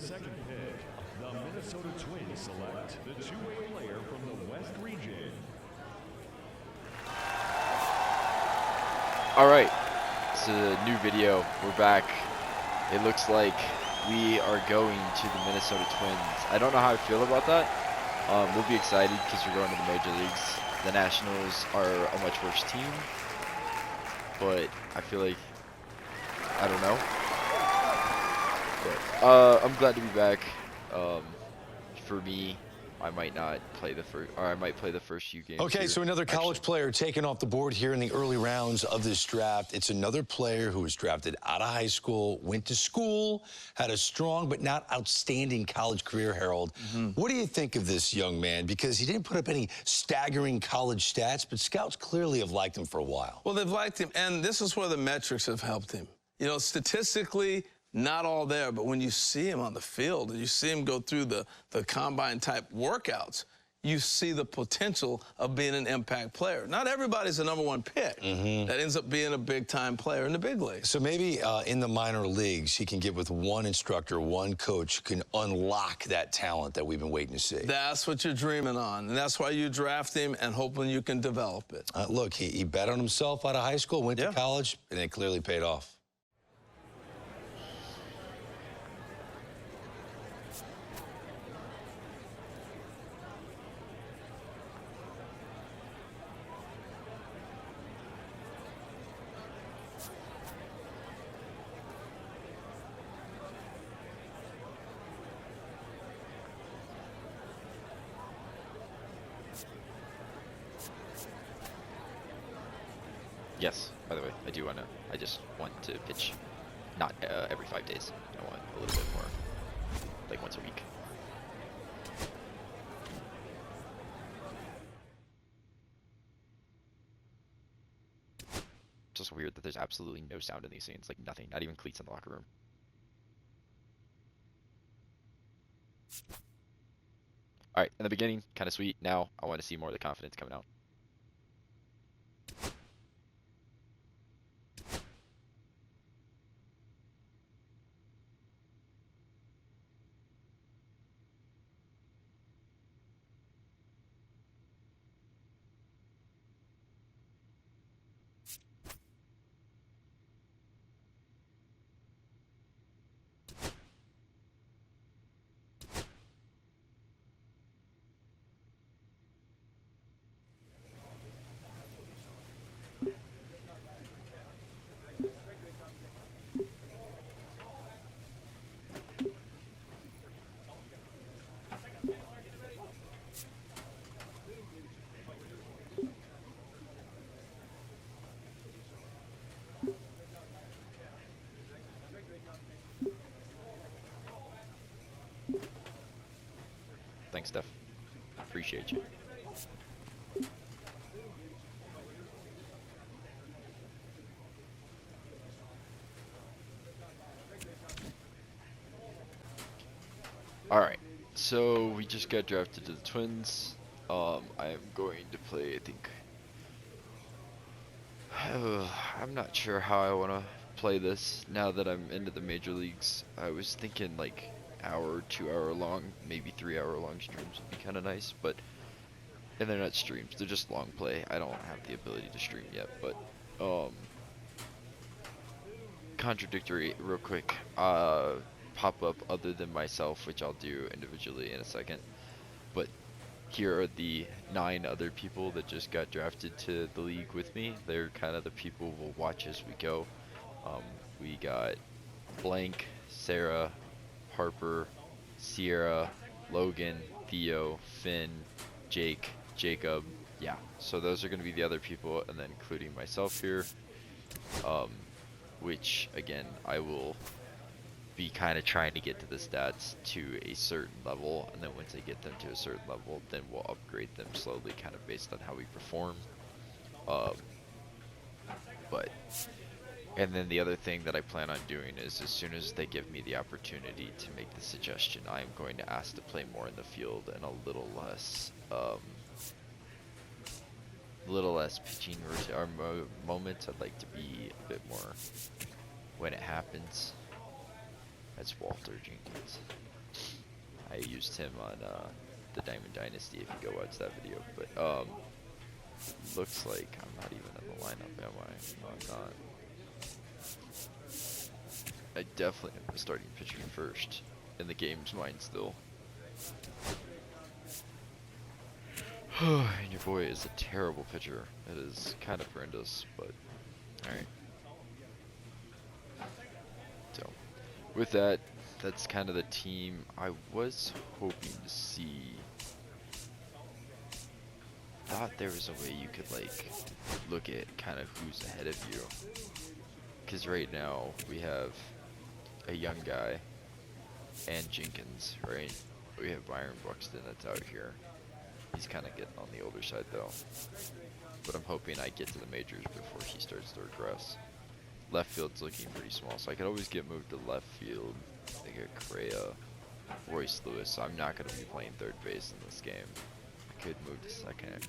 second pick, the Minnesota Twins select the two-way player from the West region. All right, it's a new video. We're back. It looks like we are going to the Minnesota Twins. I don't know how I feel about that. We'll be excited because we're going to the major leagues. The Nationals are a much worse team, but I feel like, I don't know. But, I'm glad to be back. For me, I might not play the first, or I might play the first few games. Okay, here, so another college player taken off the board here in the early rounds of this draft. It's another player who was drafted out of high school, went to school, had a strong but not outstanding college career, Harold. What do you think of this young man? Because he didn't put up any staggering college stats, but scouts clearly have liked him for a while. Well, they've liked him, and this is where the metrics have helped him. You know, statistically, not all there, but when you see him on the field and you see him go through the combine-type workouts, you see the potential of being an impact player. Not everybody's a #1 pick that ends up being a big-time player in the big leagues. So maybe in the minor leagues, he can get with one instructor, one coach who can unlock that talent that we've been waiting to see. That's what you're dreaming on, and that's why you draft him and hoping you can develop it. Look, he bet on himself out of high school, went to college, and it clearly paid off. Yes, by the way, I just want to pitch not every 5 days. I want a little bit more, like once a week. It's just weird that there's absolutely no sound in these scenes, like nothing, not even cleats in the locker room. Alright, in the beginning, kind of sweet. Now, I want to see more of the confidence coming out. Thanks, Steph. Appreciate you. Alright, so we just got drafted to the Twins. I am going to play, I think... I'm not sure how I want to play this now that I'm into the major leagues. I was thinking like hour, 2 hour long, maybe 3 hour long streams would be kind of nice, but and they're not streams, they're just long play. I don't have the ability to stream yet, but contradictory real quick, pop up other than myself, which I'll do individually in a second, but here are the 9 other people that just got drafted to the league with me. They're kind of the people we'll watch as we go. We got Blank, Sarah, Harper, Sierra, Logan, Theo, Finn, Jake, Jacob. Yeah, so those are going to be the other people, and then including myself here, which again I will be kind of trying to get to the stats to a certain level, and then once I get them to a certain level, then we'll upgrade them slowly, kind of based on how we perform. And then the other thing that I plan on doing is, as soon as they give me the opportunity to make the suggestion, I'm going to ask to play more in the field and a little less pitching or moments. I'd like to be a bit more when it happens. That's Walter Jenkins. I used him on the Diamond Dynasty if you go watch that video. But looks like I'm not even in the lineup, am I? No, I'm not. I definitely am starting pitching first in the game's mind still. And your boy is a terrible pitcher. It is kind of horrendous, but alright. So, with that, that's kind of the team. I was hoping to see. Thought there was a way you could like look at kind of who's ahead of you. Because right now we have a young guy and Jenkins, right? We have Byron Buxton that's out here. He's kind of getting on the older side though. But I'm hoping I get to the majors before he starts to regress. Left field's looking pretty small, so I could always get moved to left field. They get Correa, Royce Lewis, so I'm not going to be playing third base in this game. I could move to second.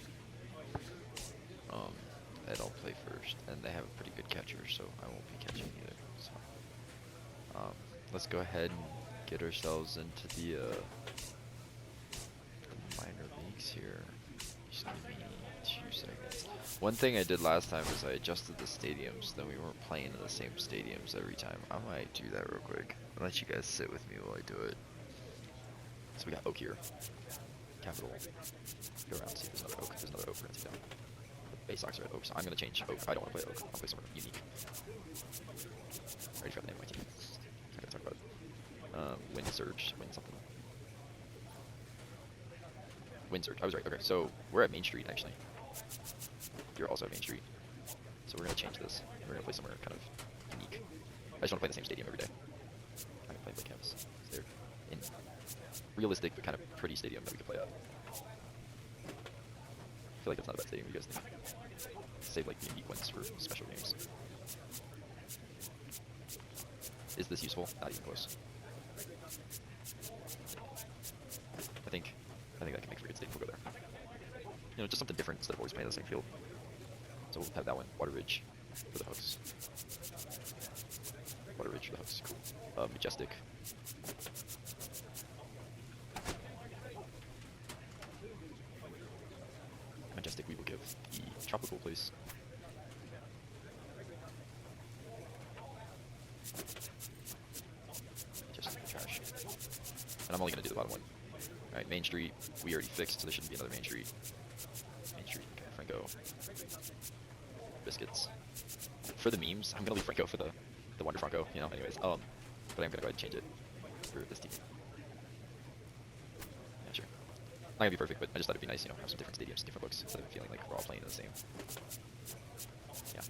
I don't play first, and they have a pretty good catcher, so I won't be catching either. So, let's go ahead and get ourselves into the minor leagues here. Just give me 2 seconds. One thing I did last time was I adjusted the stadiums, then we weren't playing in the same stadiums every time. I might do that real quick. I'll let you guys sit with me while I do it. So we got Oak here. Capital. Go around, see if there's another Oak. There's another Oak. We're gonna take down. Bay Sox are at Oak, so I'm gonna change Oak. I don't wanna play Oak. I'll play somewhere unique. I already forgot the name of my team. I gotta talk about it. Wind Surge. Wind something. Wind Surge. I was right. Okay, so we're at Main Street actually. You're also at Main Street. So we're gonna change this. We're gonna play somewhere kind of unique. I just wanna play the same stadium every day. I can play the campus. They're in realistic but kind of pretty stadium that we can play at. I feel like that's not a bad stadium. You guys think? Save like unique ones for special games. Is this useful? Not even close. I think that can make for a good stadium. We'll go there. You know, just something different instead of always playing the same field. So we'll have that one. Water Ridge for the Hooks. Water Ridge for the Hooks. Cool. Majestic. Majestic we will give the tropical place. Just trash. And I'm only gonna do the bottom one. Alright, Main Street, we already fixed, so there shouldn't be another Main Street. Main Street, okay, Franco. Biscuits. For the memes, I'm gonna leave Franco for the Wonder Franco, you know, anyways. But I'm gonna go ahead and change it for this team. Yeah, sure. Not gonna be perfect, but I just thought it'd be nice, you know, have some different stadiums, different looks, instead of feeling like we're all playing the same. Yeah.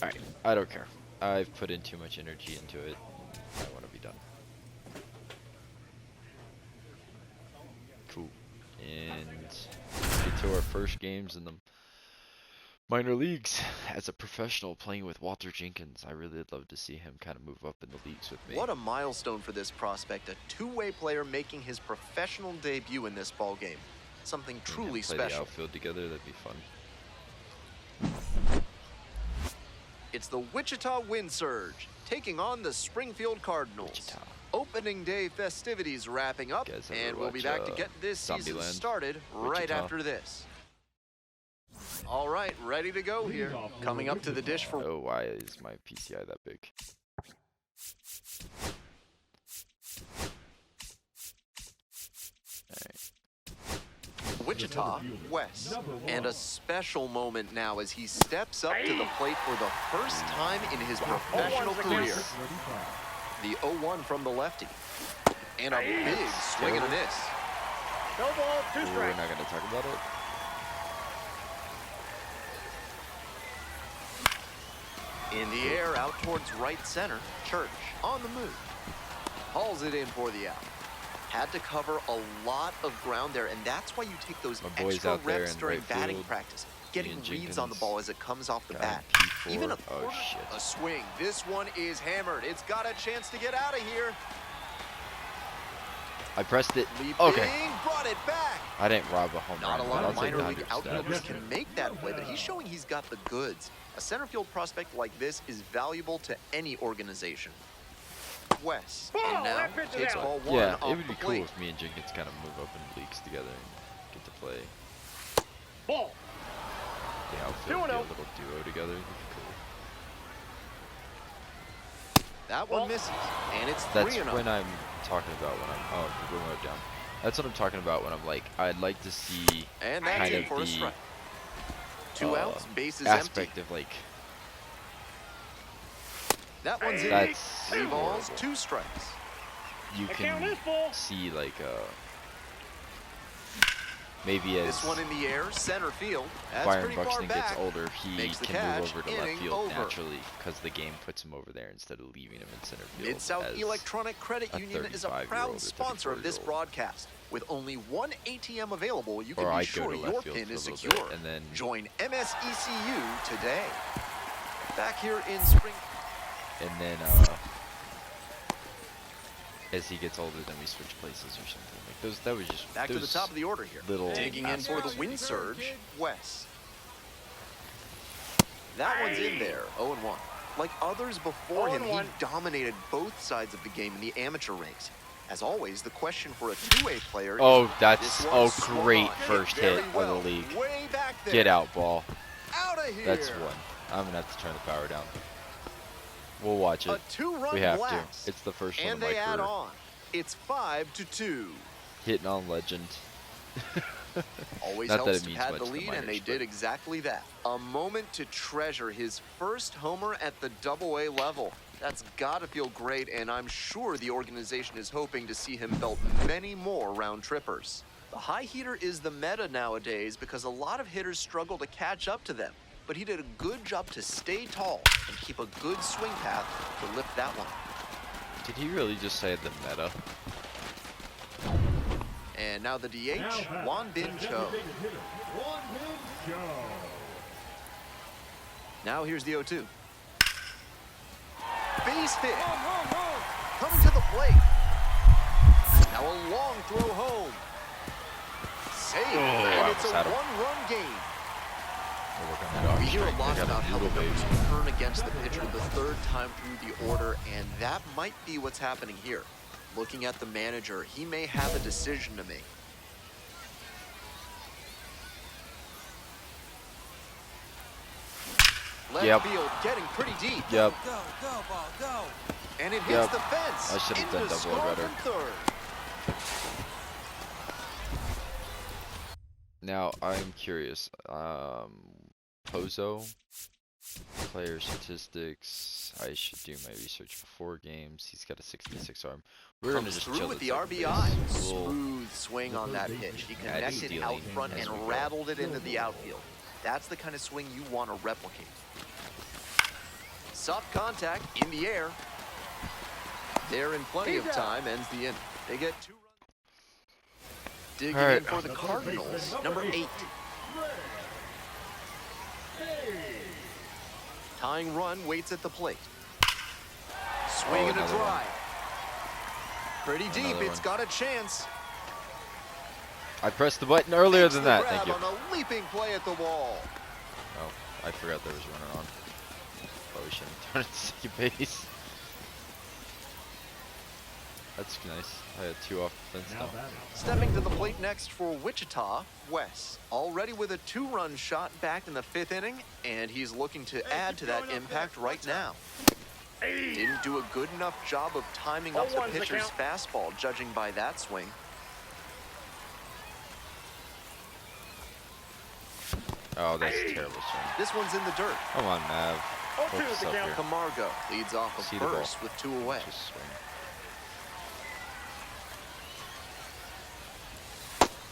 Alright, I don't care. I've put in too much energy into it. I want to be done. Cool. And get to our first games in the minor leagues. As a professional playing with Walter Jenkins, I really would love to see him kind of move up in the leagues with me. What a milestone for this prospect, a two-way player making his professional debut in this ball game. Something truly play special. The outfield together, that'd be fun. It's the Wichita Wind Surge taking on the Springfield Cardinals. Wichita. Opening day festivities wrapping up, and we'll be back to get this season Zombieland? started right Wichita. after this. All right, ready to go here. Coming up to the dish for... Oh, why is my PCI that big? Wichita West. And a special moment now as he steps up to the plate for the first time in his professional career. The 0-1 from the lefty. And a big swing and a miss. No ball, 2 We're strikes. not gonna talk about it. In the air, out towards right center. Church on the move. Hauls it in for the out. Had to cover a lot of ground there, and that's why you take those My boy's extra out there reps in during right batting field. practice. Getting Ian reads on the Jenkins. ball as it comes off the Got bat. P4. Even a Oh, shit. A swing. This one is hammered. It's got a chance to get out of here. I pressed it. Leaping, Okay. brought it back. I didn't rob a home Not run. a lot but of I'll take minor the league 100 outfielders stats. can make that play, but he's showing he's got the goods. A center field prospect like this is valuable to any organization. Wes. And now takes ball 1 Yeah, off it would the be cool plate. if me and Jenkins kind of move up in leagues together and get to play Ball. the outfield, be a little duo together. It'd be cool. That one misses, and it's That's 3-0. when I'm talking about when I'm the remote down. That's what I'm talking about when I'm like, I'd like to see And that's kind in of for a strike. the 2 outs, bases empty. aspect of like That one's in. that's 3 balls, horrible. 2 strikes. You The count can is full. see like maybe as This one in the air, center field. That's Byron pretty far Buxton back. gets older, he Makes the can catch, move over to left inning field over. naturally because the game puts him over there instead of leaving him in center field. Mid-South as Electronic Credit a Union is a 35-year-old proud or sponsor of this 34-year-old. broadcast. With only 1 ATM available, you can Or be I'd go sure to your left field pin for a is little secure. bit, and then Join MSECU today. Back here in spring. and then as he gets older, then we switch places or something. Like those, that was just Back to the top of the order here. little Digging in for the aspects. wind surge, Wes. That one's in there, 0-1. Like others before him, he 0-1. dominated both sides of the game in the amateur ranks. As always, the question for a two-way player Oh, is that's this one a swung great on, first very hit well, of the league. Way back there. Get out, ball. Out of here. That's one. I'm gonna have to turn the power down. We'll watch A it. 2-run We have blast. to. It's the first one And of my they add career. on. It's 5-2. Hitting on legend. Always Not that helps it to means pad much the to lead, and they minors, did but- exactly that. A moment to treasure his first homer at the Double-A level. That's got to feel great, and I'm sure the organization is hoping to see him belt many more round trippers. The high heater is the meta nowadays because a lot of hitters struggle to catch up to them. But he did a good job to stay tall and keep a good swing path to lift that one. Did he really just say the meta? And now the DH, Won Bin Cho. Now here's the 0-2. Base hit. Coming to the plate. Now a long throw home. Save. And it's a almost had him. one-run game. We're working that out. We hear a They lot got about how the noodle numbers baby. turn against the pitcher the third time through the order, and that might be what's happening here. Looking at the manager, he may have a decision to make. Left Yep. field getting pretty deep. Yep. And it hits Yep. the fence. I should have into done double score better. from third. Now I'm curious. Pozo, player statistics. I should do my research before games. He's got a 66 arm. We're gonna Comes just through chill with at the second RBI. base. We'll- Smooth swing on that pitch. He Add connected stealing out front as and we go. rattled it into the outfield. That's the kind of swing you want to replicate. Soft contact in the air. There in plenty of time, ends the inning. They get 2 runs. Digging All right. in for the Cardinals, number 8. Tying run waits at the plate. Swing and a another one. drive. Pretty deep, Another it's one. got a chance. I pressed the button earlier Makes than the that. grab Thank you. on a leaping play at the wall. Oh, I forgot there was a runner on. Probably shouldn't have done it to second base. That's nice. I had 2 off the fence now. Stepping to the plate next for Wichita, Wes. Already with a 2-run shot back in the 5th inning, and he's looking to add to that impact right now. Didn't do a good enough job of timing up the 0-1's the pitcher's count. fastball, judging by that swing. Oh, that's a terrible swing. This one's in the dirt. Come on, Mav. 0-2 Hold is this the up count. here. Camargo leads off of See the ball. first with 2 away. Just swing.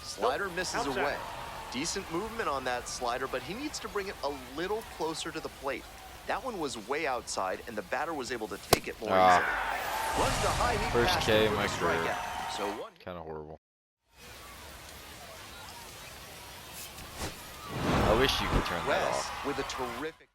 Slider misses Outside. away. Decent movement on that slider, but he needs to bring it a little closer to the plate. That one was way outside, and the batter was able to take it more Ah. easily. Runs the high, he First passed K it of for my the career. strikeout. So one. Kind of horrible. I wish you could turn that Wes off. with a terrific.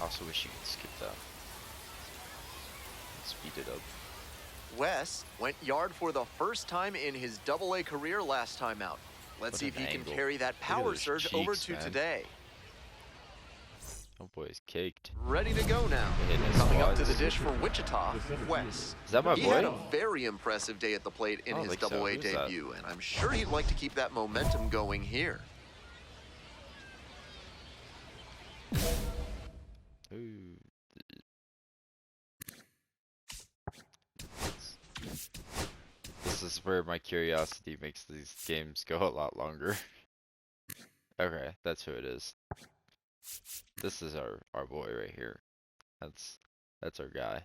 I also wish you could skip that. Speed it up. Wes went yard for the first time in his AA career last time out. Let's What see if an he can angle. carry that Look at power those surge over cheeks, to man. today. Oh boy, he's caked. Ready to go now. Hitting his Coming up to the quads. dish for Wichita, Wes. Is that my He had boy? a very impressive day at the plate in I don't his think so. AA Who's that? debut, and I'm sure he'd like to keep that momentum going here. Ooh. This is where my curiosity makes these games go a lot longer. Okay, that's who it is. This is our boy right here. That's our guy.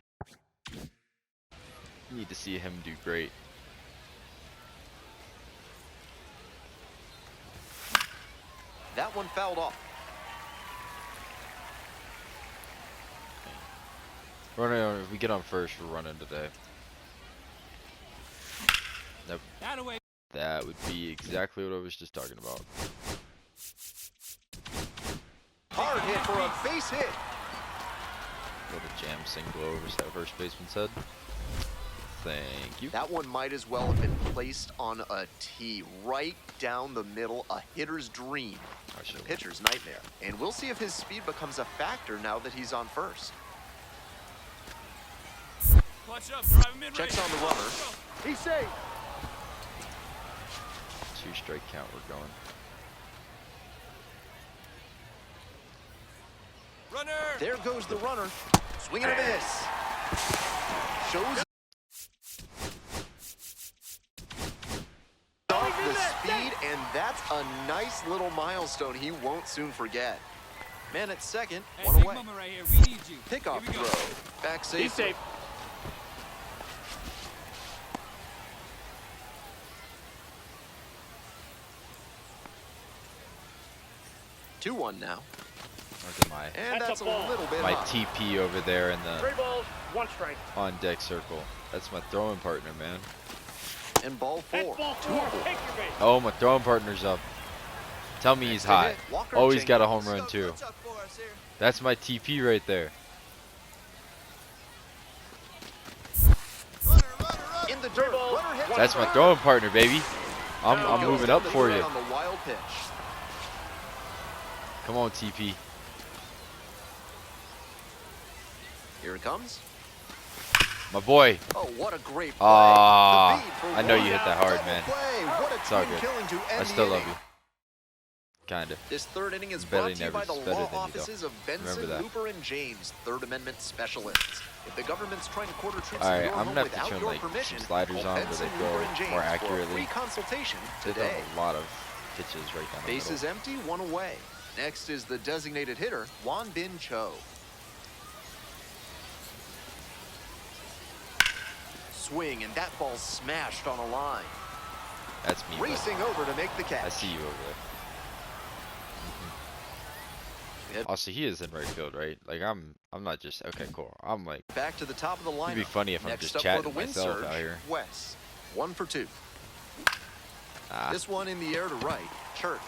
Need to see him do great. That one fouled off. Running on, if we get on first, we're running today. Nope. That would be exactly what I was just talking about. Hard hit for a base hit. What a jam single over, as that first baseman said. Thank you. That one might as well have been placed on a tee, right down the middle, a hitter's dream, I a pitcher's nightmare. And we'll see if his speed becomes a factor now that he's on first. Checks on the runner. He's safe. 2-strike count, we're going. There goes the runner. Swing and a miss. Shows off the speed, and that's a nice little milestone he won't soon forget. Man at second, one away. Pickoff throw. Back safe. He's safe. Two one now. Look at my And That's that's a a ball. little bit my high. TP over there in the 3 balls, 1 strike. on deck circle. That's my throwing partner, man. And ball That's 4. ball 2 4. up. Take your base. Oh, my throwing partner's up. Tell me he's to hot. hit, Walker Oh, he's got a Jenkins. home run too. That's my TP right there. In the dirt. balls, Runner hits That's the my ground. throwing partner, baby. I'm Goes moving down up the for third you. on the wild pitch. Come on, TP. Here it comes. My boy. Oh, what a great play. Ah, The beat for I know you one hit that out. hard, Double man. Play. What a It's all twin good. killing to end I still the love inning. you. Kinda. This third inning is Better brought to you never by the is better law than you, though. offices of Remember Benson, that. Hooper, and James, Third Amendment specialists. If the government's trying to quarter troops Alright, in your I'm home gonna have to without turn, your like, some permission, sliders call on where Benson, they Hooper, go and James more for a accurately. free consultation They've done today. a lot of pitches right down the Bases middle. empty, one away. Next is the designated hitter, Won Bin Cho. Swing, and that ball smashed on a line. That's me. bud. Racing over to make the catch. I see you over there. Yep. Also, he is in right field, right? Like I'm not just okay. Cool. I'm like, Back to the top of the lineup. it'd be funny if I'm Next just up chatting for the wind myself surge, out here. Wes. 1 for 2. Ah, This one in the air to right. Church.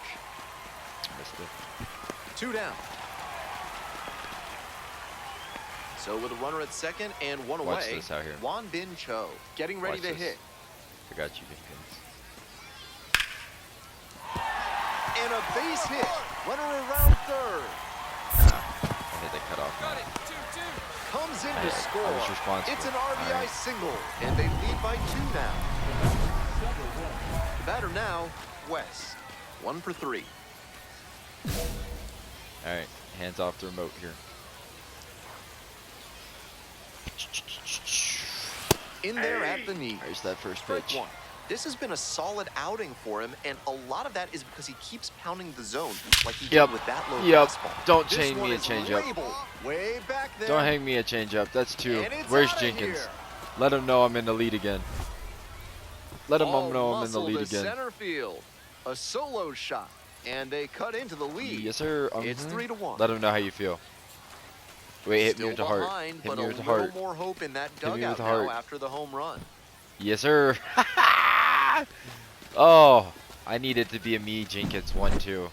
missed it. 2 down. So with a runner at second and 1 Watch away, this out here. Won Bin Cho getting ready Watch to this. hit. I got you, Jenkins. And a base hit. Runner around third. I hit the cutoff now. Comes in I to was score. responsible. It's an RBI Alright. single, and they lead by 2 now. The batter now, Wes. 1 for 3. All right, hands off the remote here. In there at the knee. There's that first Strike pitch. 1. This has been a solid outing for him, and a lot of that is because he keeps pounding the zone like he Yep. did with that low Yep. fastball. Don't This chain one me a is changeup. labeled way back there. Don't hang me a changeup. That's 2. And it's Where's outta Jenkins? here. Let him know I'm in the lead again. Let him All know I'm in the muscle lead to again. Center field. A solo shot, and they cut into the lead. Yes, sir. It's 3-1. Let him know how you feel. Wait, hit me Still with the heart. behind, Hit but me a with the little heart. more hope in that me with dugout the now heart. after the home run. Yes, sir. Oh, I need it to be a me, Jenkins 1-2.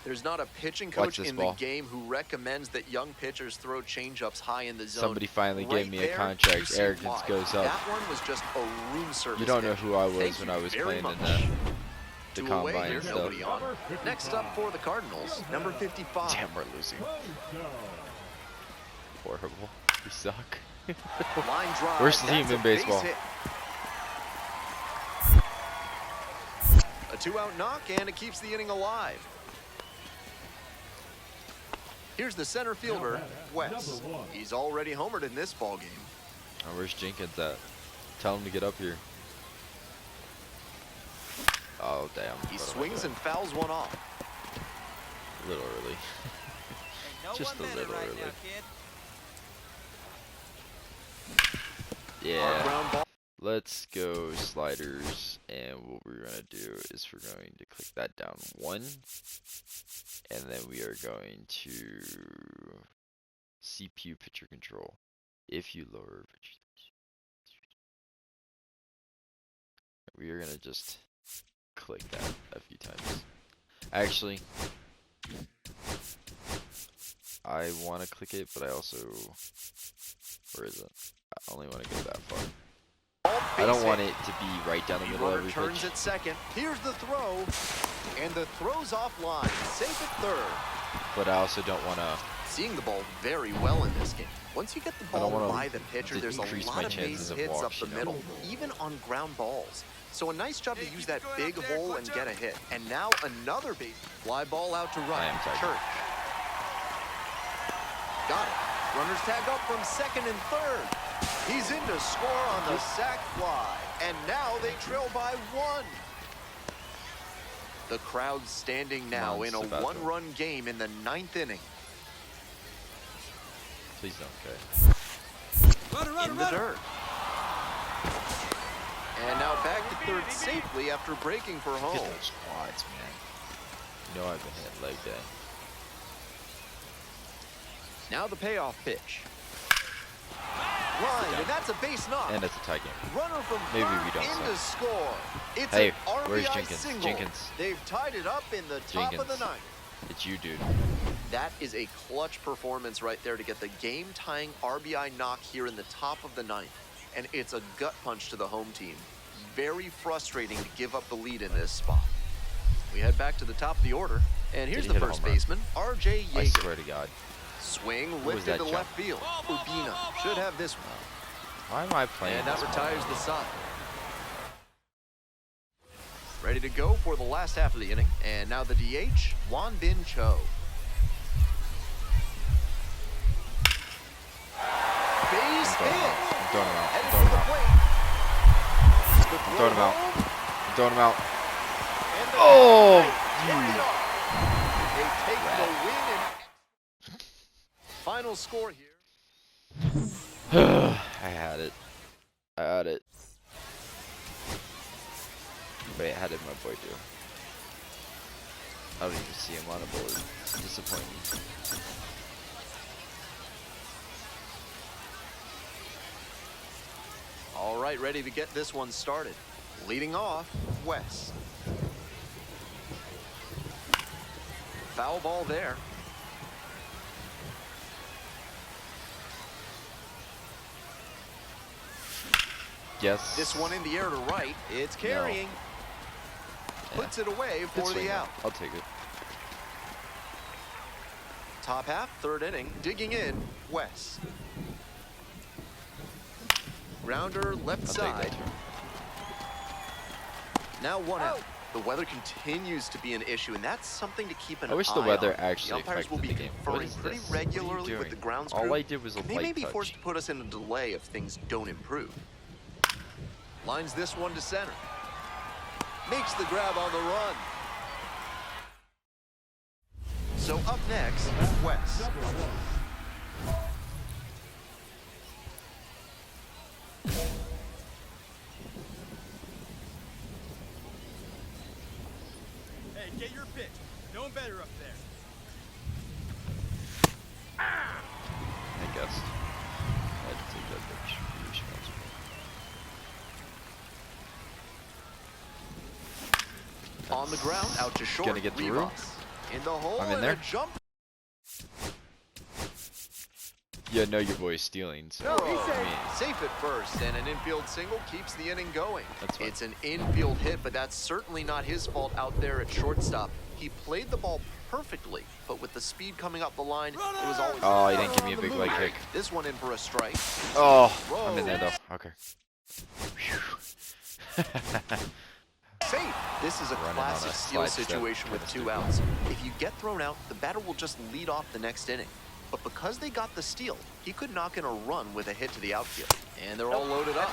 There's not a pitching Watch coach this in ball. the game who recommends that young pitchers throw changeups high in the zone. Somebody finally Right gave me a there, contract. you see Arrogance why. goes up. That one was just a room service. You don't know hit. who I was Thank when you I was very playing much. in the Two away, combine there's stuff. nobody on. Next up for the Cardinals, number 55. Damn, we're losing. Horrible. We suck. Line drive. Worst team That's in a base baseball. hit. A 2-out knock, and it keeps the inning alive. Here's the center fielder, Wes. He's already homered in this ball game. Oh, where's Jenkins at? Tell him to get up here. Oh, damn. He swings and fouls one off. A little early. Just a little early. On Yeah. ground ball. Let's go sliders, and what we're gonna do is we're going to click that down 1, and then we are going to CPU picture control. If you lower picture, we are gonna just click that a few times. Actually, I want to click it, but I also, where is it? I only want to go that far. I don't want it to be right down the The middle of runner every turns pitch. at second. Here's the throw, and the throw's offline. Safe at third. But I also don't want to. Seeing the ball very well in this game. Once you get the I don't ball wanna by the pitcher, there's a increase lot my of chances base of hits walks, up the you know? middle, even on ground balls. So a nice job to use that big hole and get a hit. And now another base. Fly ball out to I right. am tagged. Church. Got it. Runners tag up from second and third. He's in to score on the sac fly. And now they trail by 1. The crowd's standing now Come on, in a Sabato. 1-run game in the 9th inning. Please don't, okay. In the dirt. And now back to third safely after breaking for Get home. those quads, man. You know I've been hitting leg day. Now the payoff pitch. Line, and that's a base knock. And it's a tie game. Runner from Maybe third we don't in suck. to score. It's Hey, an RBI where's Jenkins? single. Jenkins. They've tied it up in the top of the Jenkins. 9th. It's you, dude. That is a clutch performance right there to get the game-tying RBI knock here in the top of the 9th. And it's a gut punch to the home team. Very frustrating to give up the lead in this spot. We head back to the top of the order. And here's he the hit a first home run? baseman, R.J. I Yeager. swear to God. Swing was lifted that to jump? left field. Urbina should have this one. Why am I playing And that this retires one? the side. Ready to go for the last half of the inning. And now the DH, Won Bin Cho. Base hit. I'm throwing him out. Headed I'm for throwing him the out. plate. The I'm throw throwing him out. home, I'm throwing him out. and the Oh, carry it off. They take the win and final score here. I had it. I had it. Wait, how did my boy do? I don't even see him on a board. It's disappointing. All right, ready to get this one started. Leading off, Wes. Foul ball there. Yes. This one in the air to right. It's carrying. Puts it away Good for swing, the though. out. I'll take it. Top half, third inning. Digging in, Wes. Grounder left I'll take side. that turn. Now one out. The weather continues to be an issue, and that's something to keep an eye I on. wish the weather The actually umpires will be affected the game. What conferring is pretty this? What are you regularly with doing? the grounds All crew. I did was a They light may be touch. forced to put us in a delay if things don't improve. Lines this one to center. Makes the grab on the run. So up next, Wes. Hey, get your pitch. No one better up there. I guess. I had to take that pitch. Be responsible. On the ground, out to short. Gonna get through? Rivas. In the hole I'm in and there. a jump. Yeah, know your boy's stealing. So No, he's I mean, safe at first, and an infield single keeps the inning going. That's fine. It's an infield hit, but that's certainly not his fault out there at shortstop. He played the ball perfectly, but with the speed coming up the line, it was always. oh, he didn't give me a big leg kick. This one in for a strike. Oh, I'm in there though. Okay. Safe. This is a Running on classic a steal slide step situation with kinda 2 outs. If you get thrown out, the batter will just lead off the next inning. But because they got the steal, he could knock in a run with a hit to the outfield. And they're all loaded up.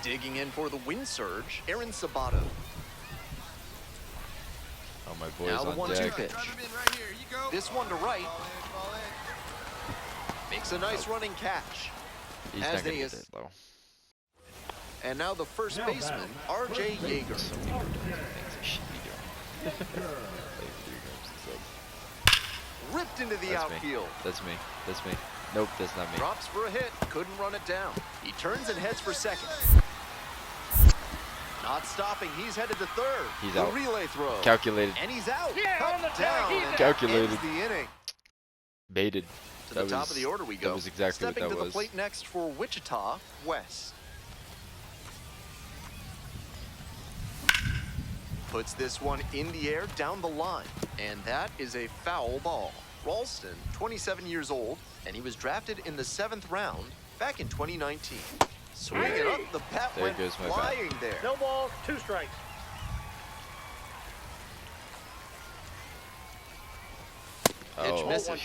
Digging in for the wind surge, Aaron Sabato. Oh, my boy's Now the on 1-2 deck. pitch. Drive him in right here. You go. This one to right. Ball in. Makes a nice running catch. He's as not gonna they get is- it though. And now the first baseman, R.J. Yeager. So many more different things I should be doing. Like 3 games instead. Ripped into the That's me. outfield. That's me. That's me. Nope, that's not me. Drops for a hit. Couldn't run it down. He turns and heads for second. Not stopping. He's headed to third. He's the out. relay throw. Calculated. And he's out. Yeah, Cut on the down. tag, he's and out. Calculated. ends the inning. Baited. To the top of the order we go. That was exactly Stepping what that to the was. plate next for Wichita, West. Puts this one in the air down the line. And that is a foul ball. Ralston, 27 years old, and he was drafted in the 7th round back in 2019. Swinging up, the bat There went goes my bat. flying there. No balls, 2 strikes. Pitch Oh, misses.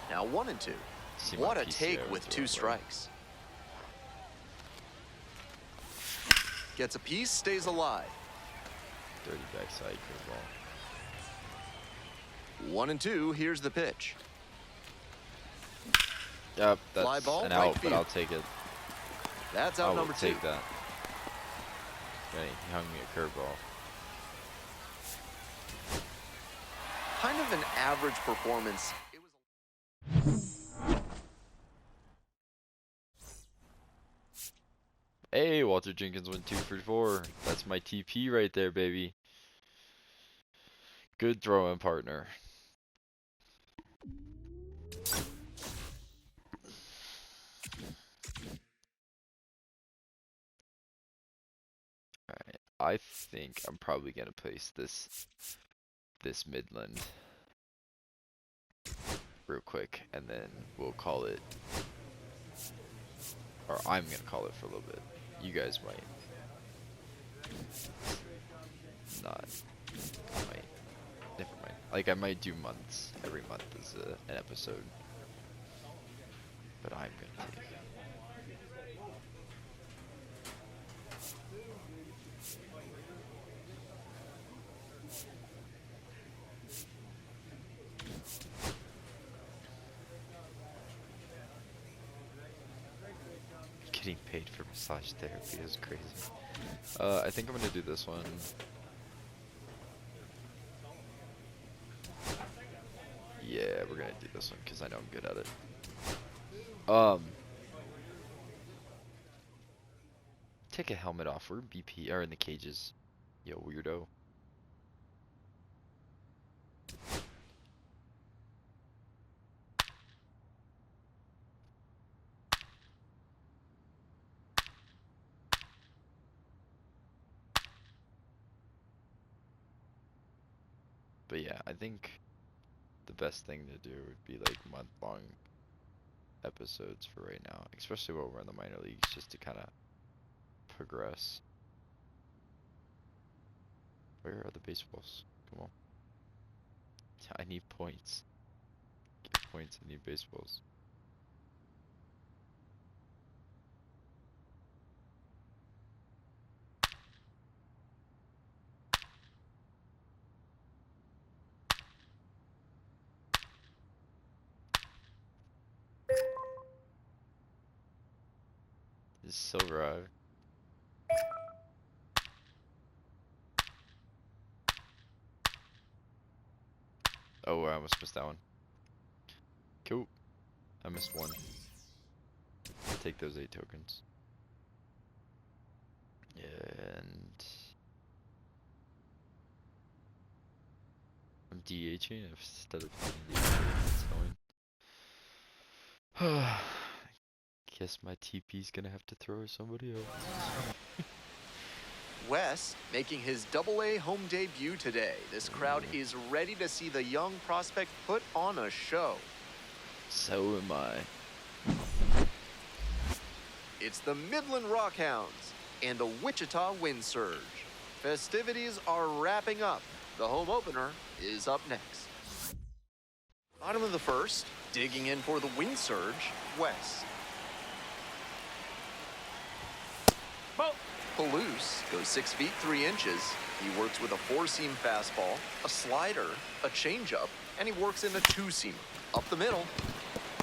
Now 1-2. See my What a PCO take was with the 2 wrong way. strikes. Gets a piece, stays alive. dirty backside curveball. 1-2, here's the pitch. Yep, Fly that's ball, an right out, but field. I'll take it. That's I out will number 2. take that. Yeah, he hung me a curveball. Kind of an average performance. It was Hey, Walter Jenkins went 2 for 4. That's my TP right there, baby. Good throwing partner. Alright, I think I'm probably gonna place this Midland real quick, and then we'll call it, or I'm gonna call it for a little bit. You guys might not. I might. Never mind. Like I might do months. Every month is an episode. But I'm gonna take it. Getting paid for massage therapy is crazy. I think I'm gonna do this one. Yeah, we're gonna do this one because I know I'm good at it. Take a helmet off. We're BP are in the cages. Yo, weirdo. But yeah, I think the best thing to do would be like month-long episodes for right now, especially while we're in the minor leagues, just to kind of progress. Where are the baseballs? Come on. I need points. Get points, I need baseballs. This is Silver Eye. Oh, I almost missed that one. Cool. I missed one. Take those 8 tokens. And I'm DHing instead of That's annoying. Guess my TP's gonna have to throw somebody else. West making his AA home debut today. This crowd is ready to see the young prospect put on a show. So am I. It's the Midland Rockhounds and the Wichita Wind Surge. Festivities are wrapping up. The home opener is up next. Bottom of the first, digging in for the Wind Surge, West. Palouse goes 6 feet 3 inches. He works with a 4-seam fastball, a slider, a changeup, and he works in a 2-seamer. Up the middle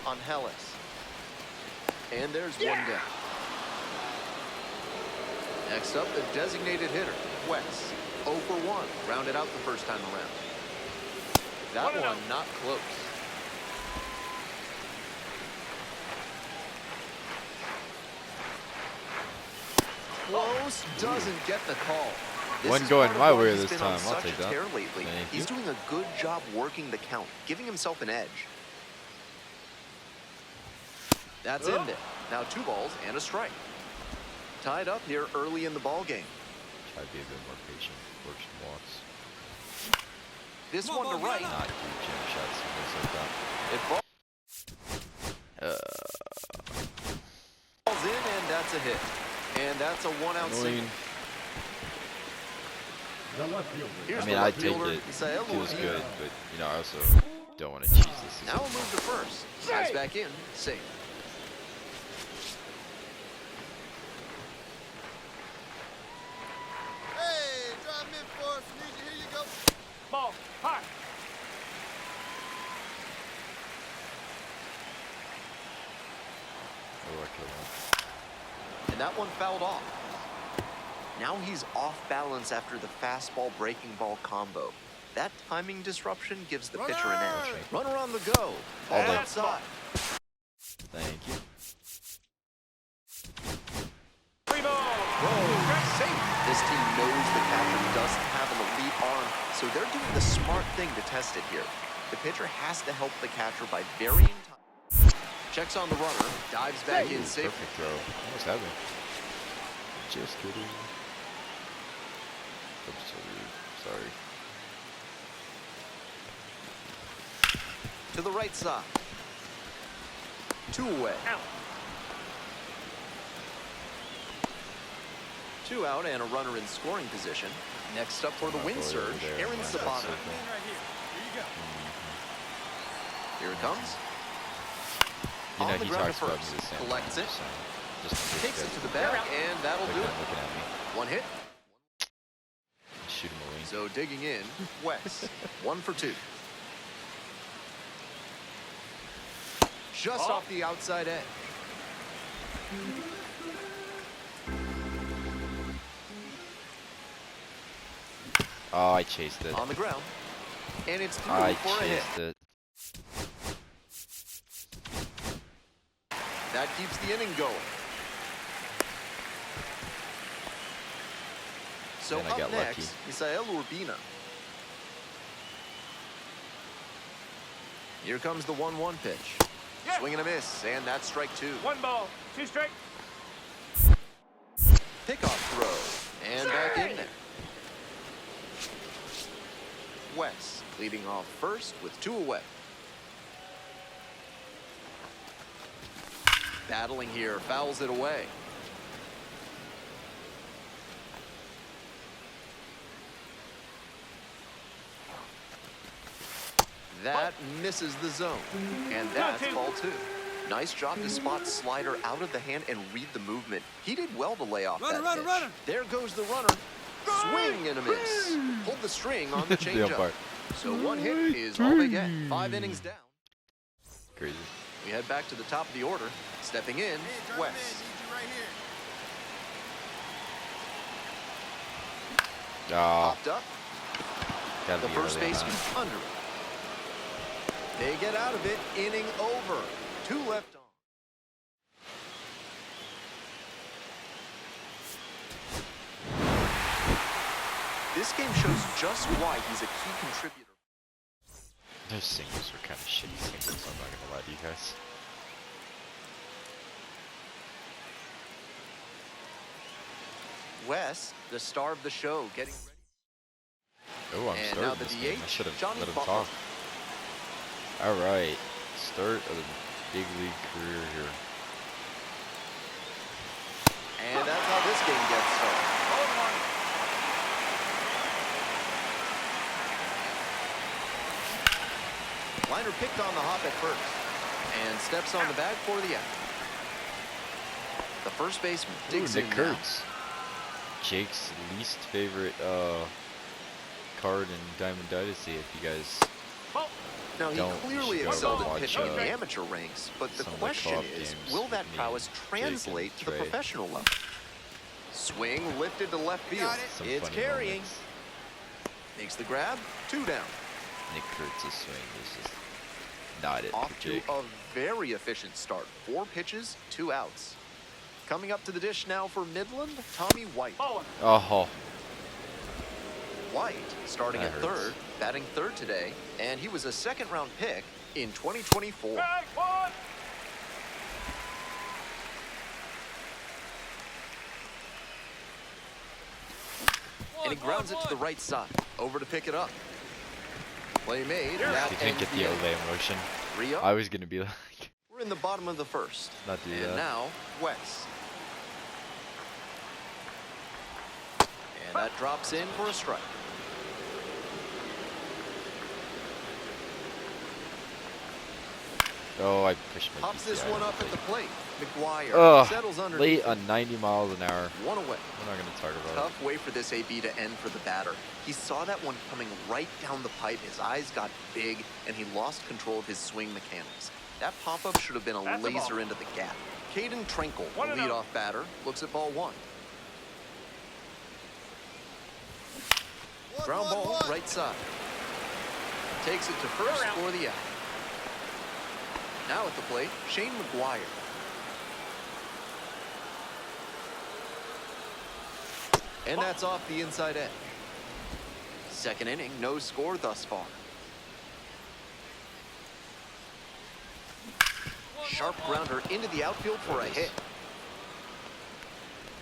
on Hellis. And there's one down. Next up, the designated hitter, West. 0 for 1, rounded out the first time around. That one not close. Close, doesn't get the call. This One is going part of my why way he's this been on time. I'll such take a that. tear lately. Thank He's you. doing a good job working the count, giving himself an edge. That's in there. Now 2 balls and a strike. Tied up here early in the ball game. Try to be a bit more patient. Work some walks. This one to right. Not do jam shots and things like that. It falls in, and that's a hit. And that's a 1-out single. Annoying. Here's I mean, the I left take fielder, it. Isael Feels Urbina. good, but you know, I also don't want to cheese this. Now we'll move to first. Drives back in, safe. Hey, drive mid for us. Need you. Here you go. Ball. Hot. Oh, I killed one. And that one fouled off. Now he's off balance after the fastball breaking ball combo. That timing disruption gives the pitcher an edge. Runner on the go. Ball All outside. Thank you. 3 ball. Whoa, safe. This team knows the catcher doesn't have an elite arm, so they're doing the smart thing to test it here. The pitcher has to help the catcher by varying time. Checks on the runner, dives back in safe. Perfect throw. Almost had me. Just kidding. I'm so rude. Sorry. To the right side. 2 away. Out. 2 out and a runner in scoring position. Next up for the Wind boy Surge, over there. Aaron Mine's Sabata. outside. In right here. Here you go. Here it comes. You know, On the he ground talks to about first. me the same. Collects it. So just Takes it to the bag, and that'll do it. Looking at me. 1 hit. Shoot him away. So digging in, West. 1 for 2. Just off the outside edge. Oh, I chased it. On the ground. And it's through I for a hit. chased it. That keeps the inning going. So And I up got next, lucky. Isael Urbina. Here comes the 1-1 pitch. Yeah. Swing and a miss, and that's strike 2. 1 ball. 2 strike. Pickoff throw, and back in there. West leading off first with 2 away. Battling here, fouls it away. That misses the zone, and that's ball 2. Nice job to spot slider out of the hand and read the movement. He did well to lay off that pitch. There goes the runner. Swing and a miss. Pulled the string on the The changeup. umpire. So 1 hit is all they get. 5 innings down. Crazy. We head back to the top of the order. Stepping in, Hey, drive West. mid. Need you right here. Ah, Popped up. gotta The be first early on baseman that. under it. They get out of it. Inning over. 2 left on. This game shows just why he's a key contributor. Those singles were kind of shitty singles, I'm not gonna lie to you guys. Wes, the star of the show, getting ready. Oh, I'm And starting now the this game. I DH, should have Johnny let him Butler. talk. Alright, start of the big league career here. And that's how this game gets started. Liner picked on the hop at first and steps on the bag for the out. The first baseman digs Ooh, in Nick now. Kurtz. Jake's least favorite card in Diamond Dynasty, if you guys Now, he don't, clearly you should go excelled at watch, pitching in the amateur ranks, but the some of the question co-op is, games will that with me, prowess Jake, and translate to the Trey. professional level? Swing lifted to left field. Got it. some It's funny carrying. moments. Makes the grab. 2 down. Nick Kurtz's swing is just not it Off for to Jake. a very efficient start. 4 pitches, 2 outs. Coming up to the dish now for Midland, Tommy White. Oh, White starting That at hurts. third, batting third today, and he was a second-round pick in 2024. And he grounds it to the right side. Over to pick it up. Play made. That you can't ends get the the inning. Olay motion. 3 up. I was gonna be like, We're in the bottom of the first. not do And that. now, West. And that drops in for a strike. Oh, I pushed my Pops this DCI one on up the at the plate. plate. McGuire Ugh, settles underneath. late it. on 90 miles an hour. 1 away. We're not gonna talk about it. Tough way for this AB to end for the batter. He saw that one coming right down the pipe. His eyes got big, and he lost control of his swing mechanics. That pop-up should have been a That's a laser ball. into the gap. Caden Trenkle, the 1-0. leadoff batter, looks at ball 1. Ground ball, right side. Takes it to first They're out. for the out. Now at the plate, Shane McGuire. And that's off the inside edge. Second inning, no score thus far. Sharp grounder into the outfield for a hit.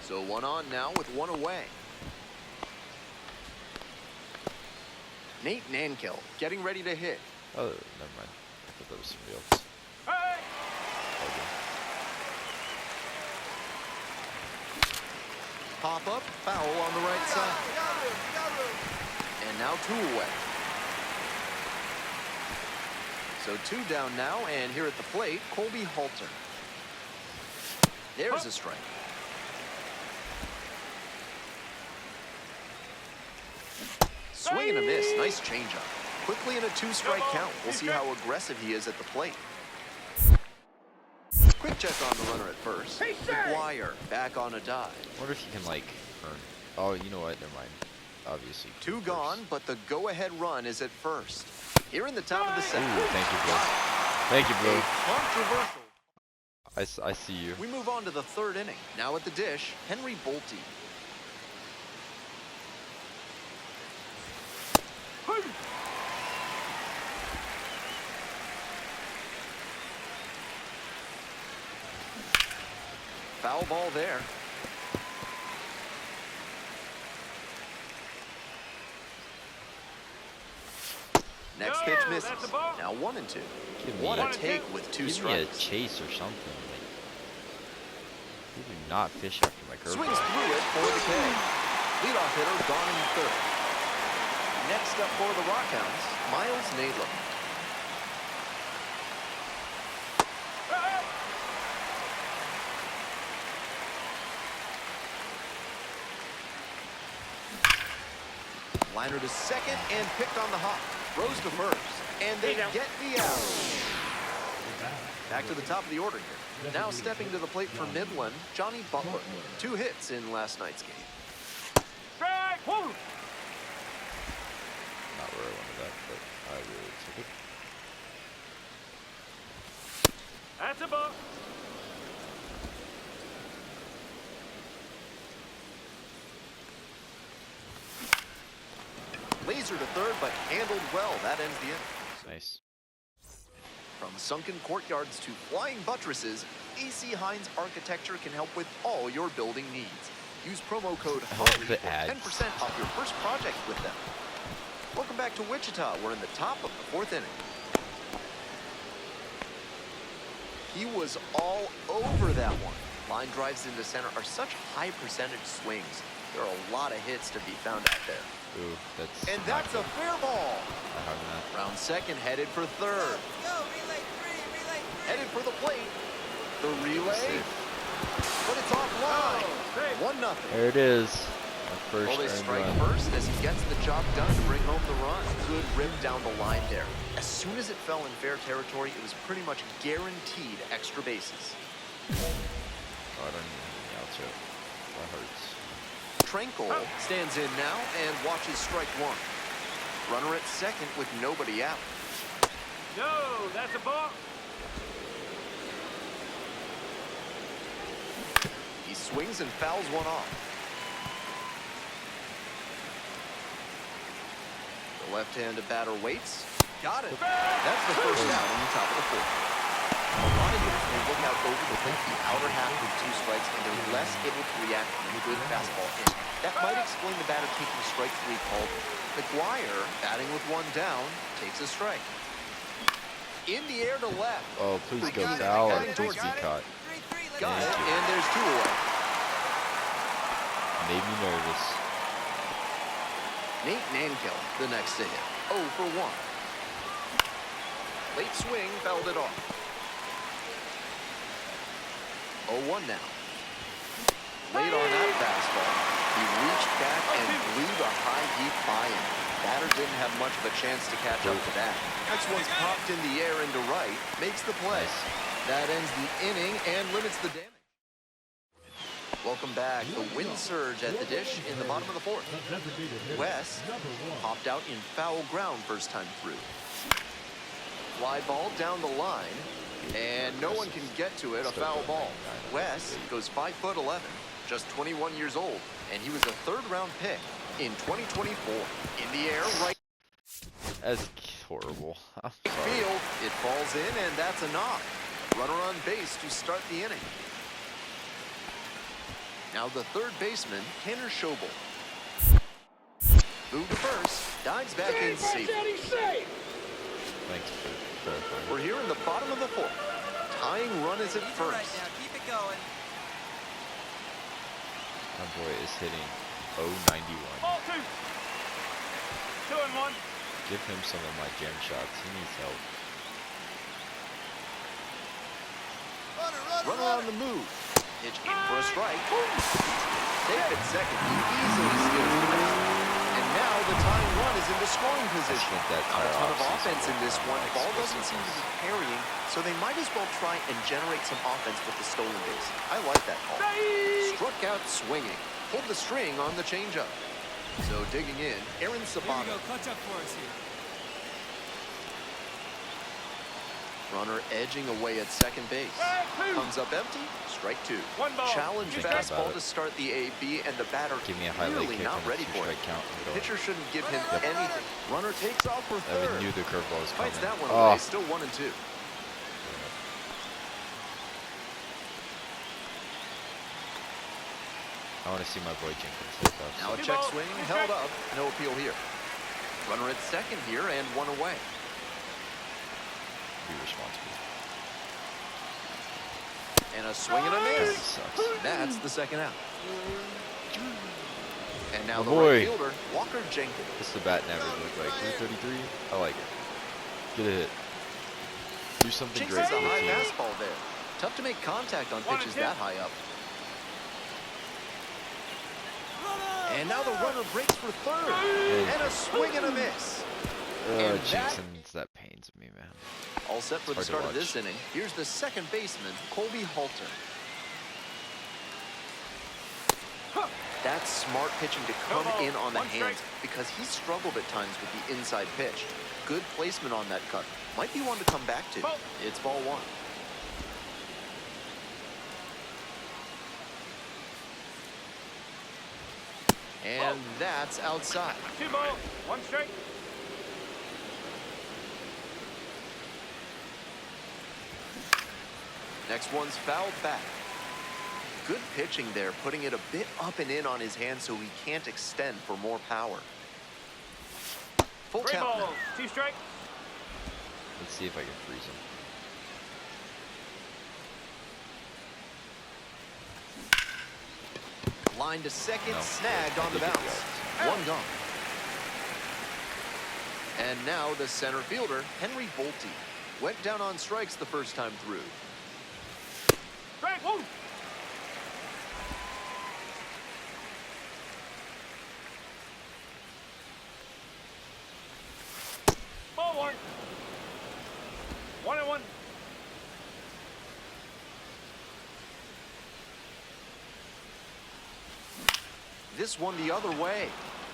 So 1 on now with 1 away. Nate Nankill getting ready to hit. Oh, never mind. I thought that was somebody else. Pop up, foul on the right side. And now 2 away. So 2 down now, and here at the plate, Colby Halter. There's a strike. Swing and a miss. Nice changeup. Quickly in a 2-strike count. We'll see how aggressive he is at the plate. Quick check on the runner at first. McGuire back on a dive. I wonder if you can like earn. Oh, you know what? Never mind. Obviously. 2 gone, but the go-ahead run is at first. Here in the top of the Ooh, second. thank you, bro. Thank you, A bro. controversial. I see you. We move on to the 3rd inning. Now at the dish, Henry Bolte. Foul ball there. Next pitch misses. that's a ball. Now 1 and 2. Give me What a- a take with 2 Give me a strikes. chase or something. Like, you do not fish after my curveball. Swings through it for the K. Leadoff hitter gone in 3rd. Next up for the Rockhounds, Miles Nadler. Liner to second and picked on the hop. Throws to first. And they get the out. Back to the top of the order here. Now stepping to the plate for Midland, Johnny Butler. 2 hits in last night's game. Strike! Woo! Not where I wanted that, but I really took it. That's a ball. Laser to third, but handled well. That ends the inning. Nice. From sunken courtyards to flying buttresses, AC Hines Architecture can help with all your building needs. Use promo code HUNGRY the for ads. 10% off your first project with them. Welcome back to Wichita. We're in the top of the 4th inning. He was all over that one. Line drives into center are such high percentage swings. There are a lot of hits to be found out there. Ooh, that's. And not that's a good. fair ball. Not having that. Round second headed for third. Go, relay 3, relay 3. Headed for the plate. The relay. Safe. But it's offline. Safe. 1-0. There it is. My first Well, they earned strike run. first as he gets the job done to bring home the run. Good rip down the line there. As soon as it fell in fair territory, it was pretty much guaranteed extra bases. Oh, I don't even have the outs yet. That hurts. Tranquil stands in now and watches strike one. Runner at second with nobody out. No, that's a ball. He swings and fouls one off. The left-handed batter waits. Got it. That's the first out in the top of the 4th. A lot of hitters may look out over the plate the outer half with 2 strikes, and they're less able to react when a good fastball in. That might explain the batter taking strike 3 called. McGuire, batting with 1 down, takes a strike. In the air to left. Oh, please go Got it. foul or Heading please towards be it. caught. 3-3, Got let's it, go. and there's 2 away. Made me nervous. Nate Nankill, the next to hit. 0 for 1. Late swing, fouled it off. 0-1 now. Late on that fastball. He reached back and blew the high deep by him. Batter didn't have much of a chance to catch up to that. Next one's popped in the air into right, makes the play. That ends the inning and limits the damage. Welcome back. The wind surge at the dish in the bottom of the 4th. Wes popped out in foul ground first time through. Fly ball down the line, and no one can get to it, a foul ball. Wes goes 5'11", just 21 years old, and he was a 3rd-round pick in 2024. In the air, right That's horrible. I'm sorry. field, it falls in, and that's a knock. Runner on base to start the inning. Now the 3rd baseman, Tanner Schobel. Move to first, dives back in safely. Thanks for clarifying. We're here in the bottom of the 4th. Tying run is at Keep it right first. now, keep it going. My boy is hitting 091. Ball 2. 2-1. Give him some of my gem shots. He needs help. Runner on the move. Pitch in for a strike. Safe at second. He easily steals the base. And now the tying run is into scoring position. spent that Not a ton of entire offense in this one. offseason Ball working on doesn't seem to be explosiveness. carrying, so they might as well try and generate some offense with the stolen base. I like that call. Struck out swinging. Pulled the string on the changeup. So digging in, Aaron Here we Sabano. go, clutch up for us here. Runner edging away at second base. Comes up empty, strike 2. 1 ball. Challenge Good fastball about it. to start the AB, and the batter Give me a highlight clearly kick not and a ready for it. two-strike count. and The go. pitcher shouldn't give him anything. Runner takes off for I third. knew the curveball was coming. Fights that one Oh, away, still 1 and 2. I want to see my boy Jenkins hit that. Now a check swing, held up, no appeal here. Runner at second here, and 1 away. Be responsible. And a swing and a That miss. sucks. That's the second out. And now My the boy. right fielder, Walker Jenkins. This the bat never looked like 333. I like it. Get a hit. Do something Chases great a for the high team. fastball there. Tough to make contact on 1 and pitches 2. that high up. And now the runner breaks for third. And a swing and a miss. And that- Jenkins, that pains me, man. All set for the Hard to start of this watch. inning. Here's the second baseman, Colby Halter. That's smart pitching to come ball. in on the 1 hands strike. because he struggled at times with the inside pitch. Good placement on that cut. Might be one to come back to. Ball. It's ball 1. And that's outside. 2 ball. 1 strike. Next one's fouled back. Good pitching there, putting it a bit up and in on his hand so he can't extend for more power. Full Three count now. balls, 2 strikes. Let's see if I can freeze him. Line to second, No, snagged I on the did get bounce. the One gone. And now the center fielder, Henry Bolte, went down on strikes the first time through. Strike, woo! Ball 1. 1-1. This one the other way,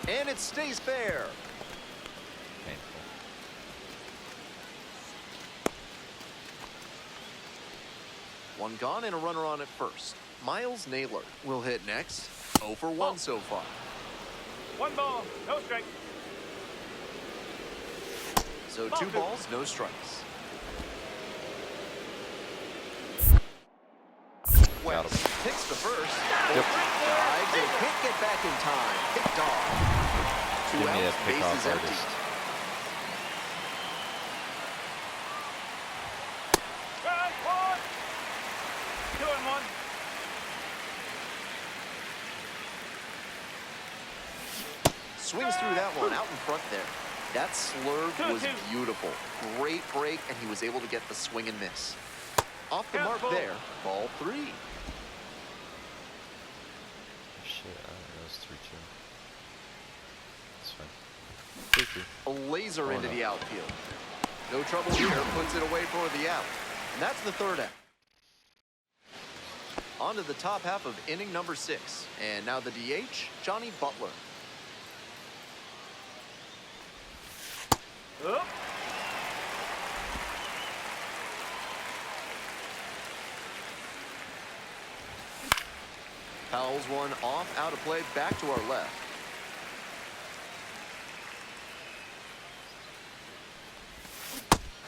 and it stays fair. Painful. One gone and a runner on at first. Miles Naylor will hit next. 0 for 1 so far. 1 ball, no strike. So Ball 2 2. balls, no strikes. Got West him. picks the first. Yep. Dives and can't get back in time. Picked off. 2 Give me a outs, pickoff bases empty. artist. Strike, 1. 2-1. Swings through that one out in front there. That slurve was 2-2. beautiful. Great break, and he was able to get the swing and miss. Off the mark Careful. there. Ball 3. Shit, I don't know. It's 3-2. It's fine. 3-2. A laser Oh, into no. the outfield. No trouble here. Puts it away for the out. And that's the third out. On to the top half of inning number 6. And now the DH, Johnny Butler. Up. Fouls one off, out of play, back to our left.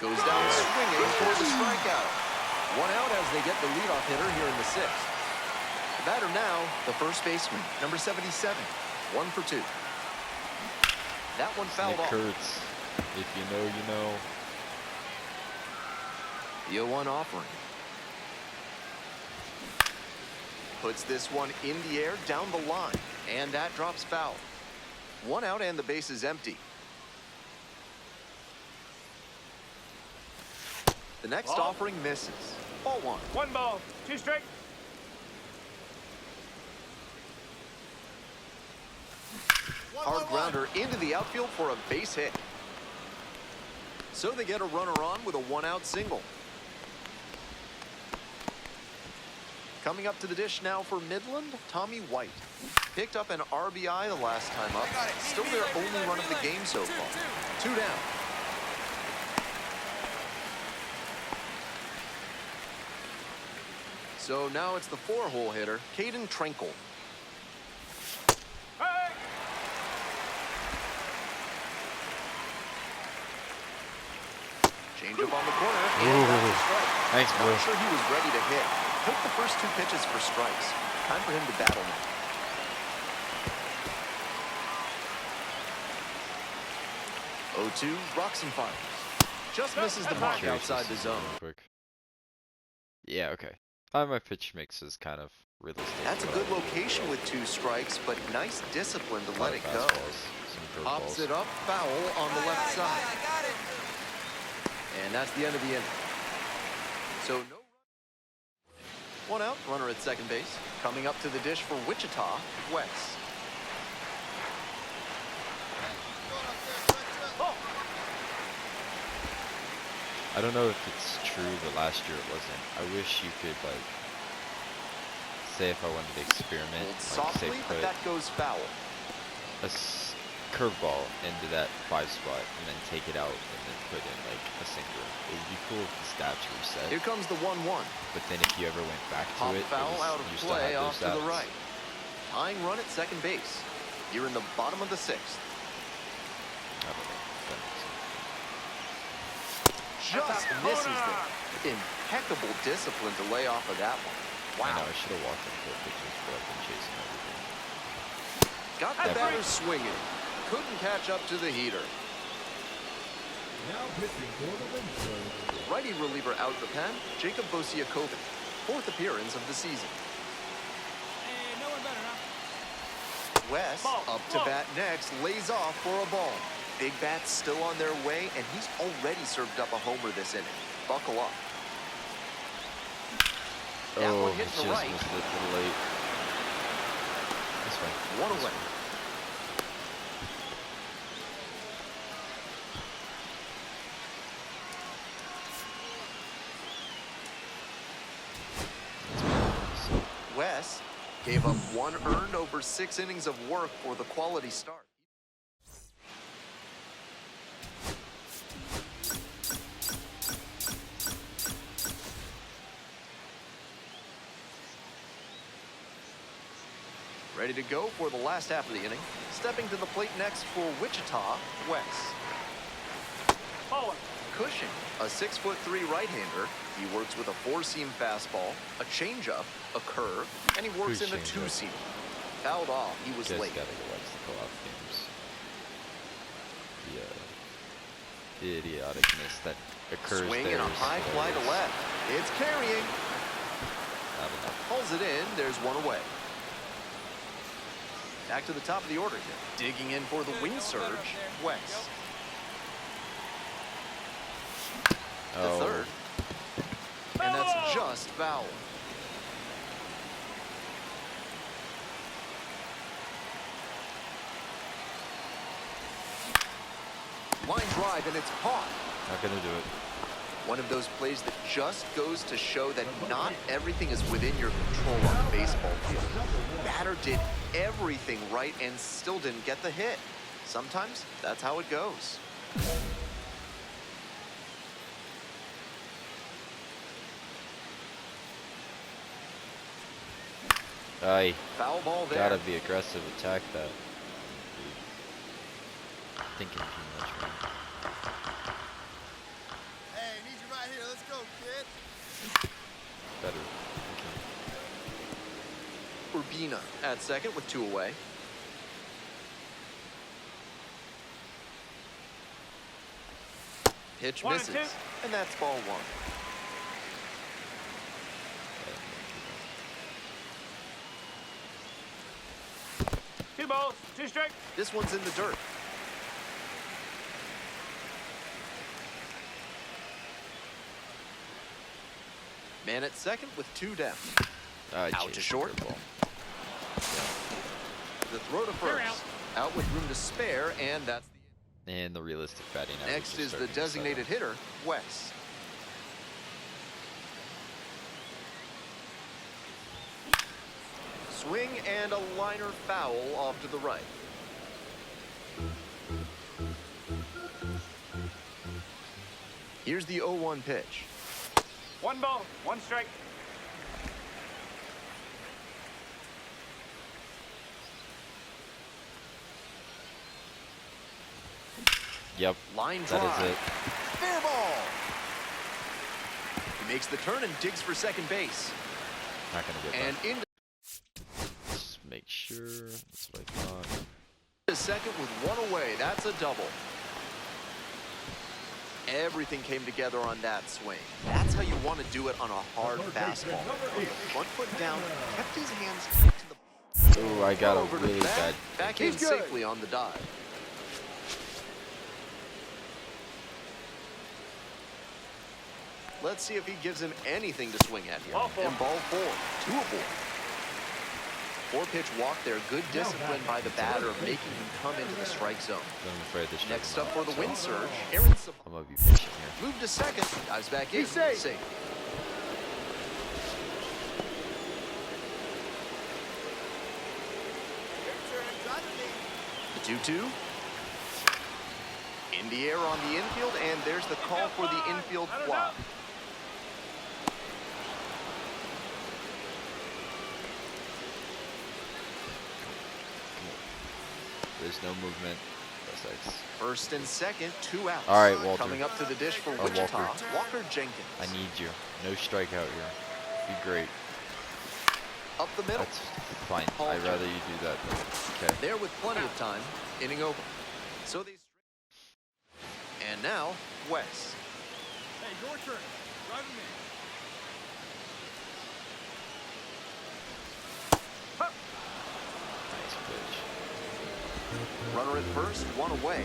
Goes down swinging for the strikeout. 1 out as they get the leadoff hitter here in the 6th. The batter now, the first baseman, number 77. 1 for 2. That one fouled Nick off. Kurtz. If you know, you know. The 0-1 offering. Puts this one in the air, down the line, and that drops foul. 1 out and the base is empty. The next Ball. offering misses. Ball 1. 1 ball, 2 strikes. Hard grounder into the outfield for a base hit. So they get a runner on with a 1-out single. Coming up to the dish now for Midland, Tommy White. Picked up an RBI the last time up. Still their only run of the game so far. 2 down. So now it's the 4-hole hitter, Caden Trenkle. Hey! Change up on the corner, and that's a strike. Thanks, bro. Not sure he was ready to hit. Took the first 2 pitches for strikes. Time for him to battle now. Oh-2, rocks and fires. Just misses the mark Curious outside the this real zone. quick. Yeah, okay. My pitch mix is kind of realistic. That's a what good I do. location with 2 strikes, but nice discipline to A lot let of it go. fastballs, some curveballs. Pops it up, foul on the left side. I got it. And that's the end of the inning. So no run. 1 out, runner at second base. Coming up to the dish for Wichita, West. Ball. I don't know if it's true, but last year it wasn't. I wish you could, like, say if I wanted to experiment, Pulled like, softly, say but put that goes foul. a curveball into that 5 spot and then take it out and then put in, like, a single. It would be cool if the stats reset. Here comes the 1-1. But then if you ever went back to Pop it, foul out of you still play had off those to the stats. right. Tying run at second base. Here in the bottom of the 6th. I don't know. That makes sense. just misses there. Impeccable discipline to lay off of that one. I know, Wow. I should have walked in 4 pitches, but I've been chasing everything. Got the batter swinging. Couldn't catch up to the heater. Now pitching for the Lynchburg. Righty reliever out the pen, Jacob Bosiakovic. 4th appearance of the season. Hey, no one better, huh? Wes, up to bat next, lays off for a ball. Big bats still on their way, and he's already served up a homer this inning. Buckle up. That Oh, one I hit just to missed right. it a little late. That's fine. One That's away. fine. Wes gave up 1 earned over 6 innings of work for the quality start. Ready to go for the last half of the inning. Stepping to the plate next for Wichita, Wes. Bowling. Cushing, a 6'3" right-hander. He works with a 4-seam fastball, a changeup, a curve, and he works Who's in a changeup? 2-seam. Fouled off, he was You guys late. gotta go watch the co-op games. The idioticness that occurs Swing there and a is high fly to hilarious. left. It's carrying. Not enough. Pulls it in. There's 1 away. Back to the top of the order here. Digging in for the wing surge, Wes. The Oh, third. And that's just foul. Line drive, and it's caught. not gonna do it. One of those plays that just goes to show that not everything is within your control on the baseball field. Batter did everything right and still didn't get the hit. Sometimes that's how it goes. Aye, Foul ball there. gotta be aggressive, attack that. Thinking too much, man. Hey, need you right here. Let's go, kid. Better. Urbina at second with 2 away. Pitch 1 and misses, 2. and that's ball 1. 2 balls, 2 strikes. This one's in the dirt. Man at second with 2 down. Out to chased short. the ball. The throw to They're first. Out with room to spare, and that's the And the realistic batting average next is the starting to settle. designated hitter, Wes. Swing and a liner foul off to the right. Here's the 0-1 pitch. 1 ball, 1 strike. Yep, Line that drive. is it. Fair ball. He makes the turn and digs for second base. Not gonna get And that. into Just make sure. That's what I thought. second with 1 away. That's a double. Everything came together on that swing. That's how you want to do it on a hard fastball. With the front foot down, kept his hands tight to the Ooh, I got over a to really bad. back in safely on the dive. Let's see if he gives him anything to swing at here. Ball 4. And ball 4, 2 aboard. 4-pitch walk there. Good discipline by the batter, making him come into the strike zone. I'm afraid this. Next up for the wind surge, Aaron Savant. I'm gonna be patient here. Move to second, dives back in. He's safe. Safe. The 2-2. In the air on the infield, and there's the call for the infield fly. There's no movement. That's First and second, 2 outs. All right, Walter. Coming up to the dish for Or Wichita, Walker. Walker Jenkins. I need you. No strikeout here. Be great. Up the middle. That's fine. Halter. I'd rather you do that than okay. There with plenty of time. Inning over. So they. And now, Wes. Hey, your turn. Drive him in. Nice pitch. Runner at first, 1 away.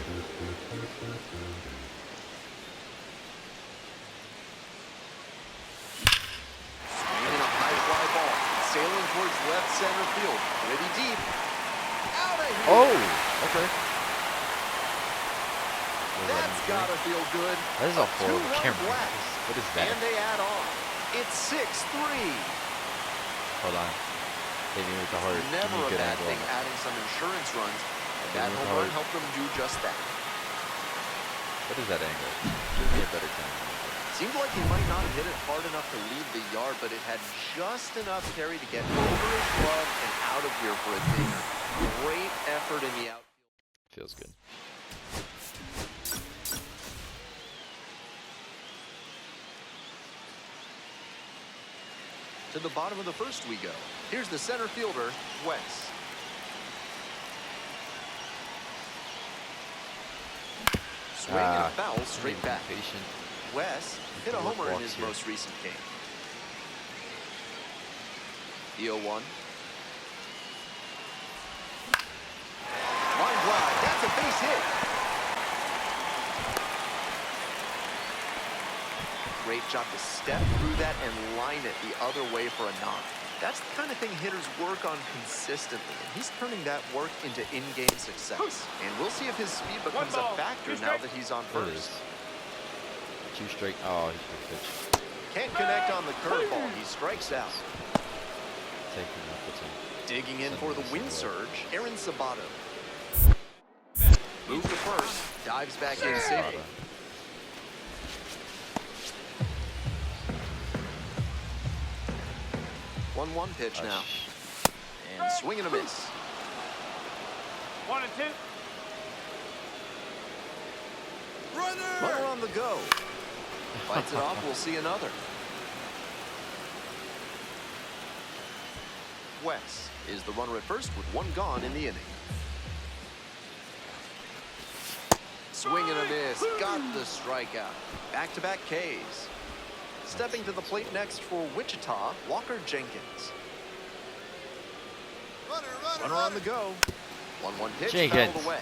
Swinging a high fly ball. Sailing towards left center field. Pretty deep. Out of here. Oh, okay. That's gotta feel good. That is a horrible two-run camera. blast. What is that? And they add on. It's 6-3. Hold on. Hit me with the heart. Give Never me a good bad angle thing on it. adding some insurance runs. And that Give me home the run heart. helped them do just that. What is that angle? Give me a better camera. Seemed like he might not have hit it hard enough to leave the yard, but it had just enough carry to get over his glove and out of here for a dinger. Great effort in the outfield. Feels good. To the bottom of the first we go. Here's the center fielder, Wes. Swing and foul straight back. Patient. Wes hit a homer in his Here. most recent game. The 0-1. Line drive. That's a base hit. Great job to step through that and line it the other way for a knock. That's the kind of thing hitters work on consistently, and he's turning that work into in-game success. And we'll see if his speed becomes a factor now that he's on What is? first. 2 strike. Oh, he's good pitch. Can't connect on the curveball. He strikes out. Taking up the team. Digging in for the wind surge, Aaron Sabato. Move to first, dives back in safely. 1-1 pitch now. And swing and a miss. 1 and 2. Runner on the go. Fights it off, we'll see another. Wes is the runner at first with 1 gone in the inning. Swing and a miss, got the strikeout. Back-to-back Ks. Stepping to the plate next for Wichita, Walker Jenkins. Runner on the go. 1-1 pitch, Jenkins. fouled away.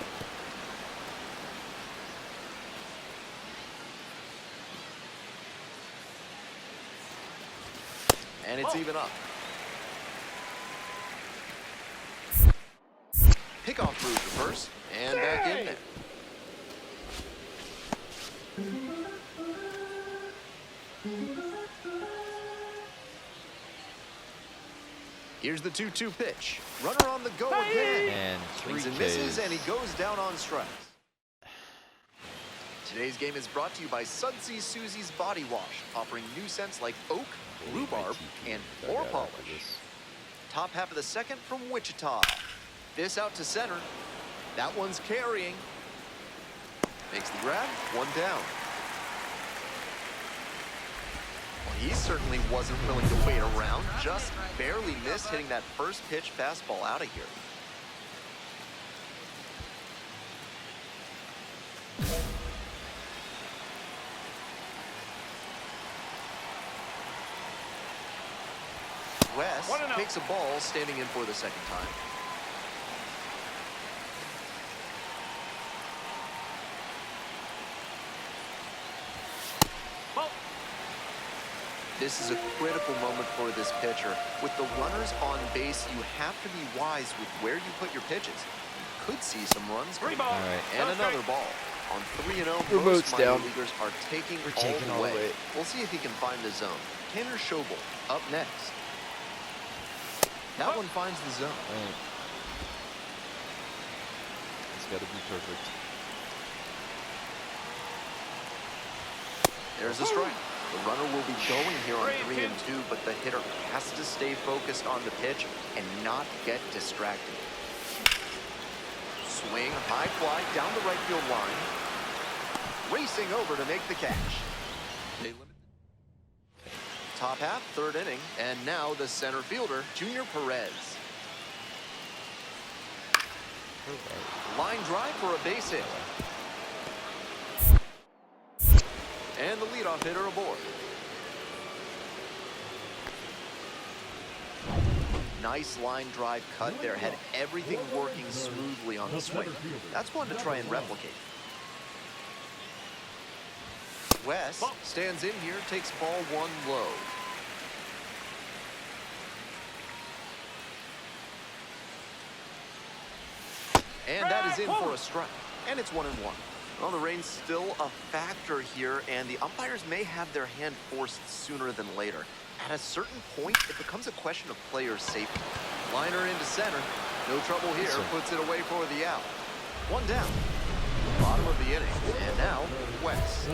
And it's even up. Pickoff through to first, and back in there. Here's the 2-2 pitch. Runner on the go again. And 3 Swings and Ks. misses, and he goes down on strikes. Today's game is brought to you by Sudsy Susie's Body Wash, offering new scents like oak, rhubarb, and floor polish. Top half of the second from Wichita. This out to center. That one's carrying. Makes the grab, 1 down. Well, he certainly wasn't willing to wait around. Just barely missed hitting that first pitch fastball out of here. Wes takes a ball, standing in for the second time. This is a critical moment for this pitcher. With the runners on base, you have to be wise with where you put your pitches. You could see some runs. 3 balls. All right. And another ball. On 3-0, Remote's most minor down. leaguers are taking We're all taking the all the way. way. We'll see if he can find the zone. Tanner Schobel up next. That one finds the zone. Right. It's got to be perfect. There's a strike. The runner will be going here on 3 and 2, but the hitter has to stay focused on the pitch and not get distracted. Swing, high fly down the right field line. Racing over to make the catch. They limit top half, third inning, and now the center fielder, Junior Perez. Line drive for a base hit. And the leadoff hitter aboard. Nice line drive cut there. Had everything working smoothly on the swing. That's one to try and replicate. West stands in here, takes ball one low. And that is in for a strike. And it's 1-1. Well, the rain's still a factor here, and the umpires may have their hand forced sooner than later. At a certain point, it becomes a question of player safety. Liner into center. No trouble here. Puts it away for the out. One down. Bottom of the inning. And now, West.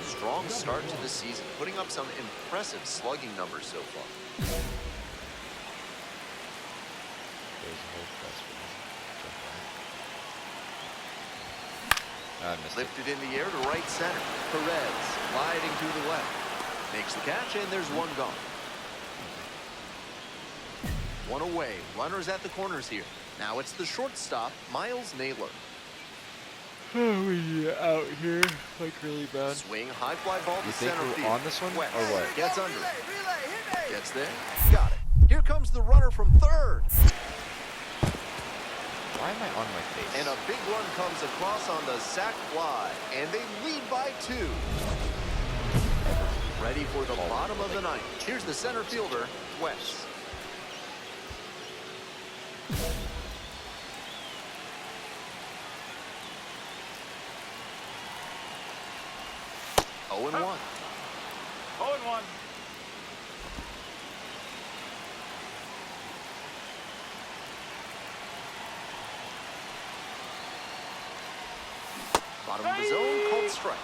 Strong start to the season, putting up some impressive slugging numbers so far. Lifted in the air to right center. Perez gliding to the left. Makes the catch, and there's one gone. One away. Runners at the corners here. Now it's the shortstop, Miles Naylor. Oh, we out here like really bad. Swing, high fly ball to You think center we're field. on this one West or what? Gets under it. Gets there. Got it. Here comes the runner from third. Why am I on my face? And a big run comes across on the sac fly. And they lead by 2. Ready for the bottom of the ninth. Here's the center fielder, West. Oh and 1. 0-1. Bottom of the zone, called strike.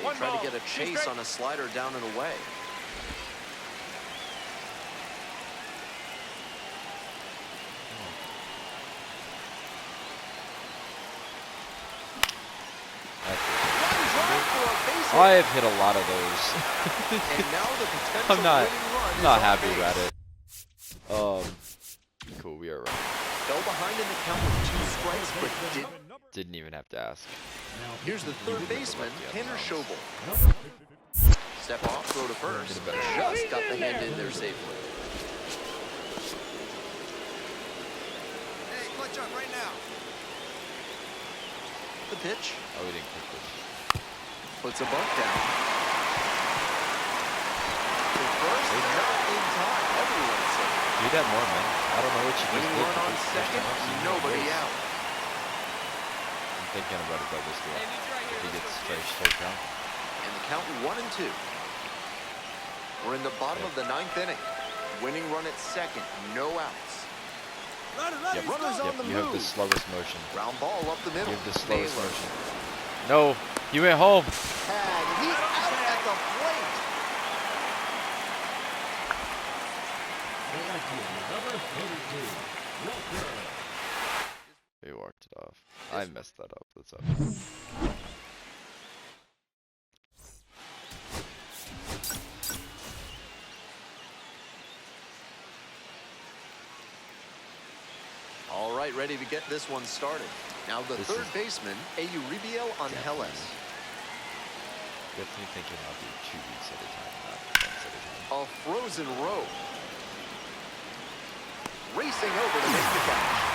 They try to get a chase on a slider down and away. I have hit a lot of those. And now the potential I'm not winning run is not on happy base. about it. Cool, we are right. Fell behind in the count with 2 strikes, but Didn't even have to ask. here's the third baseman, Tanner Schobel. Step off, throw to first. Just got the hand in there safely. Hey, clutch up right now. The pitch. Oh, we didn't click this. Puts a bunt down. The first, not in time. Everyone's safe. Do that more, man. I don't know what you just Winning did. run on but this second, first time I've seen nobody it. out. I'm thinking about it like this way. If he gets straight count. And the count 1-2. We're in the bottom of the 9th inning. Winning run at second, no outs. Yep. Runners on the You have the move. slowest motion. Ground ball up the middle. You have the slowest Naylor. motion. No, he went home. And he's out at the plate. He walked it off. I messed that up. That's up. All right, ready to get this one started. Now the This third is- baseman, Euribiel Angeles. Gets me thinking I'll do 2 weeks at a time, not months at a time. A frozen row. Racing over to make the catch.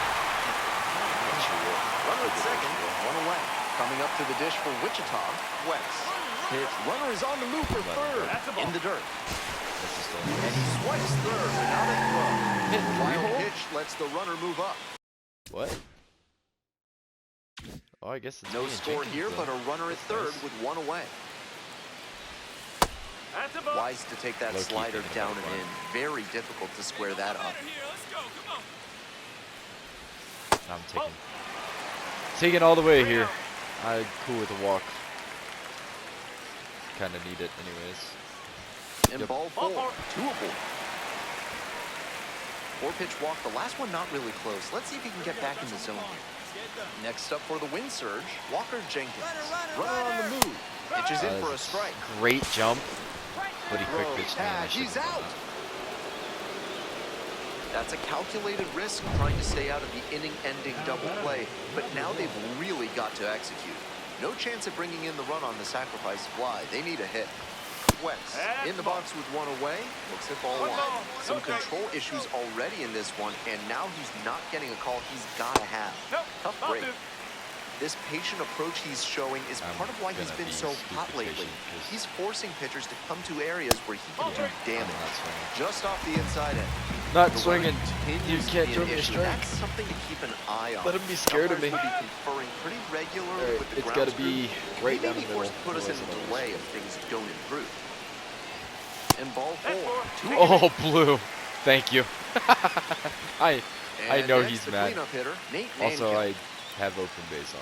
Runner at second, one away. Coming up to the dish for Wichita, West. Hit. Runner is on the move for third. In the dirt. That's just And he swipes third without a throw. Hit Wild pitch lets the runner move up. What? Oh, I guess it's No me and score Jenkins, here, then. but a runner at That's third nice. with one away. That's a ball. Wise to take that Low-key slider thinking down about and it. in. Very difficult to square that up. Let's go. Come on. I'm taking all the way here. I'm cool with a walk. kind of need it anyways. And Yep. ball four, 2 aboard. 4-pitch walk, the last one not really close. Let's see if he can get back in the zone here. Next up for the wind surge, Walker Jenkins. Runner on the move. Pitches in for a strike. Great jump, but he quick Throw pitched me and I tag, should've he's done out. that. That's a calculated risk trying to stay out of the inning-ending double play, but now they've really got to execute. No chance of bringing in the run on the sacrifice fly. They need a hit. West in the box with one away, looks at ball one. Some control issues already in this one, and now he's not getting a call he's got to have. Tough break. This patient approach he's showing is part of why he's been so hot lately. He's forcing pitchers to come to areas where he can do damage. Just off the inside end. Not swinging. You Continues to can't be throw an me a issue. strike. That's something to keep an eye on. Let him be scared of me. Umpires will be conferring pretty regularly Alright, with the it's grounds gotta be crew. right They down may the be forced middle. to put us in a Otherwise delay if things don't improve. And ball four. Oh, blue. Thank you. I And know next, he's the mad. cleanup hitter, Nate Also, Nankin. I have open base on.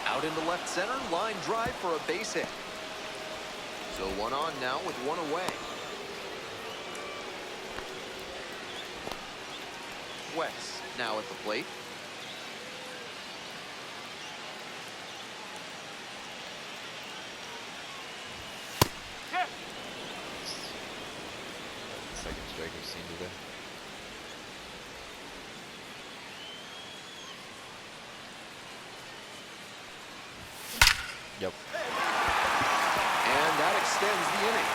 Out into left center, line drive for a base hit. So one on now with one away. West now at the plate. Second strike I've seen today. Yep. And that extends the inning.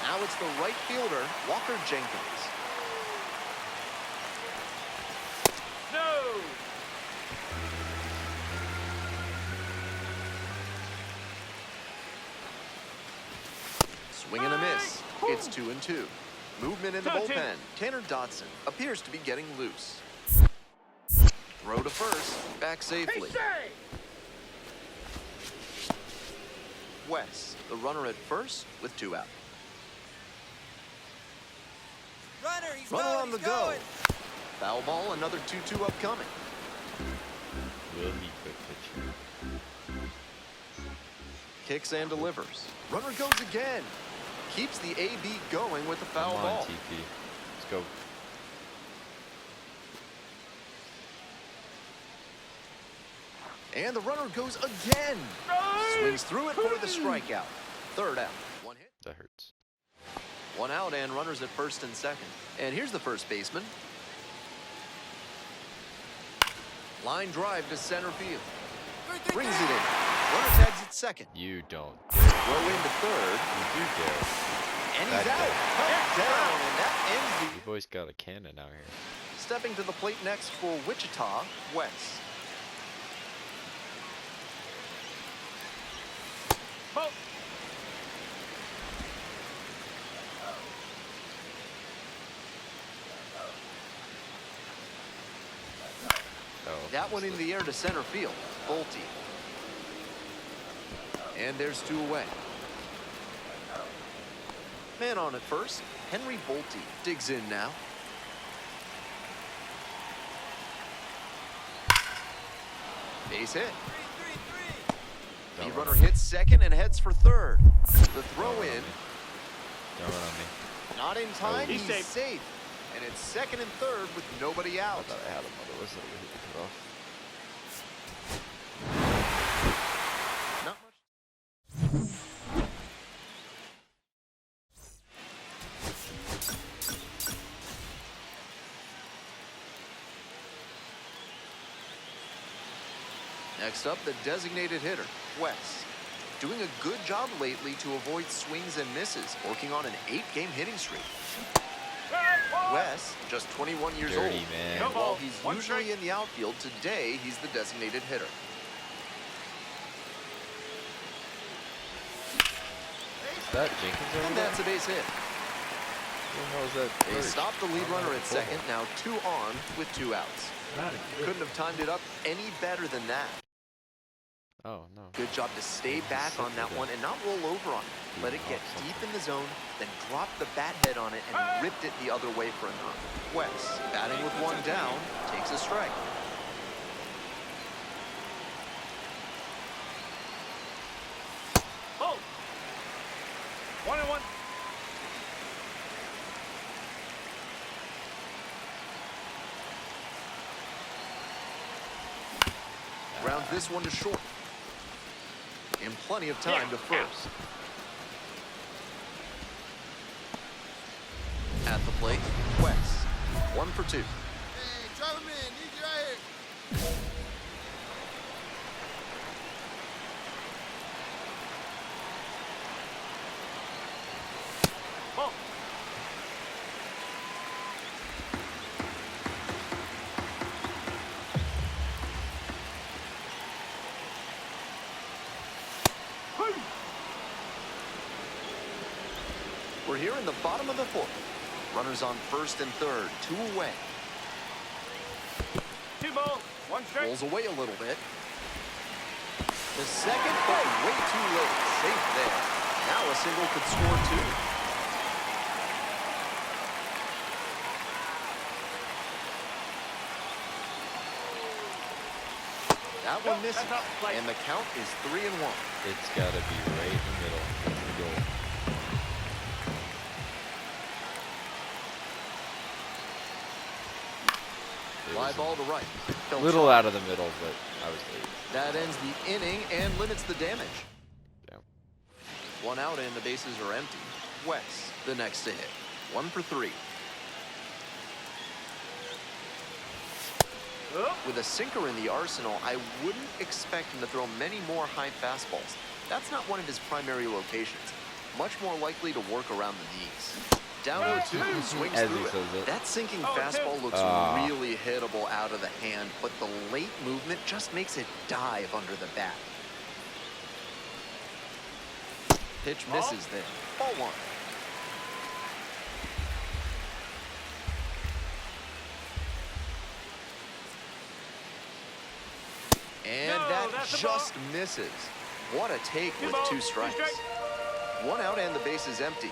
Now it's the right fielder, Walker Jenkins. No! Swing and a miss. It's 2-2. Movement in the 2-2. bullpen. Tanner Dotson appears to be getting loose. Throw to first. Back safely. West, the runner at first with 2 out. Runner on the go. Foul ball, another 2-2 upcoming. Will he quick pitch? Kicks and delivers. Runner goes again. Keeps the AB going with the foul Come on, ball. TP. Let's go. And the runner goes again. Swings through it for the strikeout. 3rd out. 1 hit. That hurts. 1 out and runners at first and second. And here's the first baseman. Line drive to center field. Brings it in. Runner tags at second. You don't. Throw into third. You do dare. And he's out. Cut down. And that ends You boys got a cannon out here. the... Stepping to the plate next for Wichita, West. Oh. Oh. That one in the air to center field. Bolte. And there's 2 away. Man on at first. Henry Bolte digs in now. Base hit. The Don't runner run on me. hits second and heads for third. The throw in. Don't run on me. Not in time. He's He's safe. safe. And it's second and third with nobody I out. thought I had him. Otherwise, I would hit the cutoff. Not much. Next up, the designated hitter, West. Doing a good job lately to avoid swings and misses, working on an 8-game hitting streak. West, just 21 years Dirty, old. man. And while he's One usually strike. in the outfield, today he's the designated hitter. Is that Jenkins over And there? that's a base hit. Who the hell is that? They bird? stop the lead Oh, runner at cool. second, now 2 on with 2 outs. Couldn't have timed it up any better than that. Oh, no. Good job to stay back on that one and not roll over on it. Let it get deep in the zone, then drop the bat head on it and ripped it the other way for a knock. Wes, batting with one down, takes a strike. Oh! 1-1. Grounds this one to short. And plenty of time to first. At the plate, Wes. 1 for 2. Hey, drive him in. Need you right here. Ball. We're here in the bottom of the fourth. Runners on first and third, 2 away. 2 balls, 1 strike. Rolls away a little bit. The second, but way too late. Safe there. Now a single could score 2. That one misses, and the count is 3-1. It's got to be right in the middle. That's the goal. Fly ball to right. A little out of the middle, but I was late. That ends the inning and limits the damage. Damn. 1 out and the bases are empty. Wes, the next to hit. 1 for 3. With a sinker in the arsenal, I wouldn't expect him to throw many more high fastballs. That's not one of his primary locations. Much more likely to work around the knees. Down 0-2, swings As through he it. says it. That sinking fastball looks really hittable out of the hand, but the late movement just makes it dive under the bat. Pitch misses there. Ball 1. And that just misses. What a take with 2 strikes. 1 out and the base is empty.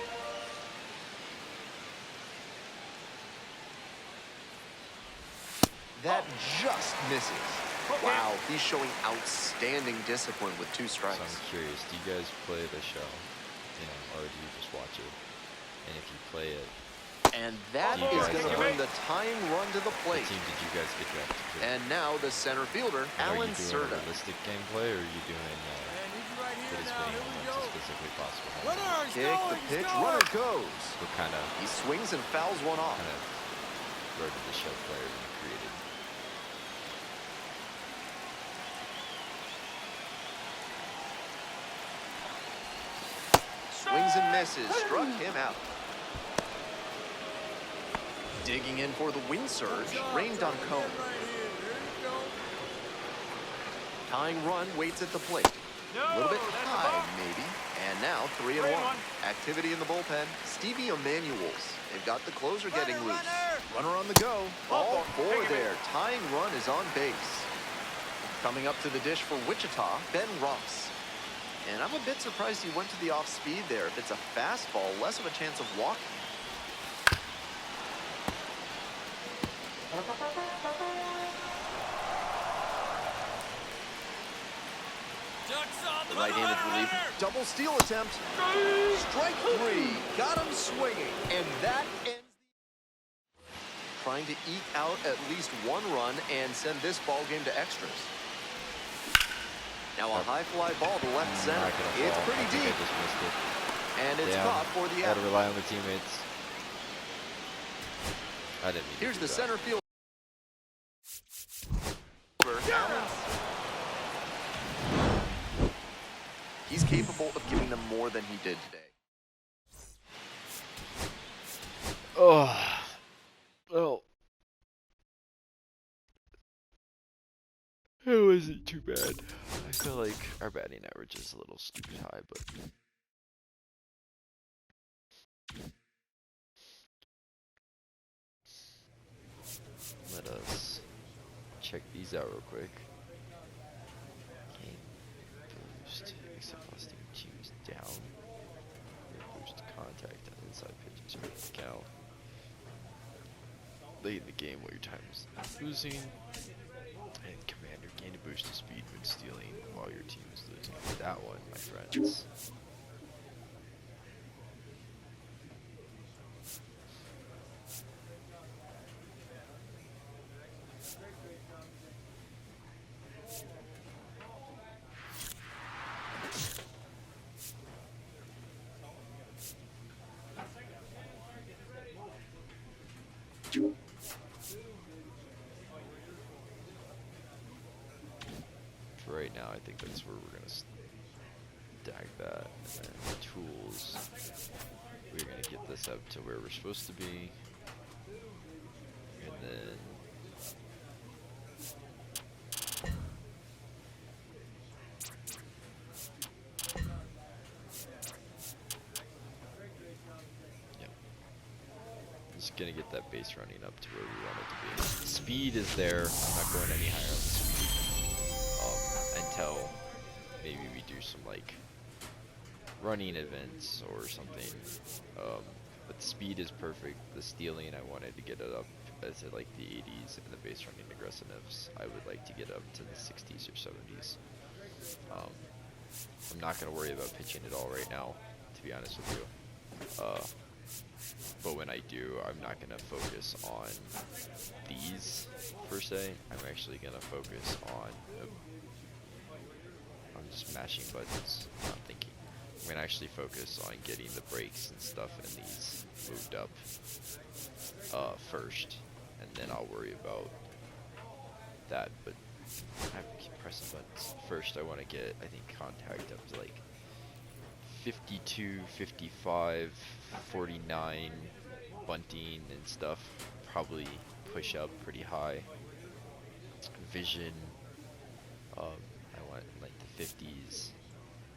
That just misses. Wow, he's showing outstanding discipline with 2 strikes. So I'm curious, do you guys play the show? Or do you just watch it? And if you play it, And that You is guys, going to bring the tying run to the what plate. team did you guys get drafted to? And now the center fielder, Are Alan you doing Serta. realistic gameplay, or are you doing Hey, need you right here what is now. being Here we almost go. as physically possible? Runner, he's Kick, going, the he's pitch, going. runner goes. What kind of He swings and fouls one off. where did the show player be created? Swings and misses, struck him out. Digging in for the wind surge, rained on Cone. Right here. Here you go. Tying run waits at the plate. A little bit No, that's a high, ball. maybe. And now 3-1. 3-1. Activity in the bullpen. Stevie Emanuels. They've got the closer getting Runner, loose. runner. Runner on the go. All Ball 4 Take it there. Tying run is on base. Coming up to the dish for Wichita, Ben Ross. And I'm a bit surprised he went to the off speed there. If it's a fastball, less of a chance of walking. Ducks on the Right-handed relief. Double steal attempt. Strike 3. Got him swinging. And that ends trying to eke out at least 1 run and send this ball game to extras. Now a high fly ball to left center. Not gonna It's fall. pretty I think deep. I just missed it. And it's Damn. caught for the Gotta out. rely on the teammates. I didn't mean to Here's do the that. center field. He's capable of giving them more than he did today. Oh. Well. It wasn't too bad. I feel like our batting average is a little stupid high, but let us check these out real quick. Okay. discount late in the game while your time is losing. And commander, gain a boost of speed when stealing while your team is losing. That one, my friends. For right now, I think that's where we're gonna stack that. And then tools, we're gonna get this up to where we're supposed to be. And then yep. Just gonna get that base running up to where we want it to be. Speed is there. I'm not going any higher on the speed until maybe we do some like running events or something. But speed is perfect. The stealing, I wanted to get it up to like the 80s, and the base running aggressiveness, I would like to get up to the 60s or 70s. I'm not going to worry about pitching at all right now, to be honest with you. But when I do, I'm not going to focus on these per se. I'm actually going to focus on I'm just mashing buttons, not thinking. I'm gonna actually focus on getting the brakes and stuff in these moved up first, and then I'll worry about that. But I have to keep pressing buttons. First, I want to get, I think, contact up to like 52, 55, 49, bunting and stuff. Probably push up pretty high. Vision, I want like the 50s.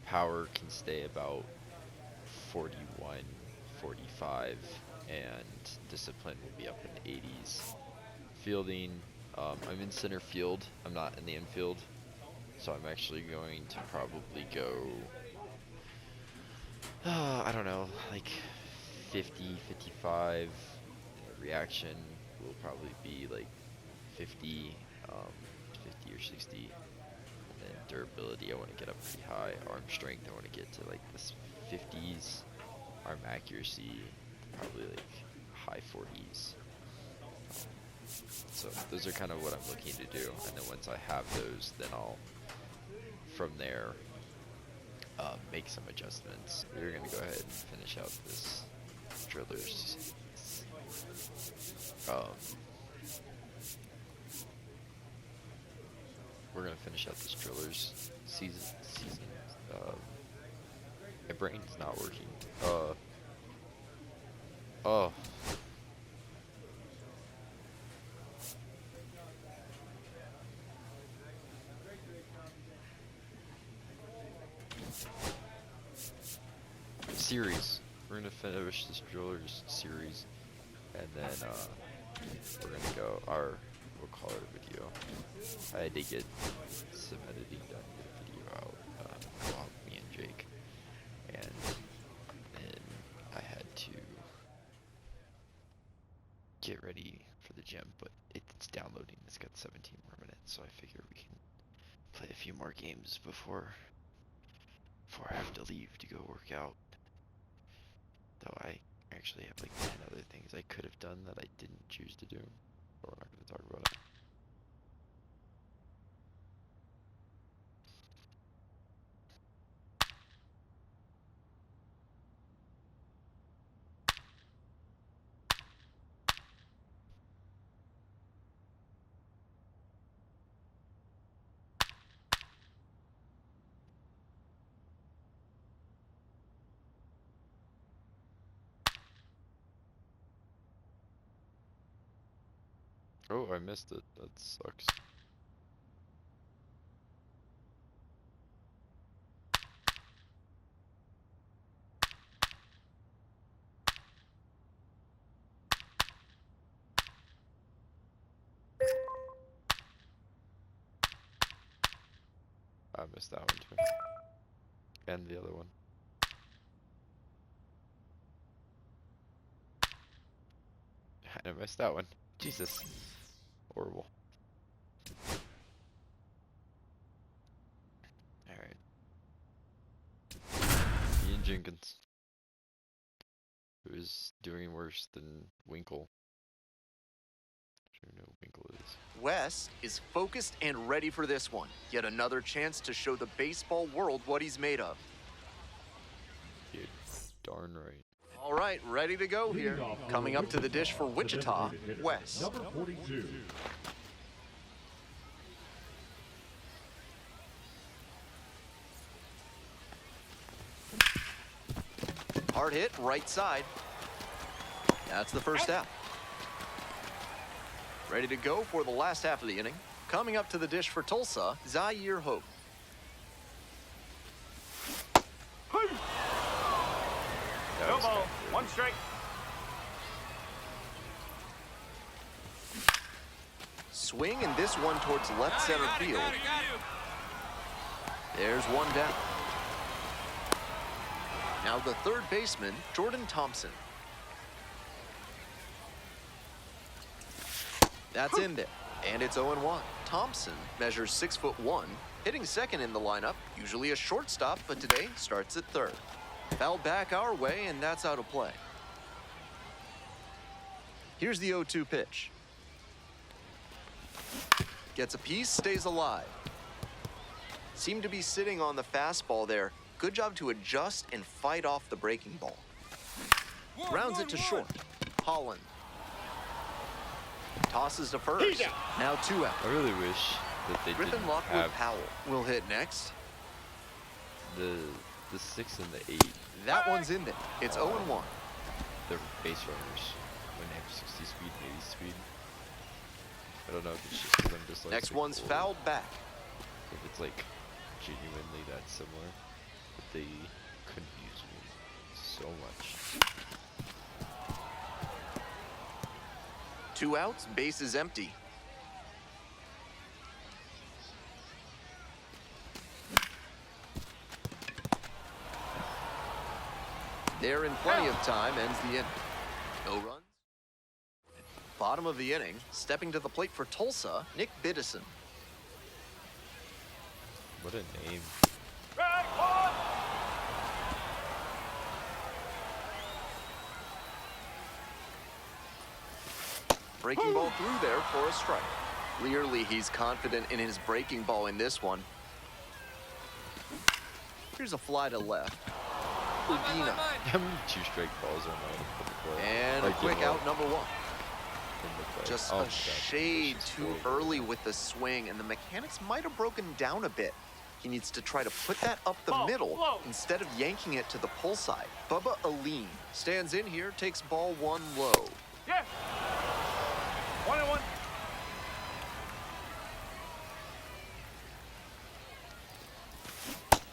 Power can stay about 41, 45, and discipline will be up in the 80s. Fielding, I'm in center field. I'm not in the infield, so I'm actually going to probably go, I don't know, like 50, 55. Reaction will probably be like 50, 50 or 60. And then durability, I want to get up pretty high. Arm strength, I want to get to like the 50s. Arm accuracy, probably like high 40s. So those are kind of what I'm looking to do. And then once I have those, then I'll, from there, make some adjustments. We're going to go ahead and finish out this drillers. We're gonna finish out this drillers season. My brain's not working. Oh. Series. We're gonna finish this drillers series, and then we're gonna go. We'll call it a video. I had to get some editing done, get a video out. Well, me and Jake, and then I had to get ready for the gym, but it's downloading. It's got 17 more minutes, so I figure we can play a few more games before I have to leave to go work out. Though I actually have like 10 other things I could have done that I didn't choose to do, but we're not going to talk about it. Oh, I missed it. That sucks. I missed that one too. And the other one. kind of missed that one. Jesus. Horrible. Alright. Ian Jenkins. Who is doing worse than Winkle. I don't know who Winkle is. West is focused and ready for this one. Yet another chance to show the baseball world what he's made of. You're darn right. All right, ready to go here. Coming up to the dish for Wichita, West. Number 42. Hard hit, right side. That's the first out. Ready to go for the last half of the inning. Coming up to the dish for Tulsa, Zaire Hope. That No was ball. kinda weird. 1 strike. Swing and this one towards left center field. There's one down. Now the third baseman, Jordan Thompson. That's in there, and it's 0-1. Thompson measures 6'1", hitting second in the lineup, usually a shortstop, but today starts at third. Fouled back our way, and that's out of play. Here's the 0-2 pitch. Gets a piece, stays alive. Seemed to be sitting on the fastball there. Good job to adjust and fight off the breaking ball. Rounds it to short. Holland. Tosses to first. Now 2 out. I really wish that they Griffin didn't Lockwood have Powell will hit next. the 6 and the 8. That one's in there. It's 0-1. The base runners when they have 60 speed and 80 speed. I don't know if it's just because I'm just like. Next one's fouled back. If it's like genuinely that similar, but they confuse me so much. 2 outs, base is empty. They're in plenty of time, ends the inning. No runs. Bottom of the inning, stepping to the plate for Tulsa, Nick Biddison. What a name. Strike 1. Breaking ball through there for a strike. Clearly, he's confident in his breaking ball in this one. Here's a fly to left. Urbina. How many 2-strike balls are on the play? And a Like, quick you know, out number 1. in the play. Just Oh my a God, shade this is too horrible. early with the swing, and the mechanics might have broken down a bit. He needs to try to put that up the Ball, middle low. instead of yanking it to the pull side. Bubba Aline stands in here, takes ball 1 low. Yeah. 1-1.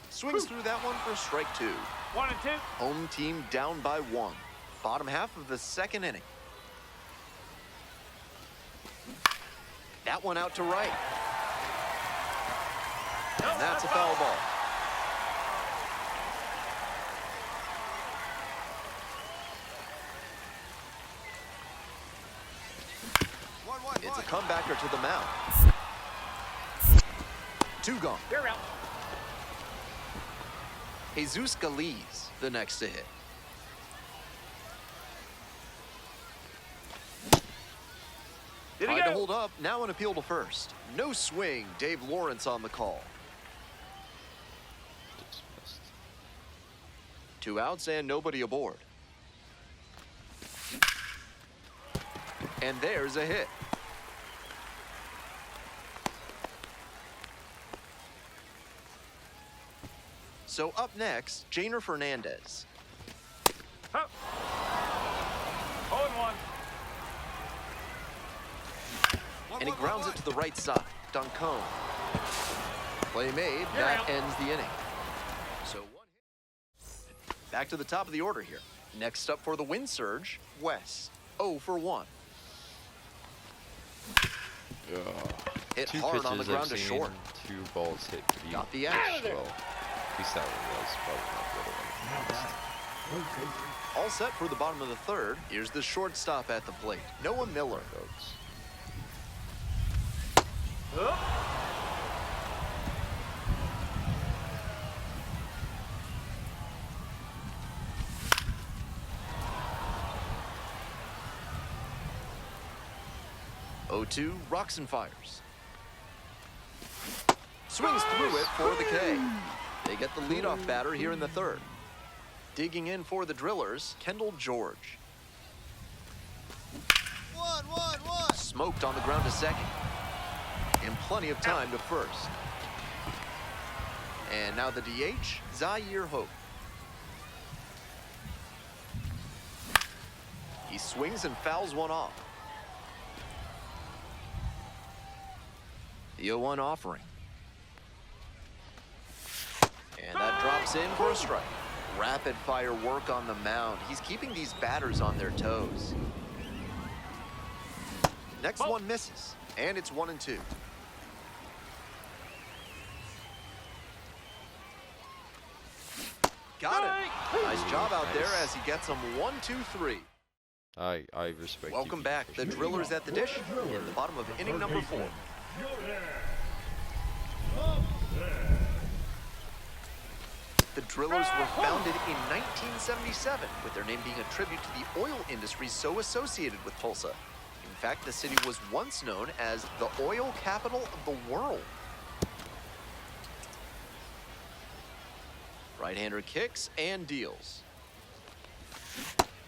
Swings through that one for strike 2. 1-2. Home team down by 1. Bottom half of the second inning. That one out to right. And that's a foul ball. It's a comebacker to the mound. 2 gone. You're out. Jesus Galiz, the next to hit. Did he Tried to go? hold up, now an appeal to first. No swing, Dave Lawrence on the call. Dismissed. 2 outs and nobody aboard. And there's a hit. So up next, Janer Fernandez. Up. 0-1. And he grounds it to the right side. Duncone. Play made, You're that out. ends the inning. So 1 hit. Back to the top of the order here. Next up for the win surge, West. 0 for 1. Hit 2 hard on the pitches ground I've to seen, short. 2 balls hit pretty Got the edge. well. At least that one was probably not the other one. All set for the bottom of the third. Here's the shortstop at the plate, Noah Miller. Up. 0-2, rocks and fires. Swings through it for the K. They get the leadoff batter here in the third. Digging in for the Drillers, Kendall George. One. Smoked on the ground to second. And plenty of time to first. And now the DH, Zaire Hope. He swings and fouls one off. The 0-1 offering. And that drops in for a strike. Rapid fire work on the mound. He's keeping these batters on their toes. Next one misses, and it's 1-2. Got it. Nice job out there as he gets him 1-2-3. I respect you. Welcome back. The Drillers at the dish in the bottom of inning number 4. The Drillers were founded in 1977, with their name being a tribute to the oil industry so associated with Tulsa. In fact, the city was once known as the oil capital of the world. Right-hander kicks and deals.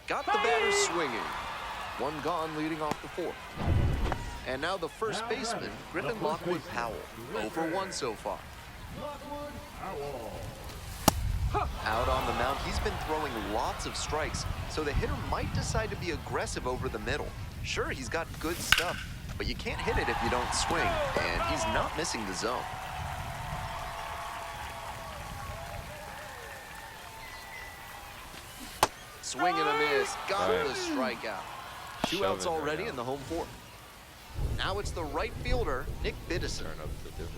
Got the batter swinging. One gone leading off the fourth. And now the first baseman, Griffin Lockwood Powell. 0-for-1 so far. Out on the mound, he's been throwing lots of strikes, so the hitter might decide to be aggressive over the middle. Sure, he's got good stuff, but you can't hit it if you don't swing, and he's not missing the zone. Swing and a miss, got the strikeout. 2 outs already in the home fourth. Now it's the right fielder, Nick Biddison. Turn up the difficulty.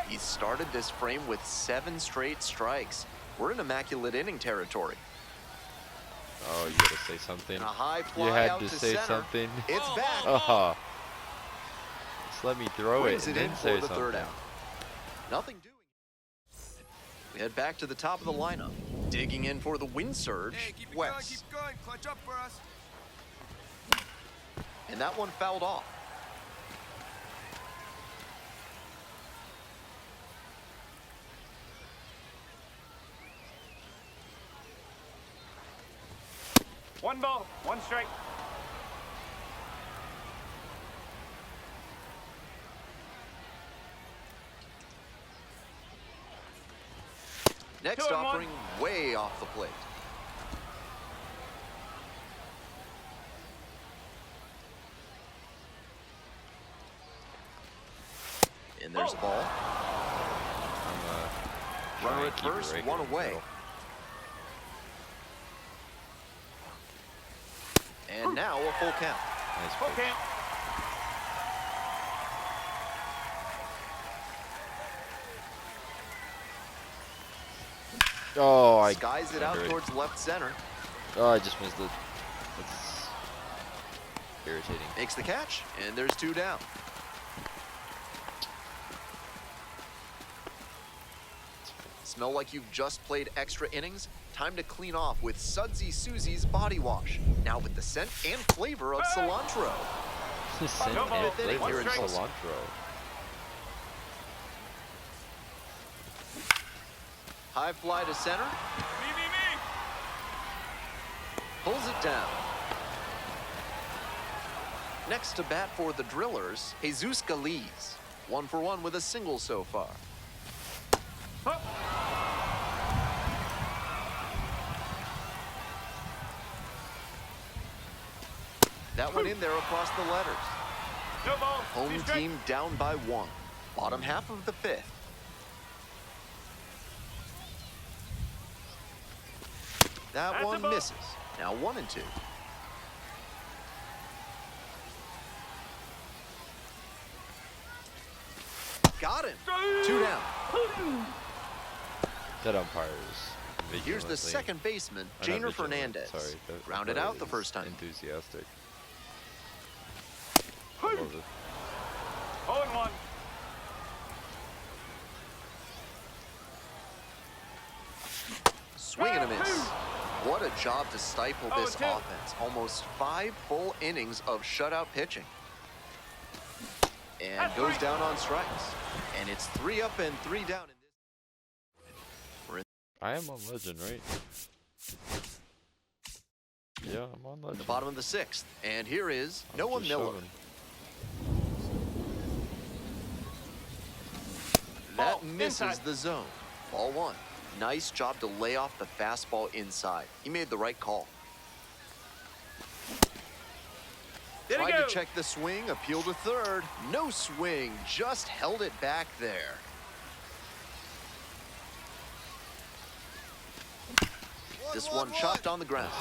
He started this frame with 7 straight strikes. We're in immaculate inning territory. Oh, you gotta say something. And a high fly You had out to to say center. something. It's back. Oh. Just let me throw Brings it and it in then for say the something. third out. Nothing doing. We head back to the top of the lineup. Digging in for the wind surge, Wes. going. Clutch up for us. And that one fouled off. One ball, one strike. Next 2-1. offering way off the plate. And there's the ball. Runner at first, one away. And now a full count. Nice pitch. Okay. Oh, I Skies it out under it. towards left center. Oh, I just missed it. That's irritating. Makes the catch, and there's 2 down. Smell like you've just played extra innings? Time to clean off with Sudsy Susie's Body Wash. Now with the scent and flavor of cilantro. Scent Come on, and fifth inning, flavor one of strike. cilantro. High fly to center. Me. Pulls it down. Next to bat for the Drillers, Jesus Galiz. 1-for-1 with a single so far. Up. That one in there across the letters. No ball. Home two strike. team down by 1. Bottom half of the 5th. That That's a one ball. misses. Now 1-2. Got him. 2 down. That umpire's Here's the vigilantly- second baseman, or not Jainer vigilant, Fernandez. Sorry, Grounded out the first time. Enthusiastic. I love it. 0-1. Swing and a miss. What a job to stifle this 0-2. offense. Almost 5 full innings of shutout pitching. And That's goes three. down on strikes. And it's 3 up and 3 down. I am on legend, right? Yeah, I'm on legend. The bottom of the 6th. And here is I'm Noah just Miller. shoving. That Ball misses inside. the zone. Ball 1. Nice job to lay off the fastball inside. He made the right call. There he Tried to goes. check the swing, appeal to third. No swing, just held it back there. This one chopped on the ground.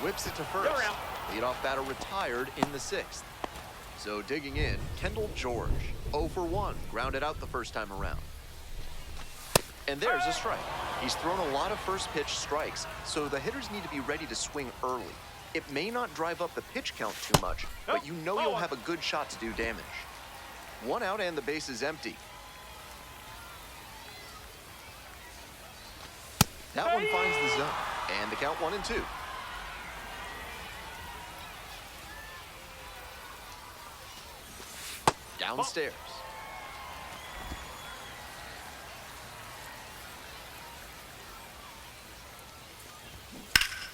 Whips it to first. You're out. Leadoff batter retired in the 6th. So digging in, Kendall George. 0 for 1, grounded out the first time around. And there's a strike. He's thrown a lot of first pitch strikes, so the hitters need to be ready to swing early. It may not drive up the pitch count too much, but you know you'll have a good shot to do damage. 1 out and the base is empty. That one finds the zone, and the count 1 and 2. Downstairs.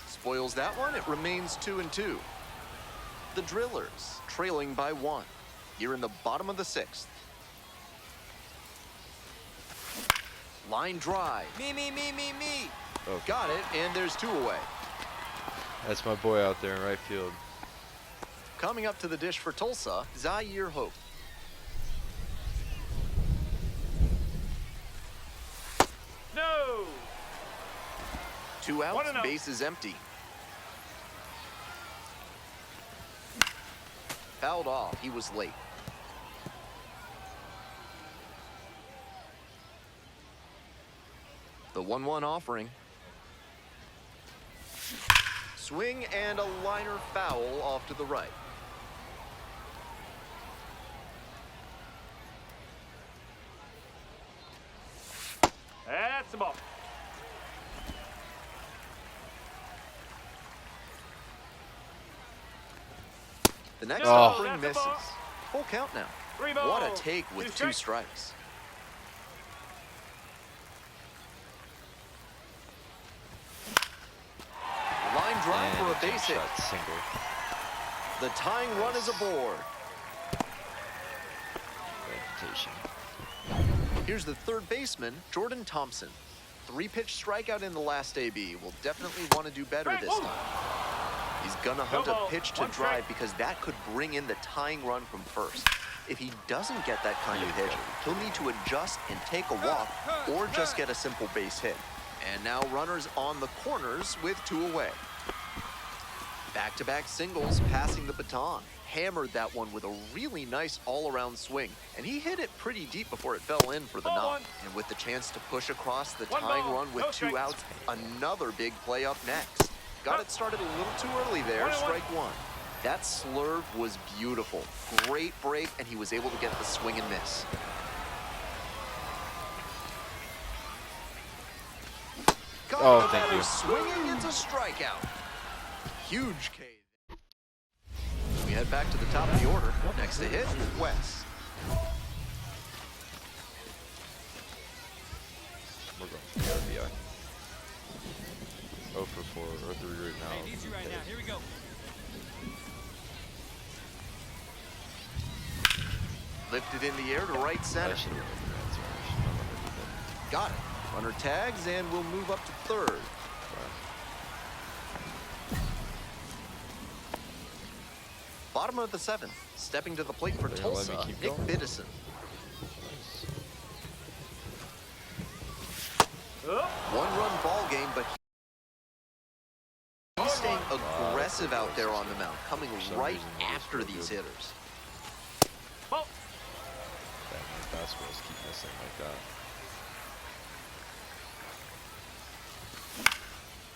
Spoils that one. It remains 2 and 2. The Drillers trailing by 1. Here in the bottom of the 6th. Line drive. Me. Okay. Got it, and there's 2 away. That's my boy out there in right field. Coming up to the dish for Tulsa, Zaire Hope. No. 2 outs, 1-0. base is empty. Fouled off, he was late. The 1-1 offering. Swing and a liner foul off to the right. That's the ball. The next No, offering that's a misses. ball. Full count now. 3 What a balls. take with 2 strikes. Line drive for a And base hit. shot single. The tying run is aboard. Reputation. Here's the third baseman, Jordan Thompson. 3-pitch strikeout in the last AB. Will definitely want to do better this time. He's gonna hunt No a ball, pitch to 1 strike. drive because that could bring in the tying run from first. If he doesn't get that kind of pitch, he'll need to adjust and take a walk or just get a simple base hit. And now runners on the corners with 2 away. Back-to-back singles, passing the baton. Hammered that one with a really nice all-around swing, and he hit it pretty deep before it fell in for the Ball knock. 1. And with the chance to push across the 1 tying ball, run with no 2 strikes. outs, another big play up next. Got it started a little too early there, 1-1. strike 1. That slurve was beautiful. Great break, and he was able to get the swing and miss. Got Oh, it. thank you. Swinging, it's a strikeout. Huge K. We head back to the top of the order. Next to hit, Wes. We're going for the RBI. 0 for 4 or 3 right now. Easy right now. Here we go. Lifted in the air to right I center. should have went for that. Sorry, I should not have done that. Got it. Runner tags and will move up to third. Bottom of the 7th. Stepping to the plate for They're gonna let me Tulsa, keep Nick going? Biddison. Up. 1-run ball game, but he's staying aggressive out there on the mound, coming For some right reason, they just after feel these good. hitters. Ball. Batman fastballs keep missing like that.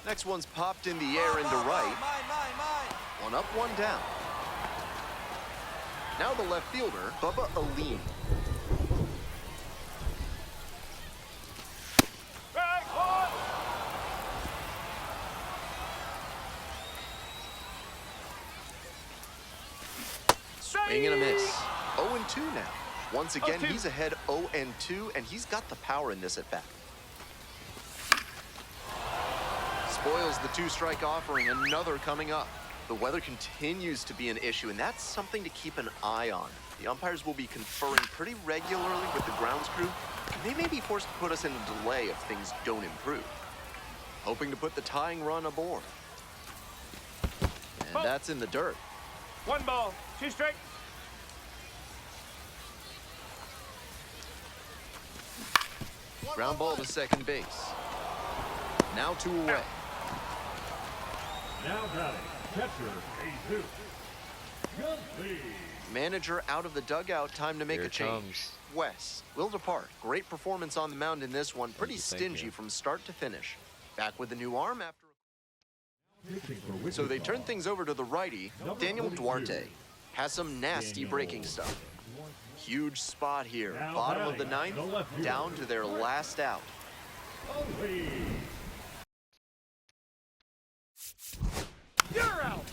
Next one's popped in the air into right. One up, one down. Now the left fielder, Bubba Aline. Strike one. Swing and a miss. 0-2 now. Once again, 0-2. he's ahead 0-2, and he's got the power in this at bat. Spoils the two-strike offering, another coming up. The weather continues to be an issue, and that's something to keep an eye on. The umpires will be conferring pretty regularly with the grounds crew, and they may be forced to put us in a delay if things don't improve. Hoping to put the tying run aboard. And that's in the dirt. 1 ball, 2 strikes. Ground ball to second base. Now 2 away. Now batting, catcher, Jesus. Gunsey. Manager out of the dugout, time to make Here a it change. comes. Wes will depart. Great performance on the mound in this one. Pretty Thank stingy you. from start to finish. Back with the new arm after. Pitching for So they Wichita. turn things over to the righty. Daniel Duarte has some nasty breaking stuff. Huge spot here. Now Bottom of the batting, ninth, the left fielder. down to their last out. Gunsey. You're out.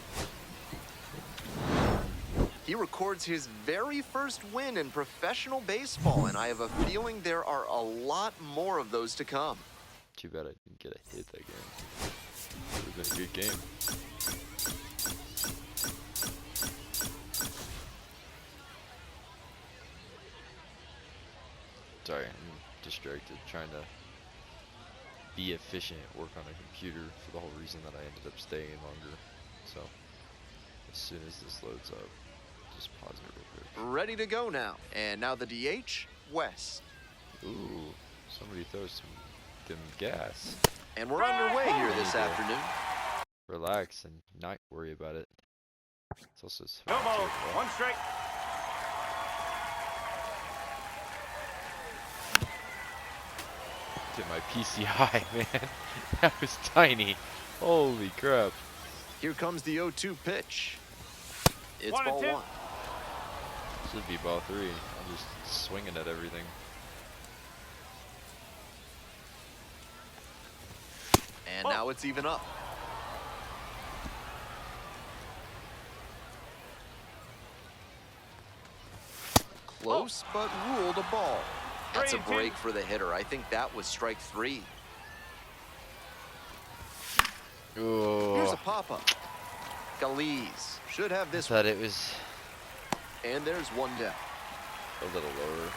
He records his very first win in professional baseball, and I have a feeling there are a lot more of those to come. Too bad I didn't get a hit that game. It would have been a good game. Sorry, I'm distracted trying to be efficient, work on a computer for the whole reason that I ended up staying longer. So, as soon as this loads up, just pause it real quick. Ready to go now. And now the DH, Wes. Ooh, somebody throw them gas. And we're underway here this afternoon. Relax and not worry about it. It's also No so balls, fun. 1 strike. Look at my PCI, man. That was tiny. Holy crap. Here comes the 0-2 pitch. It's 1 and ball 2. 1. Should be ball 3. I'm just swinging at everything. And now it's even up. Close, but ruled a ball. That's a 3-2. break for the hitter. I think that was strike 3. Here's Oh, a pop-up. Galiz should have this one. thought it was And there's one down. a little lower.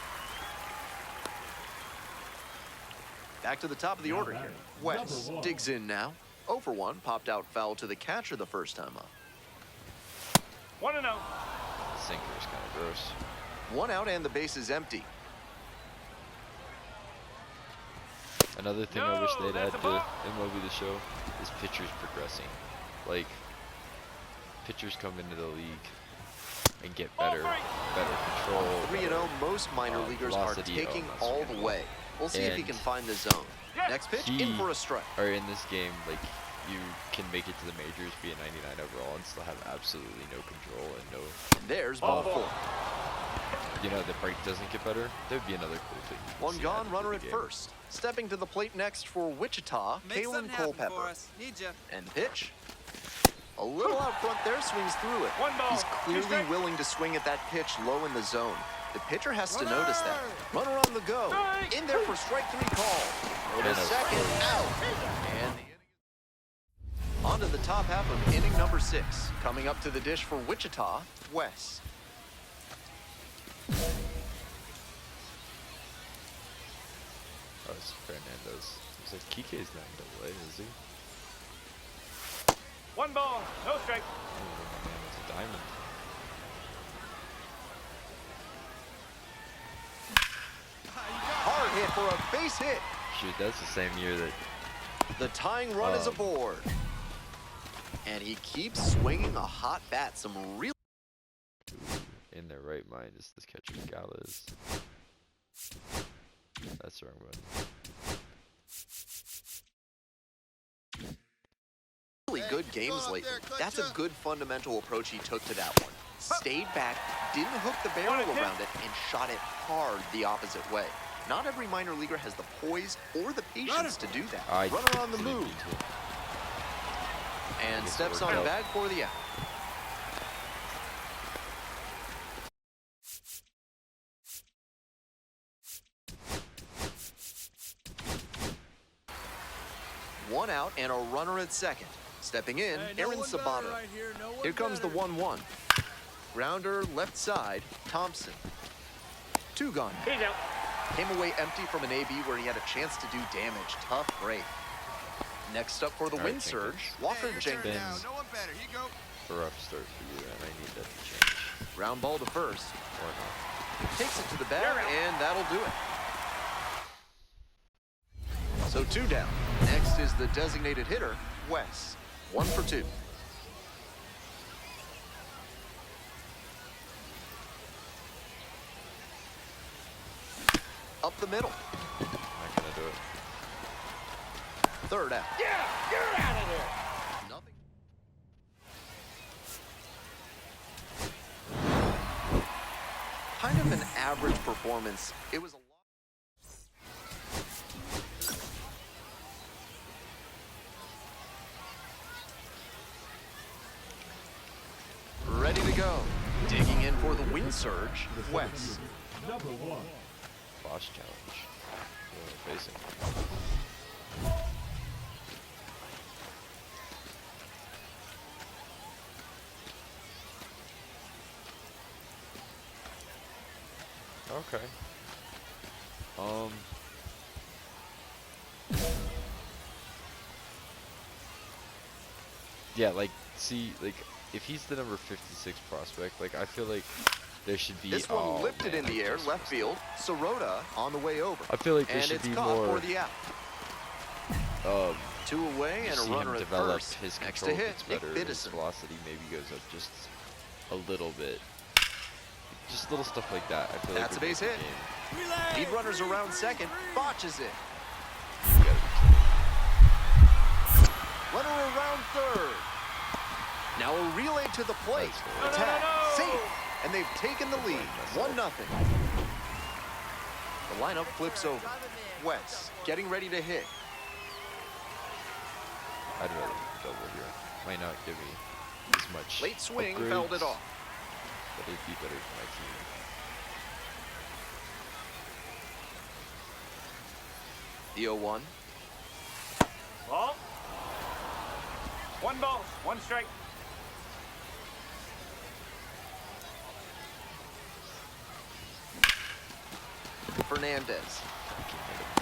Back to the top of the order here. Wes Number 1. digs in now. 0 for 1, popped out foul to the catcher the first time up. 1-0. The sinker is kind of gross. 1 out and the base is empty. Another thing I wish No, they'd that's add a to ball. MLB The Show is pitchers progressing. Like, pitchers come into the league and get Ball better, 3. better control. 3-0, most minor leaguers are velocity. taking Oh, that's all good. the way. We'll see if he And can find the zone. Yes. Next pitch, He- in for a strike. Or in this game, like, you can make it to the majors, be a 99 overall, and still have absolutely no control and no, And there's Ball ball 4. you know, the break doesn't get better. There'd be another cool thing. you can One see gone, added to runner the at game. first. Stepping to the plate next for Wichita, Make Kalen something happen for Culpepper. us. Need ya. And pitch. A little out front there, swings through it. 1 ball, He's 2 clearly strikes. willing to swing at that pitch low in the zone. The pitcher has to notice that. Runner on the go. Strike. In there for strike 3 call. Over Yeah, no. second, out. And the inning is on to the top half of inning number 6. Coming up to the dish for Wichita, Wes. Oh, it's Fernandez. It's like Kike's not in double A, is he? 1 ball, no strike. Oh, my man, it's a diamond. Hard hit for a base hit. Shoot, that's the same year that The tying run is aboard. And he keeps swinging a hot bat. Some real in their right mind is this catcher Galez. That's the wrong one. really good games lately. That's a good fundamental approach he took to that one. Stayed back, didn't hook the barrel around it, and shot it hard the opposite way. Not every minor leaguer has the poise or the patience to do that. Runner on the move. And steps on bag for the out. One out and a runner at second. Stepping in, Aaron Sabato. Here comes the 1-1. Grounder left side, Thompson. Two gone. He's out. Came away empty from an AB where he had a chance to do damage. Tough break. Next up for the win surge, Walker Jenkins. No one better. Here you go. A rough start for you, and I need that to change. Ground ball to first. Or not. Takes it to the bag, and that'll do it. So 2 down. Next is the designated hitter, Wes. 1 for 2. Up the middle. Not gonna do it. Third out. Yeah, you're out of there. Nothing. Kind of an average performance. It was a lot. Ready to go. Digging in for the win surge, Wes. Number 1. Boss challenge. Who am I facing? Okay. Yeah, like, see, like, if he's the number 56 prospect, like, I feel like there should be. This one lifted in the air, left field. Sirota on the way over. I feel like there and should it's be caught more. for the out. You 2 away and a see him runner at develop first. his Next control to hit, gets Nick better, his Biddison. velocity maybe goes up just a little bit. Just little stuff like that. I feel That's like a base hit. Lead runners around second, botches it. You gotta be kidding. Runner around third. Now a relay to the plate. That's Attack, safe, and they've taken the lead. 1-0. The lineup flips over. Wes getting ready to hit. I'd rather double here. Might not give me as much. Late swing, upgrades, fouled it off. but it'd be better for my team. The 0-1. Ball. 1 ball, 1 strike. Fernandez.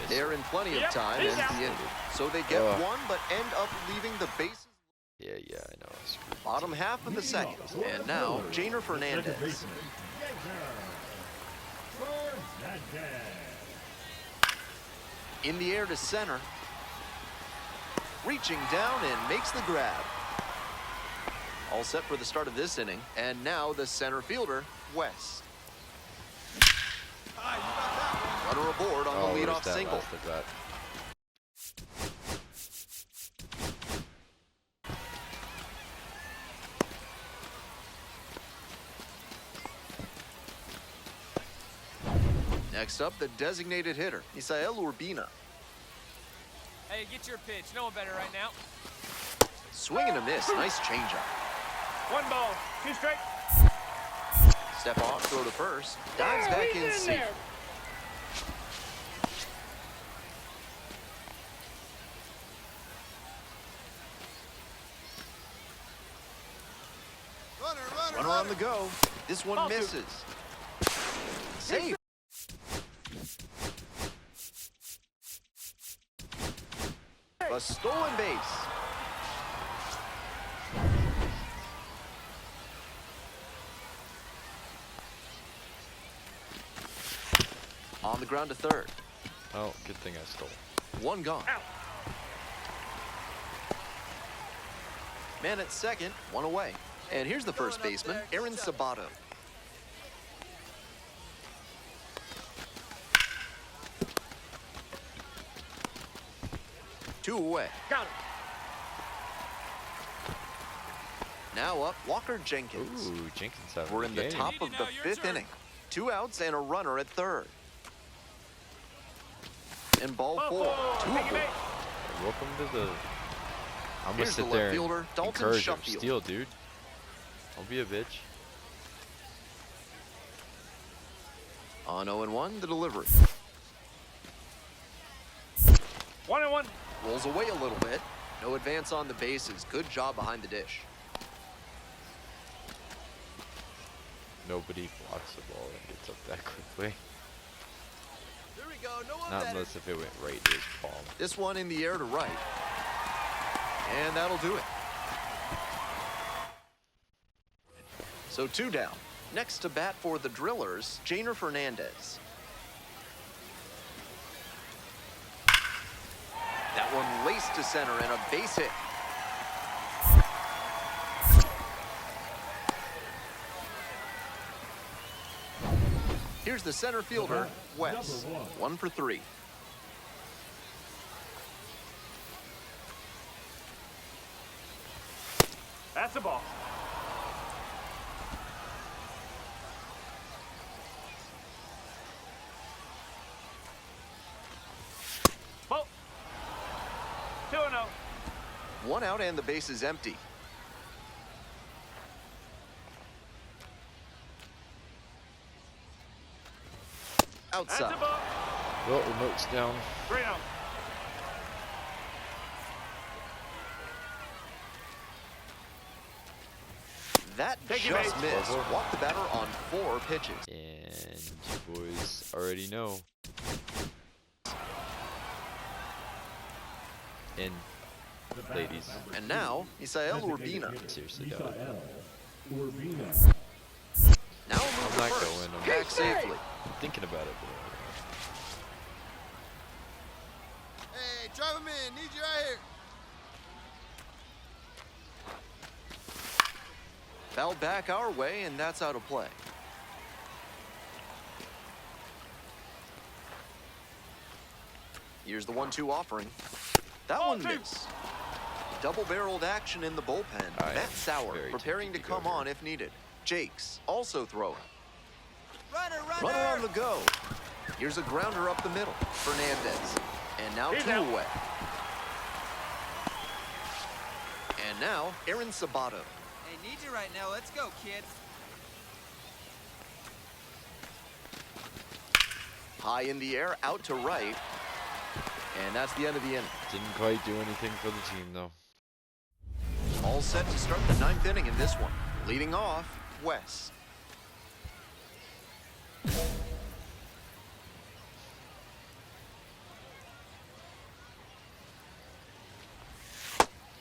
Miss. They're in plenty of Yep, time he's and out. the inning. So they get Ugh. 1 but end up leaving the bases. Yeah, I know. I screwed. Bottom half of the second. And now Jainer Fernandez. Baseman, Fernandez. In the air to center. Reaching down and makes the grab. All set for the start of this inning. And now the center fielder, Wes. Runner aboard on the Where's leadoff that single. last at bat? Next up, the designated hitter, Isael Urbina. Hey, get your pitch. No one better right now. Swing and a miss. Nice changeup. 1 ball, 2 strike. Step off, throw to first. Dives back in safe. Runner on the go. This one Ball 2. misses. Safe. A stolen base. On the ground to third. Oh, good thing I stole. 1 gone. Out. Man at second, 1 away. And here's the first baseman, Aaron Sabato. Two away. Got him. Now up, Walker Jenkins. Ooh, Jenkins having We're a in the game. top of the fifth inning. 2 outs and a runner at third. And ball 4. 2 Take it away. back. Welcome to the. I'm gonna Here's the sit left there fielder, and Dalton encourage him. Sheffield. Steal, dude. Don't be a bitch. On 0-1, the delivery. 1-1. Rolls away a little bit. No advance on the bases. Good job behind the dish. Nobody blocks the ball and gets up that quickly. Here we go. No one Not better. unless if it went right to his palm. This one in the air to right. And that'll do it. So 2 down. Next to bat for the Drillers, Janer Fernandez. That one laced to center and a base hit. Here's the center fielder, Wes. 1 for 3. That's the ball. Ball. 2-0. 1 out and the base is empty. That's Outside. the ball. Well, remote's down. 3-0. That Take it, just mate. missed. Walked the batter on 4 pitches. And you boys already know. And ladies, And now, Isael Urbina. seriously, dog. Now we'll move I'm to not first. going. I'm Back safely. thinking about it. Hey, drive him in. Need you right here. Foul back our way, and that's out of play. Here's the 1-2 offering. That one missed. Double-barreled action in the bullpen. I Matt am Sauer very preparing to tempted to come go on here. if needed. Jakes also throwing. Runner, runner. Runner on the go. Here's a grounder up the middle. Fernandez. And now He's 2 out. away. And now, Aaron Sabato. Hey, need you right now. Let's go, kid. High in the air, out to right. And that's the end of the inning. Didn't quite do anything for the team, though. All set to start the 9th inning in this one. Leading off, Wes.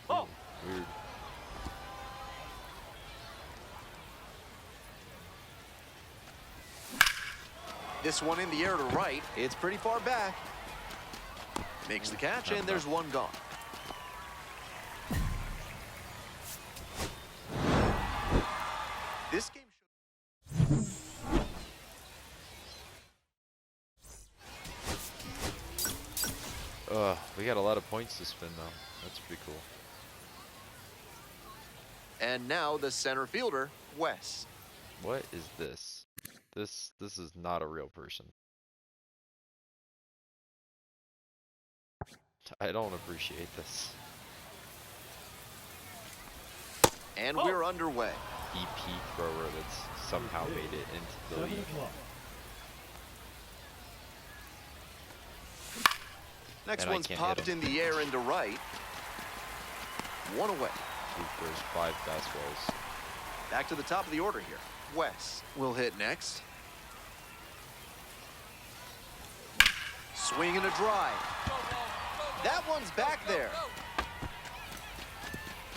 Ball. Weird. This one in the air to right. It's pretty far back. Makes the catch, and there's one gone. This game We got a lot of points to spend, though. That's pretty cool. And now the center fielder, Wes. What is this? This is not a real person. I don't appreciate this. And Oh. we're underway. EP thrower that's somehow made it into the league. Next And I one's can't hit popped him. in the air into right. 1 away. There's 5 fastballs. Back to the top of the order here. Wes will hit next. Swing and a drive. That one's back there.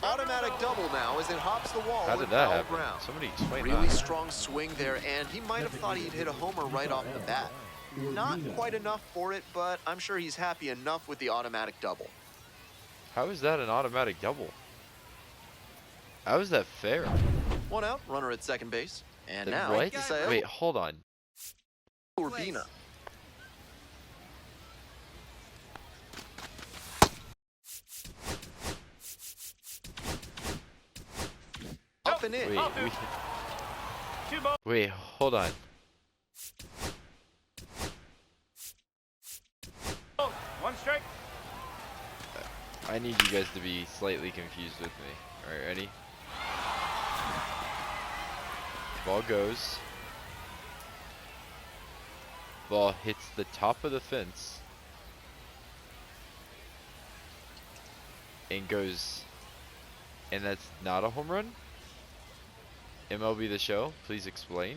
Automatic double now as it hops the wall. How in did that foul happen? ground. Somebody explain Really that. strong swing there, and he might have thought he'd hit a homer right off the bat. Not quite enough for it, but I'm sure he's happy enough with the automatic double. How is that an automatic double? How is that fair? 1 out, runner at second base. And Like, now, what? Isael Wait, hold on. Urbina. up and in. Wait, hold on. One strike. I need you guys to be slightly confused with me. Alright, ready? Ball goes. Ball hits the top of the fence. And goes. And that's not a home run? MLB The Show, please explain.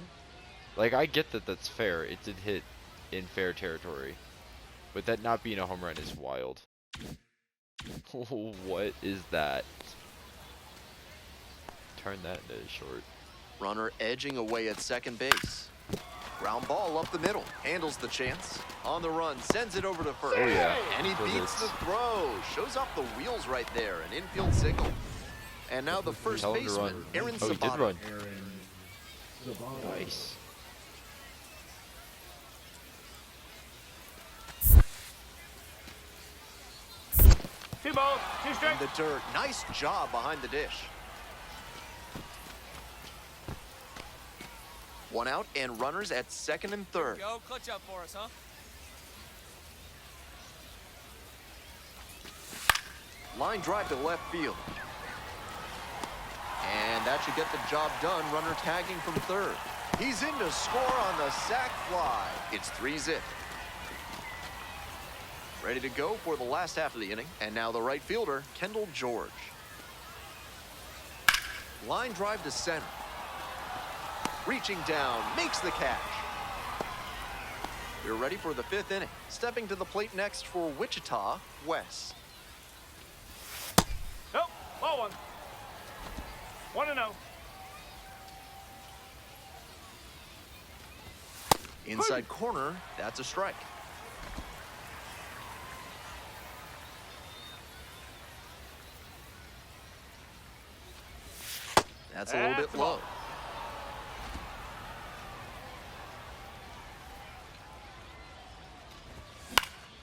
Like, I get that that's fair. It did hit in fair territory. But that not being a home run is wild. What is that? Turn that into short. Runner edging away at second base. Ground ball up the middle. Handles the chance. On the run, sends it over to first. Oh yeah. And he beats the throw. Shows off the wheels right there. An infield single. And now the first Tell him to baseman, run. Aaron Oh, he did Sabato. run. Nice. Two balls, two In strikes. the dirt. Nice job behind the dish. One out and runners at second and third. Go, clutch up for us, huh? Line drive to left field. And that should get the job done. Runner tagging from third. He's in to score on the sac fly. It's 3-zip. Ready to go for the last half of the inning. And now the right fielder, Kendall George. Line drive to center. Reaching down, makes the catch. We're ready for the fifth inning. Stepping to the plate next for Wichita, Wes. Nope, ball one. 1-0. Inside corner, that's a strike. That's a little That's bit the ball. low.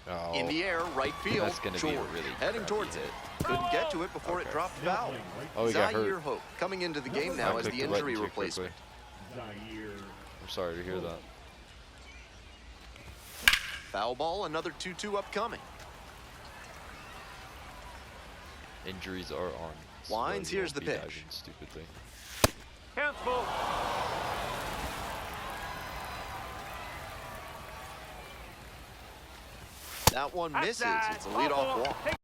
Oh, In the air, right field, That's gonna be George a really heading crappy towards hit. it. Couldn't get to it before it Okay. dropped foul. Oh, he got Zaire hurt. Hope coming into the game I now as clicked the the button injury too replacement. quickly. I'm sorry to hear that. Foul ball, another 2-2 upcoming. Injuries are on. Lines, so you here's won't the be pitch. diving stupidly. Counts ball. That one misses. Outside. It's a Ball leadoff four. walk. Take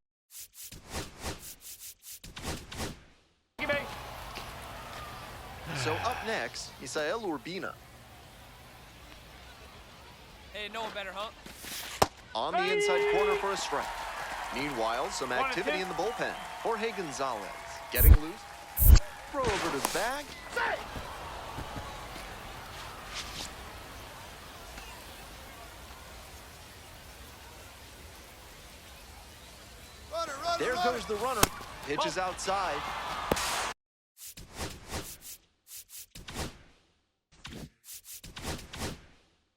it back. So up next, Isael Urbina. Hey, no one better, huh? On the inside corner for a strike. Meanwhile, some 1-2. activity in the bullpen. Jorge Gonzalez getting loose. Throw over to the bag. Runner, runner, There runner. goes the runner. Pitches outside.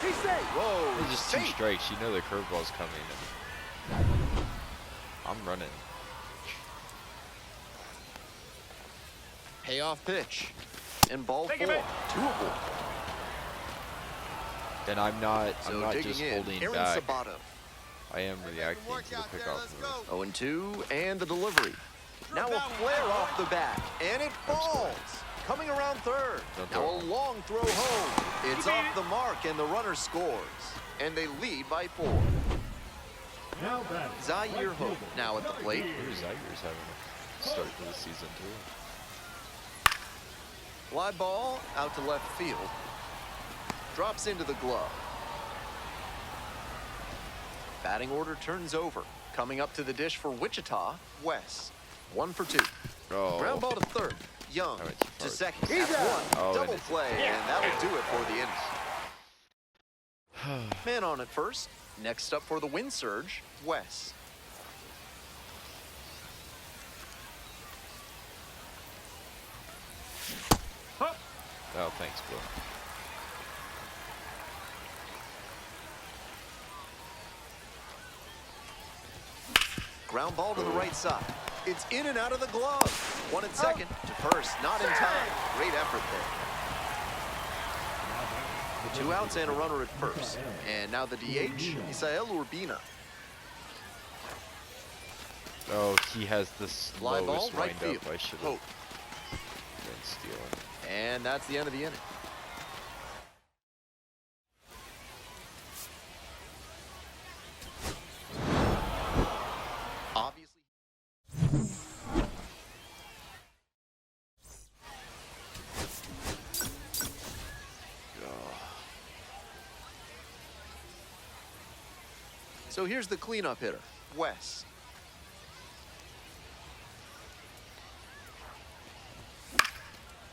He's safe. Whoa, It's just two safe. strikes. You know the curveball's coming. And I'm running. Payoff pitch. And ball Take it four. back. Doable. And I'm not So just digging in, holding Aaron back. Sabato. I am reacting work to the out there, pickoff let's move. go. 0-2, and the delivery. Now a flare off the bat, and it falls. Coming around third. Don't Now throw a it. long throw home. It's off the mark, and the runner scores. And they lead by 4. Now back. Zaire Hope now at the plate. Maybe Zaire's having a start to the season too. Fly ball out to left field. Drops into the glove. Batting order turns over. Coming up to the dish for Wichita, Wes. 1 for 2. Oh. Ground ball to third. Young That went too to far. second. That's one. Oh, and Double it's- play, and that'll do it for the inning. Man on at first. Next up for the wind surge, Wes. Hup. Oh, thanks, Bill. Ground ball to the right side. It's in and out of the glove. One at second to first, not in time. Great effort there. 2 outs and a runner at first. And now the DH, Misael Urbina. Oh, he has the Fly ball, slowest right wind up. field. I should have Hope. been stealing. And that's the end of the inning. Obviously. So here's the cleanup hitter, Wes.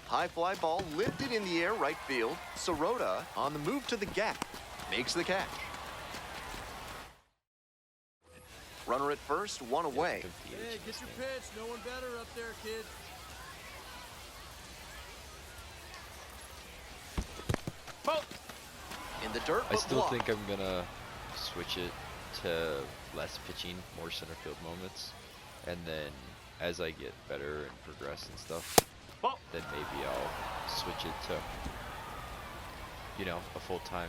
High fly ball lifted in the air, right field. Sirota on the move to the gap, makes the catch. Runner at first, one away. Hey, get your pitch. No one better up there, kid. Ball. In the dirt, I but still blocked. think I'm gonna switch it to less pitching, more center field moments, and then as I get better and progress and stuff, Ball. then maybe I'll switch it to, you know, a full-time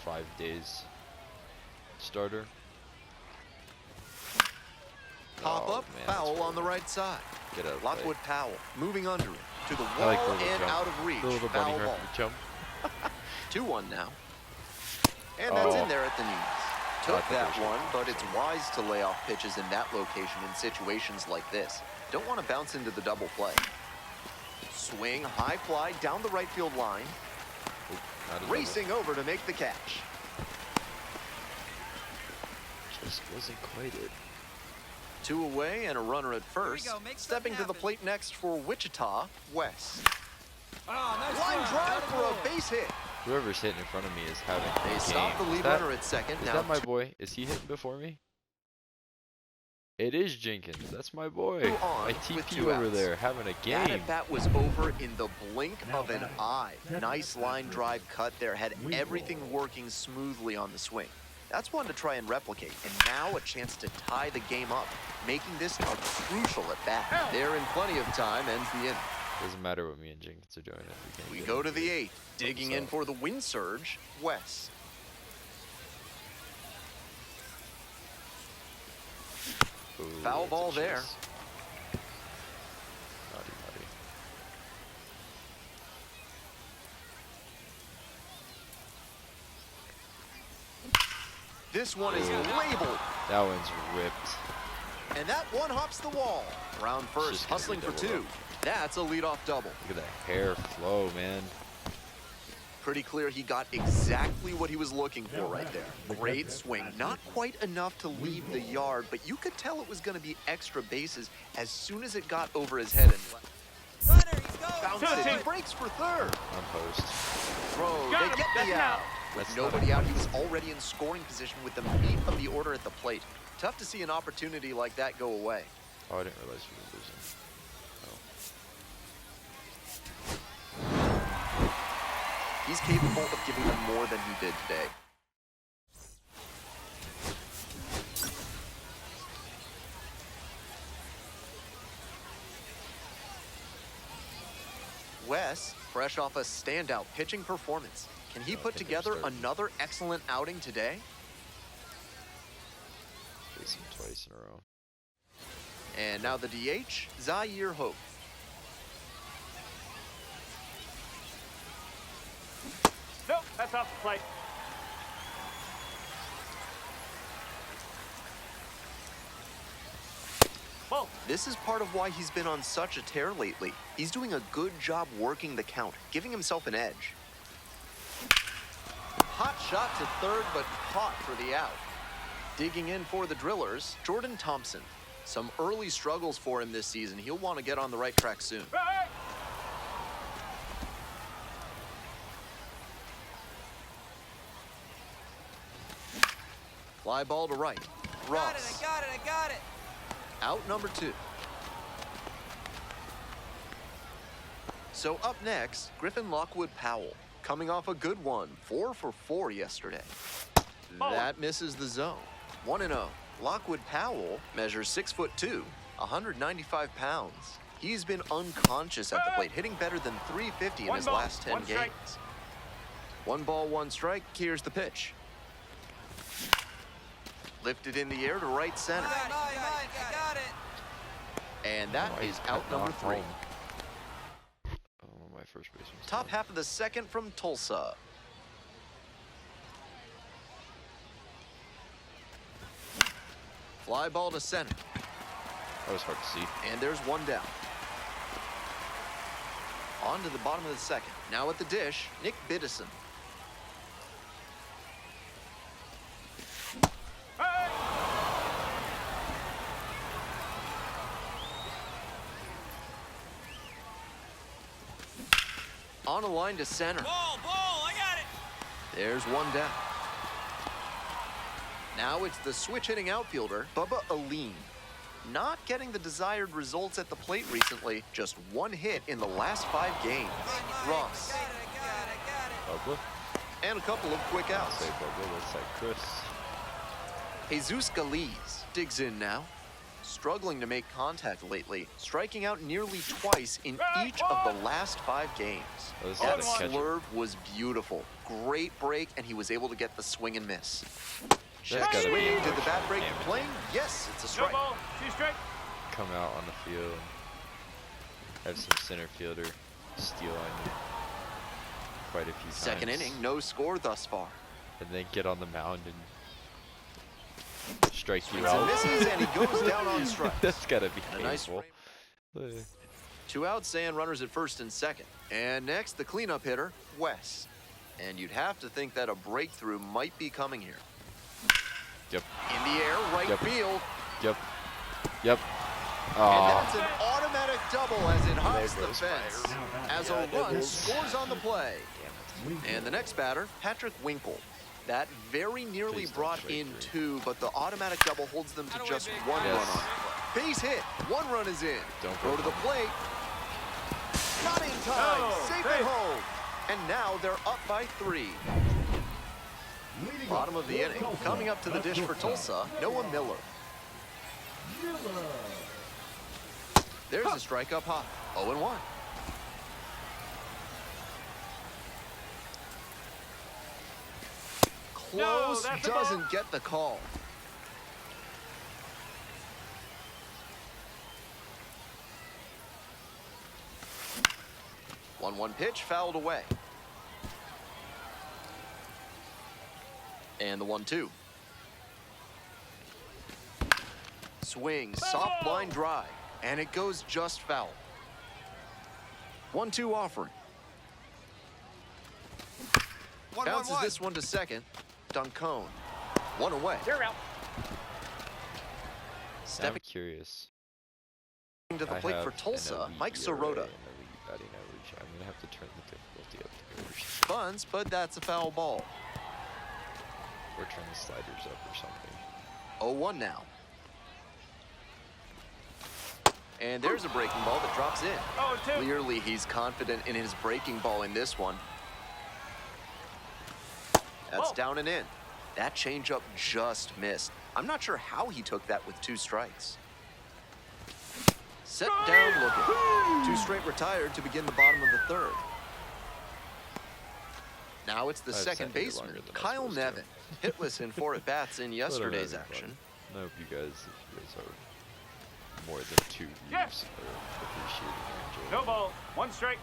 5 days starter. Pop Oh, up, man, that's foul really on the right side. Get out of play. Lockwood Powell moving under it to the I wall like the little and jump. out of reach. The little bunny Foul ball. hop jump. 2-1 now. And that's Oh. in there at the knees. Took thought that they were one, but it's wise to lay off pitches in that location in situations like this. Don't want to bounce into the double play. Swing, high fly down the right field line. Not a double. Racing over to make the catch. Just wasn't quite it. 2 away and a runner at first. go, make Stepping to something the happen. plate next for Wichita, Wes. Oh, nice Line run. drive Gotta for go. a base hit. Whoever's hitting in front of me is having a They game. stop the Is lead that- runner at second. Is Now that my boy? Is he hitting before me? It is Jenkins. That's my boy. On My with TP 2 over outs. there having a That game. at bat was over in the blink of an eye. Nice line drive cut there. Had everything working smoothly on the swing. That's one to try and replicate. And now a chance to tie the game up, making this a crucial at bat. They're in plenty of time, ends the inning. Doesn't matter what me and Jenkins are doing. If we We can't go get to it. the 8th. Digging in So- for the wind surge, Wes. Ooh, Foul that's a ball there. chase. Naughty, naughty. This one is labeled. That one's ripped. And that one hops the wall. Round first, just gonna hustling be for double 2. That's a leadoff double. Look at that hair flow, man. Pretty clear he got exactly what he was looking for right there. Great swing. Not quite enough to leave the yard, but you could tell it was going to be extra bases as soon as it got over his head and left. Runner, he's going. Bounces and breaks for third. On post. Throw, Got they him. get That's the an out. out. With That's nobody not out, he was already in scoring position with the meat of the order at the plate. Tough to see an opportunity like that go away. Oh, I didn't realize we were losing. He's capable of giving them more than he did today. Wes, fresh off a standout pitching performance. Can he I put think I'm together starting. another excellent outing today? Faced him twice in a row. And now the DH, Zaire Hope. Nope, that's off the plate. Ball. This is part of why he's been on such a tear lately. He's doing a good job working the count, giving himself an edge. Hot shot to third, but caught for the out. Digging in for the Drillers, Jordan Thompson. Some early struggles for him this season. He'll want to get on the right track soon. Hey! Fly ball to right. Got it, Ross. I got it. Out number 2. So up next, Griffin Lockwood Powell, coming off a good one, 4 for 4 yesterday. That misses the zone. 1-0. Lockwood Powell measures 6'2", 195 pounds. He's been unconscious at the plate, hitting better than 350 in One his ball, last 10 one strike. games. 1 ball, 1 strike. Here's the pitch. Lifted in the air to right center. I got it. And that Oh, is he's out cutting number off 3. home. Oh, my first baseman's Top down. half of the second from Tulsa. Fly ball to center. That was hard to see. And there's 1 down. On to the bottom of the second. Now at the dish, Nick Biddison. On a line to center. Ball, I got it. There's 1 down. Now it's the switch-hitting outfielder, Bubba Aline. Not getting the desired results at the plate recently. Just 1 hit in the last 5 games. Ross. I got it. Bubba? And a couple of quick I'll outs. say Bubba, that's like Chris. Jesus Galiz digs in now. Struggling to make contact lately, striking out nearly twice in each of the last 5 games. Oh, this is That a catcher. swerve was beautiful. Great break, and he was able to get the swing and miss. That's Check gotta be swing. a Did the motion. bat break Damn the it. plane? Yes, it's a No strike. ball, 2 strike. Come out on the field. Have some center fielder steal on you quite a few times. Second inning, no score thus far. And then get on the mound and strike you Swings and out. misses, and he goes down on strikes. That's gotta be And a nice painful. frame. 2 outs and runners at first and second. And next, the cleanup hitter, Wes. And you'd have to think that a breakthrough might be coming here. Yep. In the air, right Yep. field. Yep. Yep. And Aw. that's an automatic double as it hops the goes fence. fire. As a run scores on the play. And the next batter, Patrick Winkle. That very nearly Please don't brought strike in through. 2, but the automatic double holds them to Out of just way, big 1 guy. run Yes. on. Base hit. 1 run is in. Don't Throw go to the home. plate. Not in time. No, Safe hey. at home. And now they're up by 3. Bottom of the inning. Coming up to the dish for Tulsa, Noah Miller. There's a strike up high. 0-1. No, Close, that's a ball. doesn't get the call. One pitch fouled away. And the 1-2. Swing, soft line drive, and it goes just foul. 1-2 offering. Bounces this one to second. Duncone. 1 away. You're out. I'm Stepping curious. to the I plate for have Tulsa, an elite Mike ERA Sirota. and elite batting average. I'm gonna have to turn the difficulty up to first. Buns, but that's a foul ball. Or turn the sliders up or something. 0-1 now. And there's a breaking ball that drops in. 0-2. Clearly, he's confident in his breaking ball in this one. That's Oh. down and in. That changeup just missed. I'm not sure how he took that with 2 strikes. Set down looking. 2 straight retired to begin the bottom of the third. Now it's the I've second sat here baseman, longer than I'm Kyle supposed to. Nevin. Hitless in 4 at-bats in But I'm yesterday's having fun. action. I hope you guys are more than 2 views Yes. are appreciating and enjoying. No ball, 1 strike.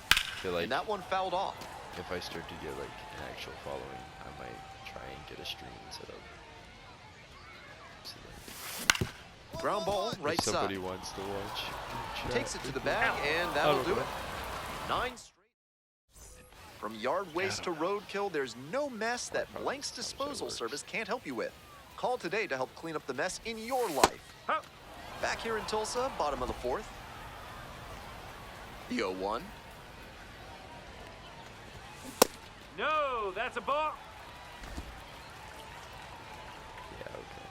I feel like And that one fouled off. if I start to get like an actual following, I might try and get a stream set up. So then Ground ball, right if somebody side. wants to watch, chat, Takes it to the they bag, can. and that'll don't do know. it. 9 straight. From yard waste to roadkill, there's no mess that Probably Blank's sometimes that disposal works. service can't help you with. Call today to help clean up the mess in your life. Huh. Back here in Tulsa, bottom of the 4th. The 0-1. No, that's a ball. Yeah, okay.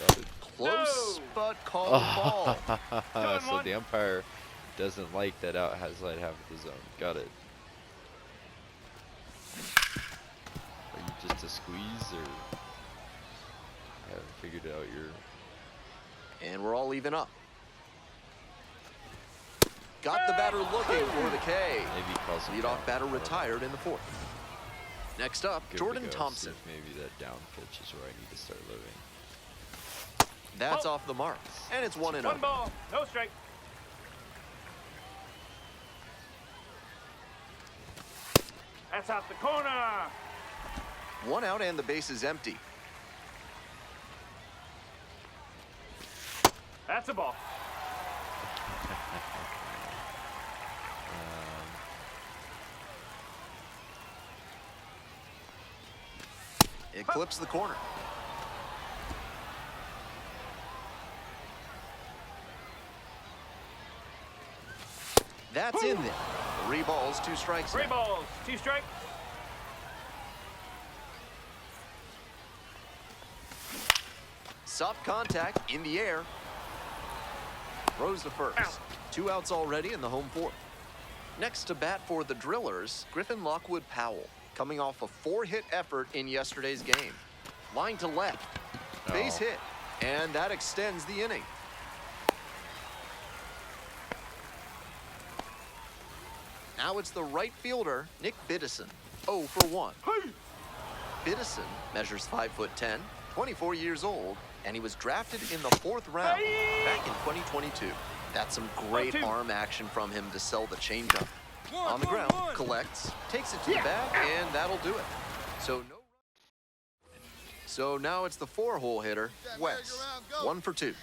Got it. Close, No. but called ball. So 2-1. the umpire doesn't like that out outside half of the zone. Got it. Are you just a squeeze or? haven't figured it out yet. And we're all even up. Got the batter looking for the K. Maybe call some Leadoff down. batter I don't know. retired in the 4th. Next up, Good Jordan to go. Thompson. See if maybe that down pitch is where I need to start living. That's off the mark. And it's 1-0. 1 ball, no strike. That's out the corner. 1 out and the base is empty. That's a ball. It clips the corner. That's in there. 3 balls, 2 strikes. 3 now. balls, 2 strikes. Soft contact in the air. Throws to first. Out. 2 outs already in the home 4th. Next to bat for the Drillers, Griffin Lockwood Powell, coming off a 4-hit effort in yesterday's game. Line to left. Base hit. And that extends the inning. Now it's the right fielder, Nick Biddison, 0 for 1. Biddison measures 5'10", 24 years old, and he was drafted in the 4th round back in 2022. That's some great arm action from him to sell the changeup. On the ground, collects, takes it to the bag, and that'll do it. So now it's the 4-hole hitter, Wes, 1 for 2.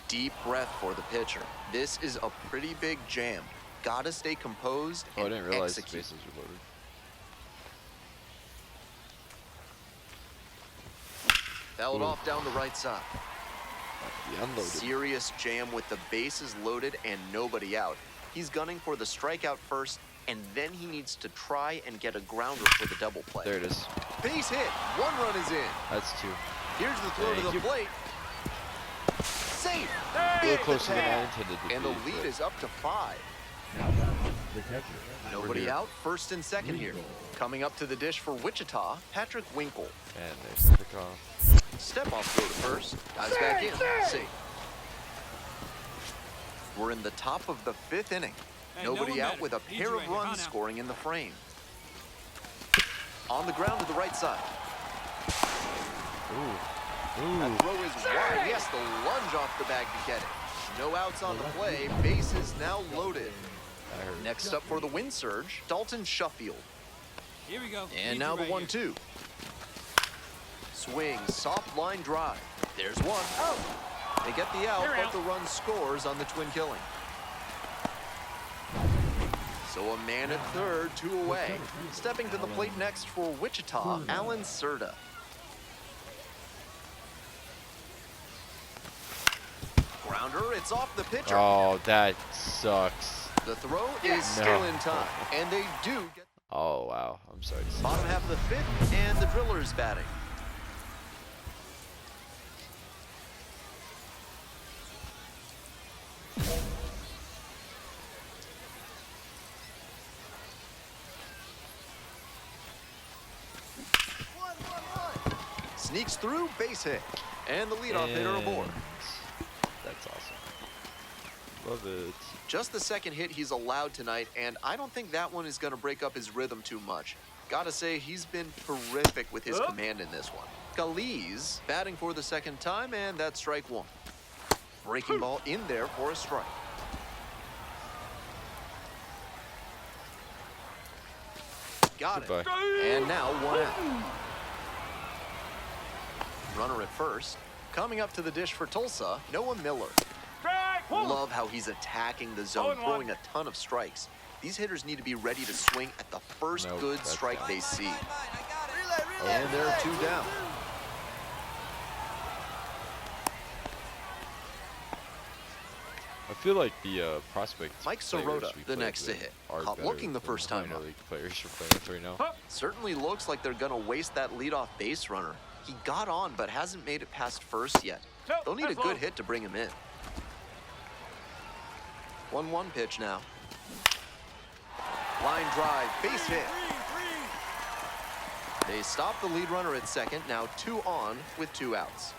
Deep breath for the pitcher. This is a pretty big jam. Gotta stay composed Oh, I and didn't realize the execute. bases were loaded. Fouled off down the right side. Be unloaded. Serious jam with the bases loaded and nobody out. He's gunning for the strikeout first, and then he needs to try and get a grounder for the double play. There it is. Base hit. 1 run is in. That's 2. Here's the throw to Thank the you. plate. Safe. A little Big closer than I tag. intended to And be, the lead but- is up to 5. The catcher. Nobody here. out, first and second here. Coming up to the dish for Wichita, Patrick Winkle. And there's the pickoff. Step off throw to first. Guys back in. Safe. We're in the top of the 5th inning. Hey, no Nobody one out better. with a Need pair you of right here. runs Huh, now? scoring in the frame. On the ground to the right side. That throw is wide. He has to lunge off the bag to get it. No outs on the play. Bases now loaded. I heard. Next up for the win surge, Dalton Shuffield. Here we go. And Need now you the right here. 1-2. Swing, soft line drive. There's one. They get the out, They're but out. the run scores on the twin killing. So a man at third, 2 away. Stepping to the plate next for Wichita, Alan Serta. Grounder, it's off the pitcher. Oh, that sucks. The throw is still in time, and they do get Oh, wow. I'm sorry to see bottom half of the 5th, and the Drillers batting. Sneaks through, base hit, and the leadoff hitter aboard. And that's awesome. Love it. Just the second hit he's allowed tonight, and I don't think that one is going to break up his rhythm too much. Gotta say, he's been terrific with his command in this one. Galiz batting for the second time, and that's strike 1. Breaking ball in there for a strike. Got it. Goodbye. And now 1 out. Runner at first. Coming up to the dish for Tulsa, Noah Miller. Strike. Woo. Love how he's attacking the zone, 0-1. throwing a ton of strikes. These hitters need to be ready to swing at the first Nope, good that's strike down. they see. Relay. And there are 2 down. I feel like the prospect Mike players Sirota, we the played next to with hit. are Caught better looking the than first time minor up. league players you're playing with right now. Certainly looks like they're going to waste that leadoff base runner. He got on, but hasn't made it past first yet. They'll need a That's good low. hit to bring him in. 1-1 pitch now. Line drive, base hit. They stop the lead runner at second, now 2 on with 2 outs.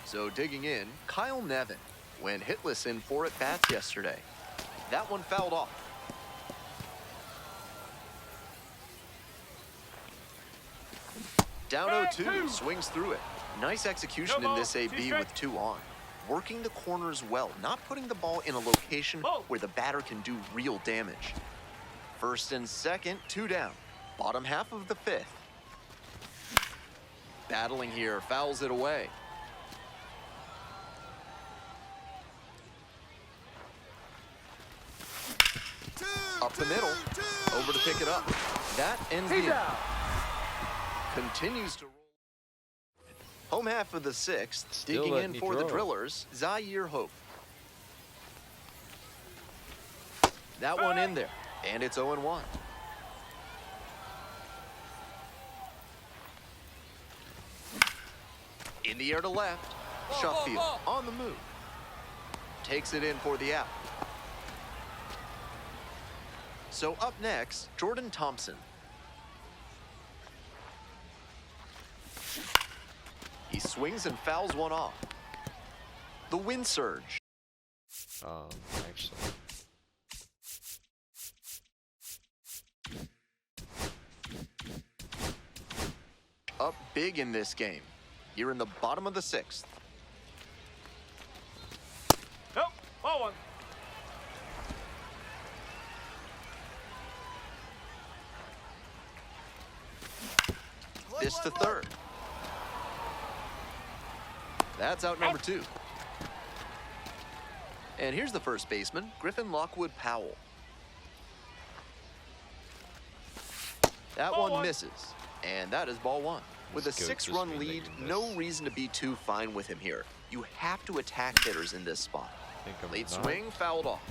So digging in, Kyle Nevin went hitless in 4 at-bats yesterday. That one fouled off. Down 0-2, swings through it. Nice execution in this AB with 2 on. Working the corners well, not putting the ball in a location where the batter can do real damage. First and second, 2 down. Bottom half of the 5th. Battling here, fouls it away. Up the middle, over to pick it up. That ends the inning. Continues to roll. Home half of the 6th, Still digging letting in me for the throw. Drillers, Zaire Hope. That one in there, and it's 0-1. In the air to left, Sheffield on the move. Takes it in for the out. So up next, Jordan Thompson. He swings and fouls one off. The wind surge. Actually. Up big in this game. Here in the bottom of the 6th. Nope. Ball 1. This to third. That's out number 2. And here's the first baseman, Griffin Lockwood Powell. That Ball one one. misses, and that is ball 1. With a Let's go, 6-run just lead, making no this. reason to be too fine with him here. You have to attack hitters in this spot. I think I'm Late not. swing, fouled off.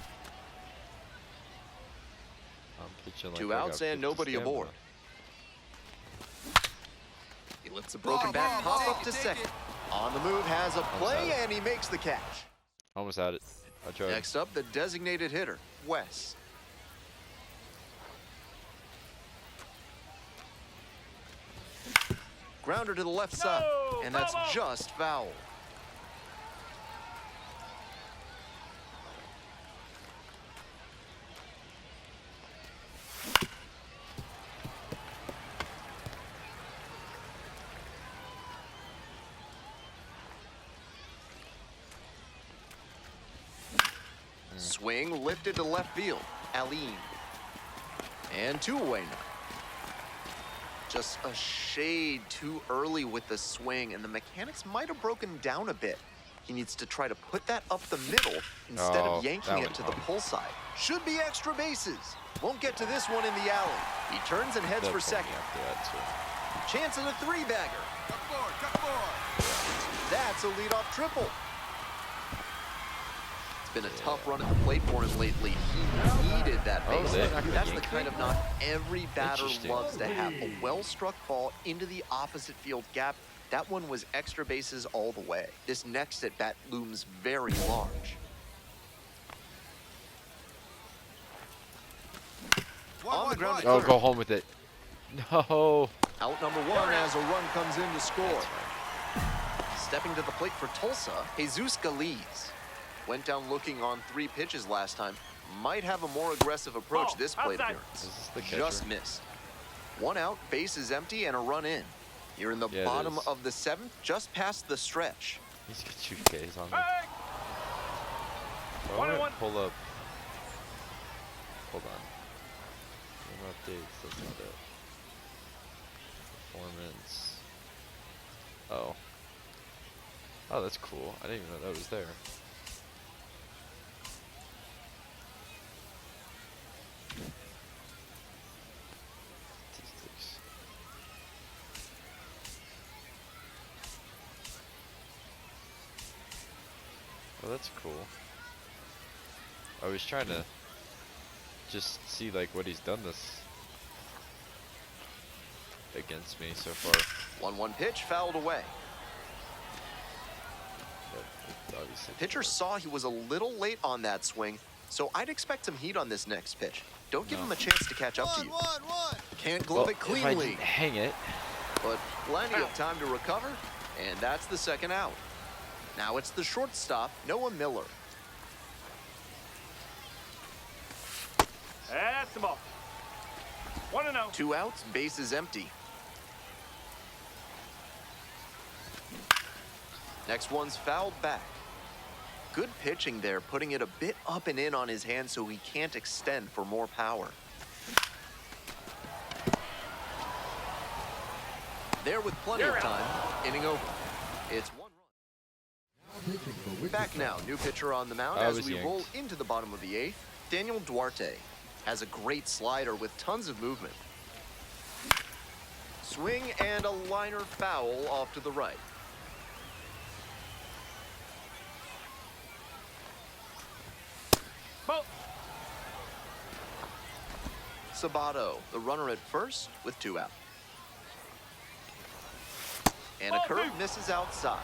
I'm pitching like 2 I outs got and 50 nobody stamina. aboard. He lets a broken bat pop up to second. On the move, has a play, and he makes the catch. Almost had it. I tried. Next up, the designated hitter, Wes. Grounder to the left side, and that's foul ball. just foul. Swing lifted to left field. Aline. And 2 away now. Just a shade too early with the swing, and the mechanics might have broken down a bit. He needs to try to put that up the middle instead Oh, of yanking that it went to the home. pull side. Should be extra bases. Won't get to this one in the alley. He turns and heads That for pulled me second. after that, too. Chance at a 3-bagger. Cut forward, cut forward. That's a leadoff triple. It's been a tough run at the plate for him lately. He needed that Oh, base. they're not gonna That's the yank kind it? of knock every batter Interesting. loves to have. A well-struck ball into the opposite field gap. That one was extra bases all the way. This next at bat looms very large. On the ground to Oh, third. go home with it. No. Out number 1 as a run comes in to score. Stepping to the plate for Tulsa, Jesus Galiz. Went down looking on 3 pitches last time. Might have a more aggressive approach Ball, this plate outside. appearance. Is this the catcher? Just missed. 1 out, base is empty, and a run in. You're in the Yeah, it bottom is. of the 7th, just past the stretch. He's got 2 Ks on me. Hey! I 1 and want 1. to pull up. Hold on. Game updates. That's not it. Performance. Oh. Oh, that's cool. I didn't even know that was there. Statistics. Oh, that's cool. I was trying to just see like what he's done this against me so far. 1-1 pitch, fouled away. But it obviously Pitcher saw he was a little late on that swing, so I'd expect some heat on this next pitch. Don't give him a chance to catch up to you. One. Can't glove it If I cleanly, didn't hang it, but plenty of time to recover, and that's the second out. Now it's the shortstop, Noah Miller. That's the ball. 1-0. 2 outs, bases empty. Next one's fouled back. Good pitching there, putting it a bit up and in on his hand so he can't extend for more power. There with plenty of time, inning over. It's 1 run. Back now, new pitcher on the mound I as was we yanked. roll into the bottom of the 8th. Daniel Duarte has a great slider with tons of movement. Swing and a liner foul off to the right. Ball. Sabato, the runner at first with 2 out. And a Ball curve two. misses outside.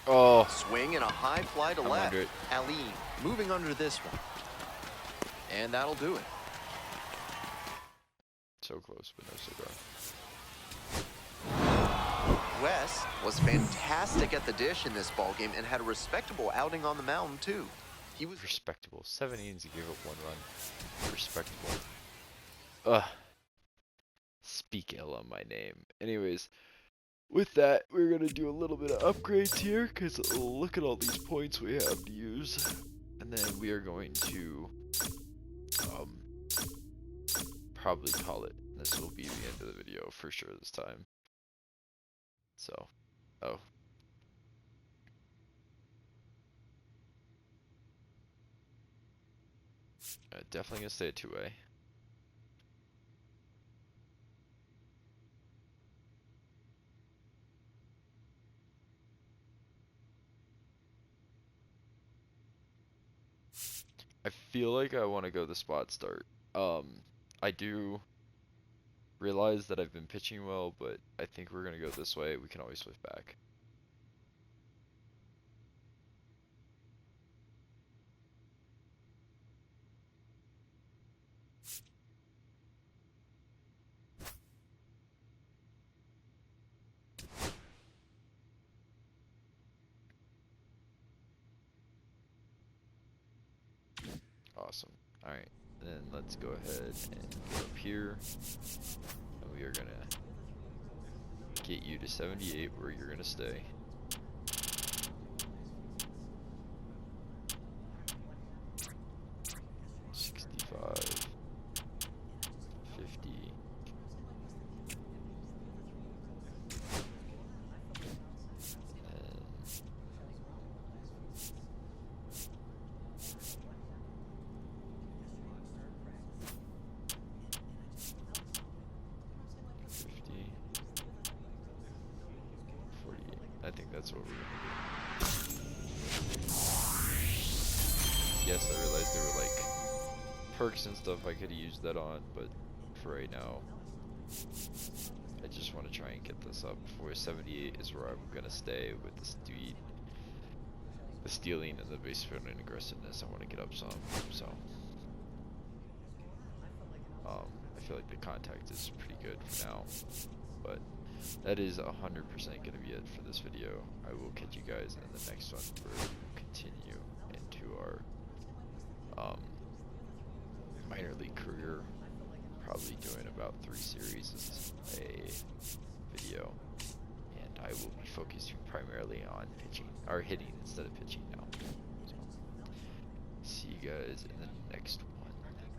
oh, Swing and a high fly to I'm left. under it. Aline moving under this one. And that'll do it. so close, but no cigar. West was fantastic at the dish in this ballgame and had a respectable outing on the mound, too. He was Respectable. 7 innings, he gave up 1 run. Respectable. Ugh. Speak ill on my name. Anyways, with that, we're gonna do a little bit of upgrades here, because look at all these points we have to use. And then we are going to probably call it. This will be the end of the video for sure this time. So, definitely gonna stay at 2A. I feel like I want to go the spot start. I do realize that I've been pitching well, but I think we're gonna go this way. We can always switch back. Awesome. Alright, then let's go ahead and go up here. And we are gonna get you to 78 where you're gonna stay. I think that's what we're gonna do. Yes, I realized there were like perks and stuff I could have used that on, but for right now, I just want to try and get this up. 478 is where I'm gonna stay with the speed, the stealing, and the base spin and aggressiveness. I want to get up some, so I feel like the contact is pretty good for now, but that is 100% going to be it for this video. I will catch you guys in the next one where we will continue into our minor league career. Probably doing about 3 series a video, and I will be focusing primarily on pitching or hitting instead of pitching now. So, see you guys in the next one.